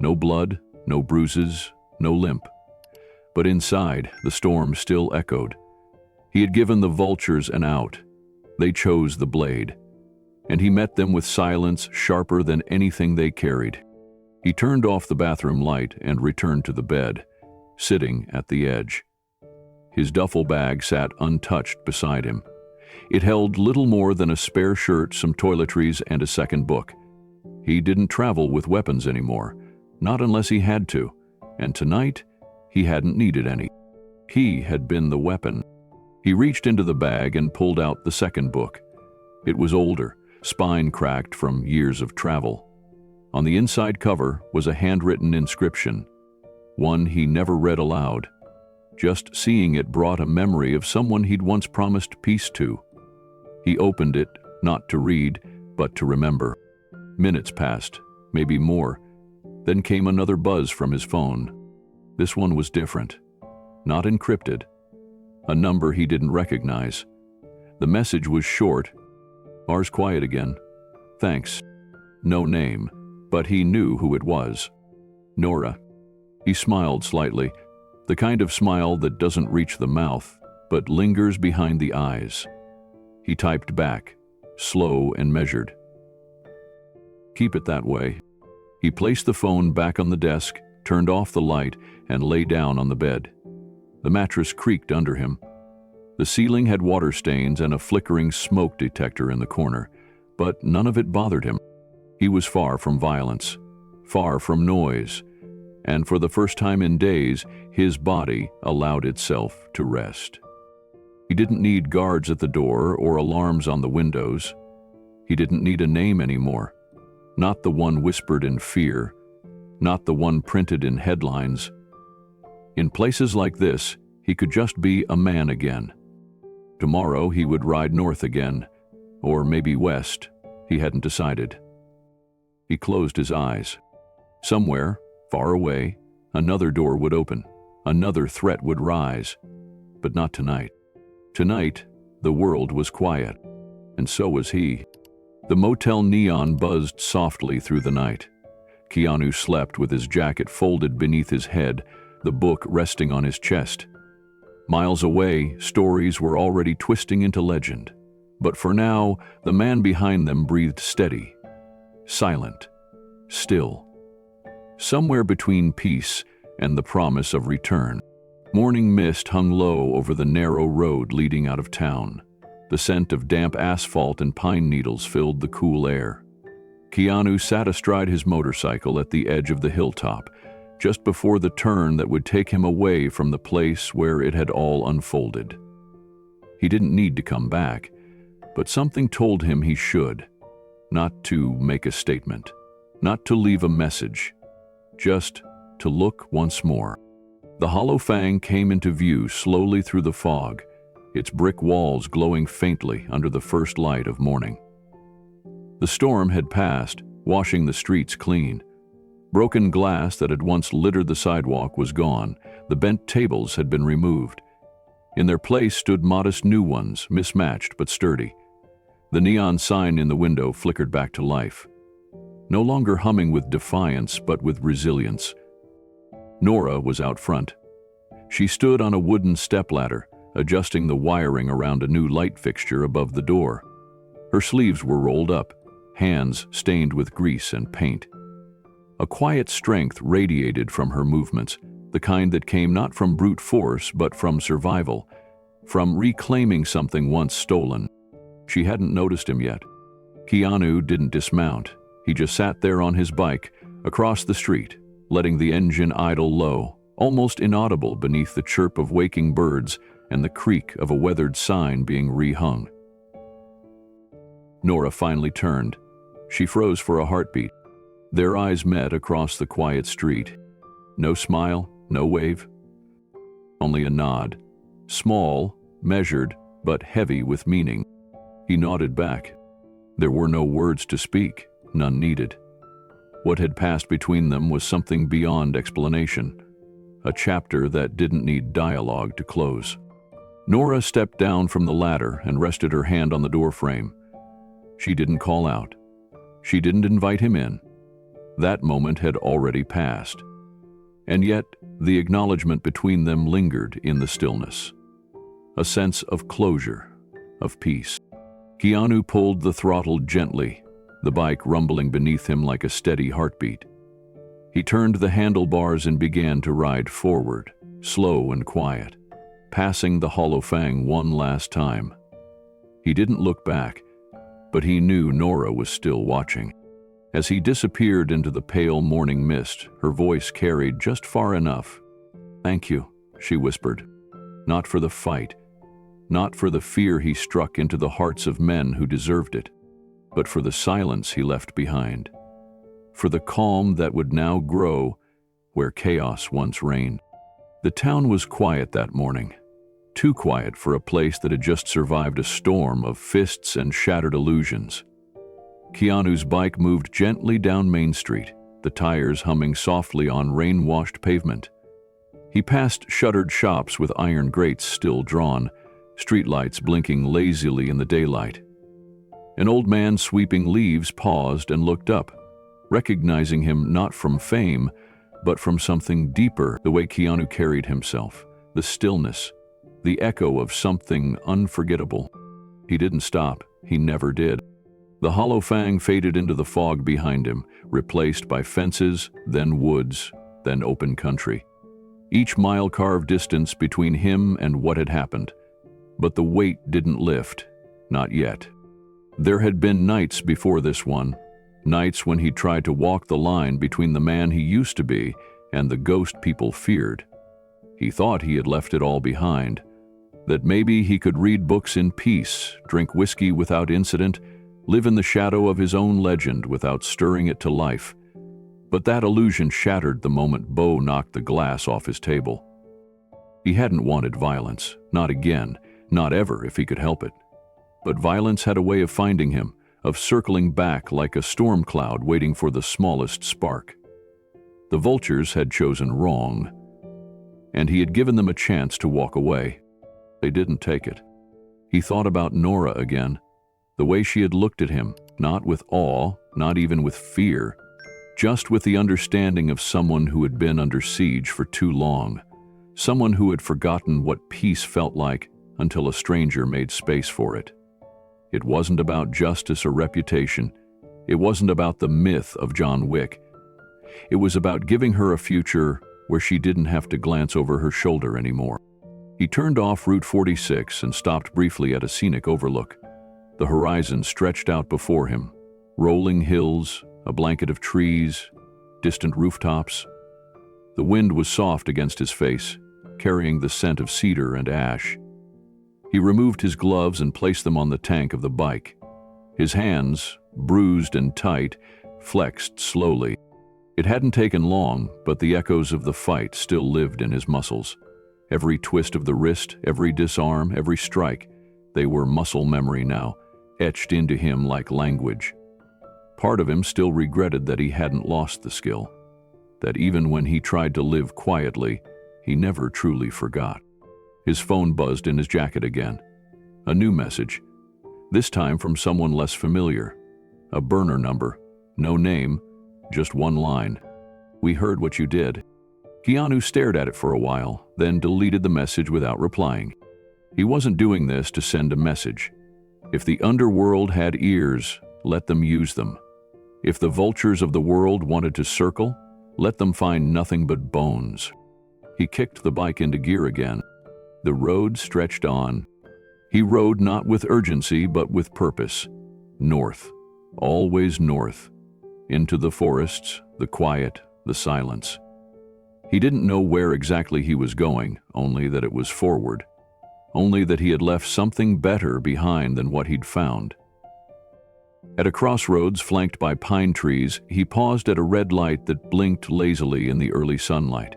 No blood, no bruises, no limp. But inside, the storm still echoed. He had given the vultures an out. They chose the blade, and he met them with silence sharper than anything they carried. He turned off the bathroom light and returned to the bed, sitting at the edge. His duffel bag sat untouched beside him. It held little more than a spare shirt, some toiletries, and a second book. He didn't travel with weapons anymore, not unless he had to, and tonight he hadn't needed any. He had been the weapon. He reached into the bag and pulled out the second book. It was older, spine cracked from years of travel. On the inside cover was a handwritten inscription, one he never read aloud. Just seeing it brought a memory of someone he'd once promised peace to. He opened it, not to read, but to remember. Minutes passed, maybe more. Then came another buzz from his phone. This one was different, not encrypted. A number he didn't recognize. The message was short. "Ours quiet again. Thanks." No name, but he knew who it was. Nora. He smiled slightly, the kind of smile that doesn't reach the mouth, but lingers behind the eyes. He typed back, slow and measured. "Keep it that way." He placed the phone back on the desk, turned off the light, and lay down on the bed. The mattress creaked under him. The ceiling had water stains and a flickering smoke detector in the corner, but none of it bothered him. He was far from violence, far from noise, and for the first time in days, his body allowed itself to rest. He didn't need guards at the door or alarms on the windows. He didn't need a name anymore, not the one whispered in fear, not the one printed in headlines. In places like this, he could just be a man again. Tomorrow he would ride north again, or maybe west. He hadn't decided. He closed his eyes. Somewhere, far away, another door would open. Another threat would rise. But not tonight. Tonight, the world was quiet, and so was he. The motel neon buzzed softly through the night. Keanu slept with his jacket folded beneath his head, the book resting on his chest. Miles away, stories were already twisting into legend. But for now, the man behind them breathed steady, silent, still. Somewhere between peace and the promise of return. Morning mist hung low over the narrow road leading out of town. The scent of damp asphalt and pine needles filled the cool air. Keanu sat astride his motorcycle at the edge of the hilltop, just before the turn that would take him away from the place where it had all unfolded. He didn't need to come back, but something told him he should. Not to make a statement, not to leave a message, just to look once more. The Hollow Fang came into view slowly through the fog, its brick walls glowing faintly under the first light of morning. The storm had passed, washing the streets clean. Broken glass that had once littered the sidewalk was gone. The bent tables had been removed. In their place stood modest new ones, mismatched but sturdy. The neon sign in the window flickered back to life. No longer humming with defiance, but with resilience. Nora was out front. She stood on a wooden stepladder, adjusting the wiring around a new light fixture above the door. Her sleeves were rolled up, hands stained with grease and paint. A quiet strength radiated from her movements, the kind that came not from brute force but from survival, from reclaiming something once stolen. She hadn't noticed him yet. Keanu didn't dismount. He just sat there on his bike, across the street, letting the engine idle low, almost inaudible beneath the chirp of waking birds and the creak of a weathered sign being rehung. Nora finally turned. She froze for a heartbeat. Their eyes met across the quiet street. No smile, no wave. Only a nod. Small, measured, but heavy with meaning. He nodded back. There were no words to speak, none needed. What had passed between them was something beyond explanation, a chapter that didn't need dialogue to close. Nora stepped down from the ladder and rested her hand on the doorframe. She didn't call out. She didn't invite him in. That moment had already passed. And yet, the acknowledgement between them lingered in the stillness. A sense of closure, of peace. Keanu pulled the throttle gently, the bike rumbling beneath him like a steady heartbeat. He turned the handlebars and began to ride forward, slow and quiet, passing the hollow fang one last time. He didn't look back, but he knew Nora was still watching. As he disappeared into the pale morning mist, her voice carried just far enough. "Thank you," she whispered. Not for the fight, not for the fear he struck into the hearts of men who deserved it, but for the silence he left behind, for the calm that would now grow where chaos once reigned. The town was quiet that morning, too quiet for a place that had just survived a storm of fists and shattered illusions. Keanu's bike moved gently down Main Street, the tires humming softly on rain-washed pavement. He passed shuttered shops with iron grates still drawn, streetlights blinking lazily in the daylight. An old man sweeping leaves paused and looked up, recognizing him not from fame, but from something deeper, the way Keanu carried himself, the stillness, the echo of something unforgettable. He didn't stop. He never did. The hollow fang faded into the fog behind him, replaced by fences, then woods, then open country. Each mile carved distance between him and what had happened. But the weight didn't lift, not yet. There had been nights before this one, nights when he tried to walk the line between the man he used to be and the ghost people feared. He thought he had left it all behind, that maybe he could read books in peace, drink whiskey without incident, live in the shadow of his own legend without stirring it to life. But that illusion shattered the moment Bo knocked the glass off his table. He hadn't wanted violence, not again, not ever if he could help it. But violence had a way of finding him, of circling back like a storm cloud waiting for the smallest spark. The Vultures had chosen wrong, and he had given them a chance to walk away. They didn't take it. He thought about Nora again, the way she had looked at him, not with awe, not even with fear, just with the understanding of someone who had been under siege for too long, someone who had forgotten what peace felt like until a stranger made space for it. It wasn't about justice or reputation. It wasn't about the myth of John Wick. It was about giving her a future where she didn't have to glance over her shoulder anymore. He turned off Route 46 and stopped briefly at a scenic overlook. The horizon stretched out before him, rolling hills, a blanket of trees, distant rooftops. The wind was soft against his face, carrying the scent of cedar and ash. He removed his gloves and placed them on the tank of the bike. His hands, bruised and tight, flexed slowly. It hadn't taken long, but the echoes of the fight still lived in his muscles. Every twist of the wrist, every disarm, every strike, they were muscle memory now, etched into him like language. Part of him still regretted that he hadn't lost the skill, that even when he tried to live quietly, he never truly forgot. His phone buzzed in his jacket again. A new message, this time from someone less familiar. A burner number, no name, just one line. "We heard what you did." Keanu stared at it for a while, then deleted the message without replying. He wasn't doing this to send a message. If the underworld had ears, let them use them. If the vultures of the world wanted to circle, let them find nothing but bones. He kicked the bike into gear again. The road stretched on. He rode not with urgency, but with purpose. North. always north, into the forests, the quiet, the silence. He didn't know where exactly he was going, only that it was forward, only that he had left something better behind than what he'd found. At a crossroads flanked by pine trees, he paused at a red light that blinked lazily in the early sunlight.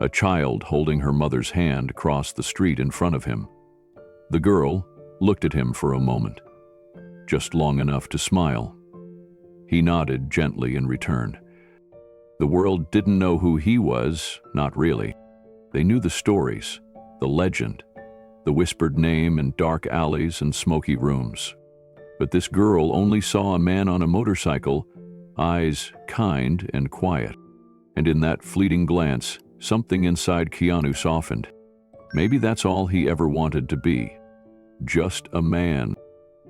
A child holding her mother's hand crossed the street in front of him. The girl looked at him for a moment, just long enough to smile. He nodded gently in return. The world didn't know who he was, not really. They knew the stories, the legend, the whispered name in dark alleys and smoky rooms. But this girl only saw a man on a motorcycle, eyes kind and quiet. And in that fleeting glance, something inside Keanu softened. Maybe that's all he ever wanted to be. Just a man,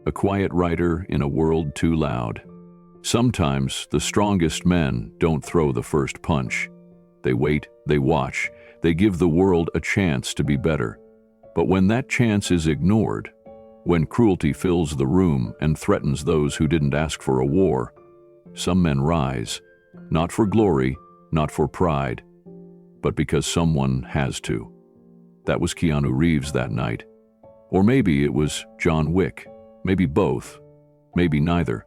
a quiet writer in a world too loud. Sometimes the strongest men don't throw the first punch. They wait, they watch, they give the world a chance to be better. But when that chance is ignored, when cruelty fills the room and threatens those who didn't ask for a war, some men rise, not for glory, not for pride, but because someone has to. That was Keanu Reeves that night. Or maybe it was John Wick, maybe both, maybe neither.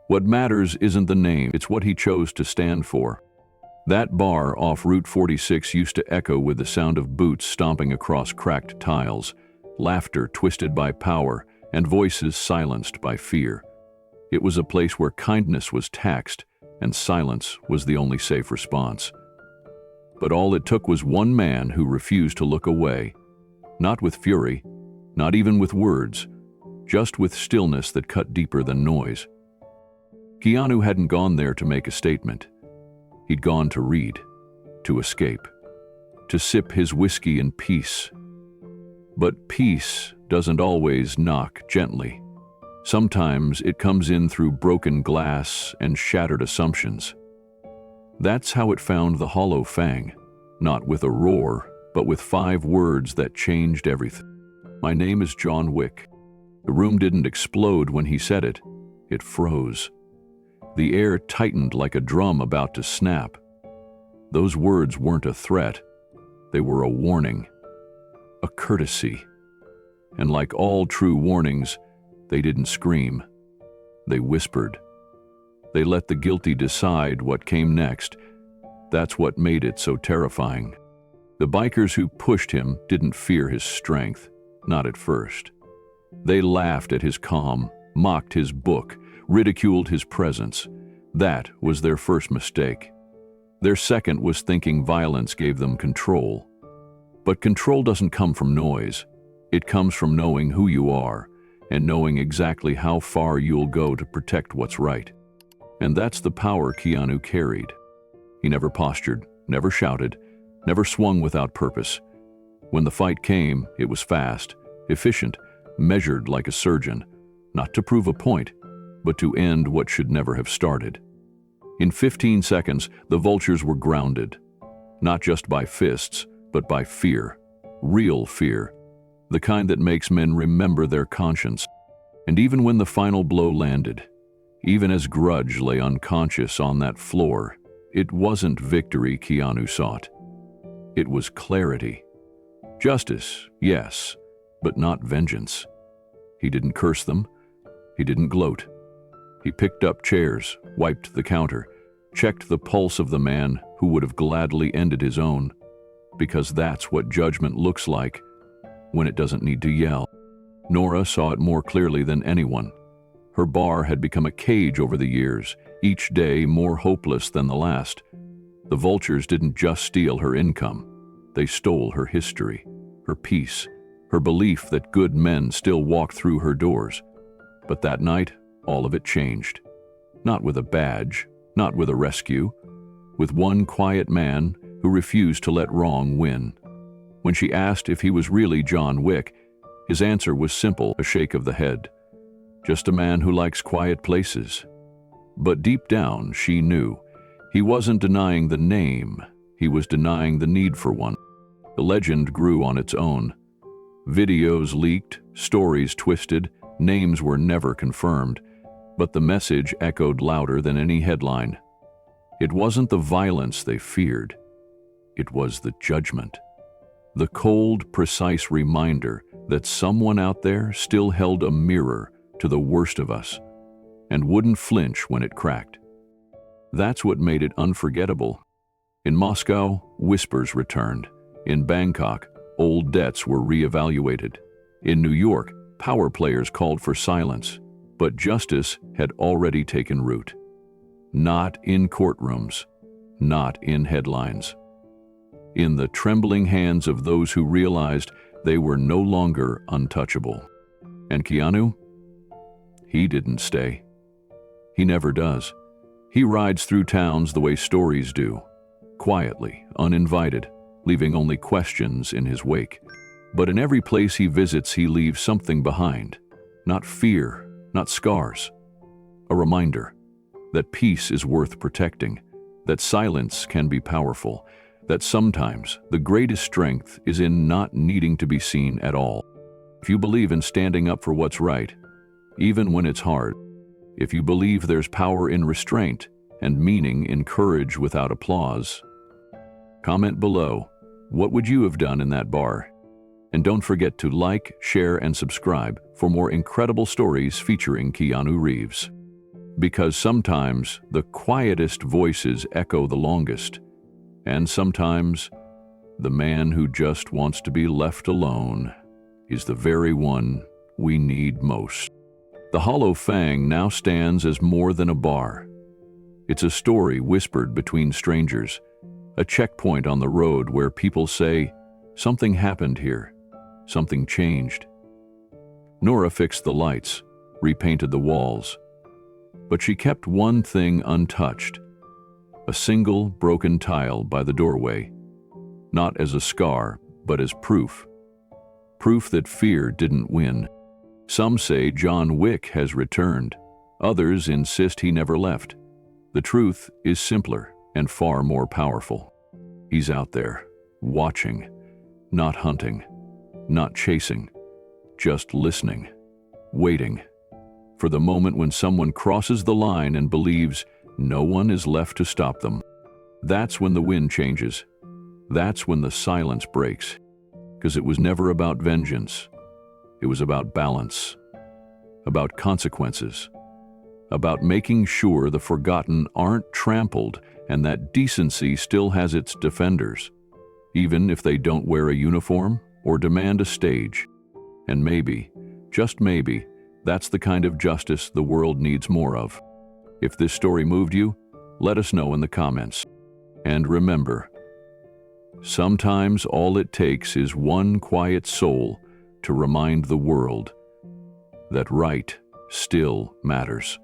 What matters isn't the name, it's what he chose to stand for. That bar off Route 46 used to echo with the sound of boots stomping across cracked tiles, laughter twisted by power, and voices silenced by fear. It was a place where kindness was taxed, and silence was the only safe response. But all it took was one man who refused to look away, not with fury, not even with words, just with stillness that cut deeper than noise. Keanu hadn't gone there to make a statement. He'd gone to read, to escape, to sip his whiskey in peace. But peace doesn't always knock gently. Sometimes it comes in through broken glass and shattered assumptions. That's how it found the hollow fang, not with a roar, but with 5 words that changed everything. My name is John Wick. The room didn't explode when he said it. It froze. The air tightened like a drum about to snap. Those words weren't a threat. They were a warning, a courtesy. And like all true warnings, they didn't scream. They whispered. They let the guilty decide what came next. That's what made it so terrifying. The bikers who pushed him didn't fear his strength, not at first. They laughed at his calm, mocked his book, ridiculed his presence. That was their first mistake. Their second was thinking violence gave them control. But control doesn't come from noise. It comes from knowing who you are and knowing exactly how far you'll go to protect what's right. And that's the power Keanu carried. He never postured, never shouted, never swung without purpose. When the fight came, it was fast, efficient, measured like a surgeon, not to prove a point, but to end what should never have started. In 15 seconds, the Vultures were grounded, not just by fists, but by fear, real fear, the kind that makes men remember their conscience. And even when the final blow landed, even as Grudge lay unconscious on that floor, it wasn't victory Keanu sought. It was clarity. Justice, yes, but not vengeance. He didn't curse them. He didn't gloat. He picked up chairs, wiped the counter, checked the pulse of the man who would have gladly ended his own, because that's what judgment looks like when it doesn't need to yell. Nora saw it more clearly than anyone. Her bar had become a cage over the years, each day more hopeless than the last. The Vultures didn't just steal her income. They stole her history, her peace, her belief that good men still walk through her doors. But that night, all of it changed. Not with a badge, not with a rescue, with one quiet man who refused to let wrong win. When she asked if he was really John Wick, his answer was simple, a shake of the head. Just a man who likes quiet places. But deep down, she knew. He wasn't denying the name, he was denying the need for one. The legend grew on its own. Videos leaked, stories twisted, names were never confirmed. But the message echoed louder than any headline. It wasn't the violence they feared. It was the judgment. The cold, precise reminder that someone out there still held a mirror to the worst of us and wouldn't flinch when it cracked. That's what made it unforgettable. In Moscow, whispers returned. In Bangkok, old debts were reevaluated. In New York, power players called for silence, but justice had already taken root. Not in courtrooms, not in headlines. In the trembling hands of those who realized they were no longer untouchable. And Keanu? He didn't stay. He never does. He rides through towns the way stories do, quietly, uninvited, leaving only questions in his wake. But in every place he visits, he leaves something behind. Not fear, not scars. A reminder that peace is worth protecting, that silence can be powerful, that sometimes the greatest strength is in not needing to be seen at all. If you believe in standing up for what's right, even when it's hard, if you believe there's power in restraint and meaning in courage without applause, comment below, what would you have done in that bar? And don't forget to like, share, and subscribe for more incredible stories featuring Keanu Reeves. Because sometimes the quietest voices echo the longest, and sometimes the man who just wants to be left alone is the very one we need most. The Hollow Fang now stands as more than a bar. It's a story whispered between strangers, a checkpoint on the road where people say, something happened here, something changed. Nora fixed the lights, repainted the walls, but she kept one thing untouched, a single broken tile by the doorway, not as a scar, but as proof. Proof that fear didn't win. Some say John Wick has returned. Others insist he never left. The truth is simpler and far more powerful. He's out there, watching, not hunting, not chasing, just listening, waiting for the moment when someone crosses the line and believes no one is left to stop them. That's when the wind changes. That's when the silence breaks. Because it was never about vengeance. It was about balance, about consequences, about making sure the forgotten aren't trampled and that decency still has its defenders, even if they don't wear a uniform or demand a stage. And maybe, just maybe, that's the kind of justice the world needs more of. If this story moved you, let us know in the comments. And remember, sometimes all it takes is one quiet soul to remind the world that right still matters.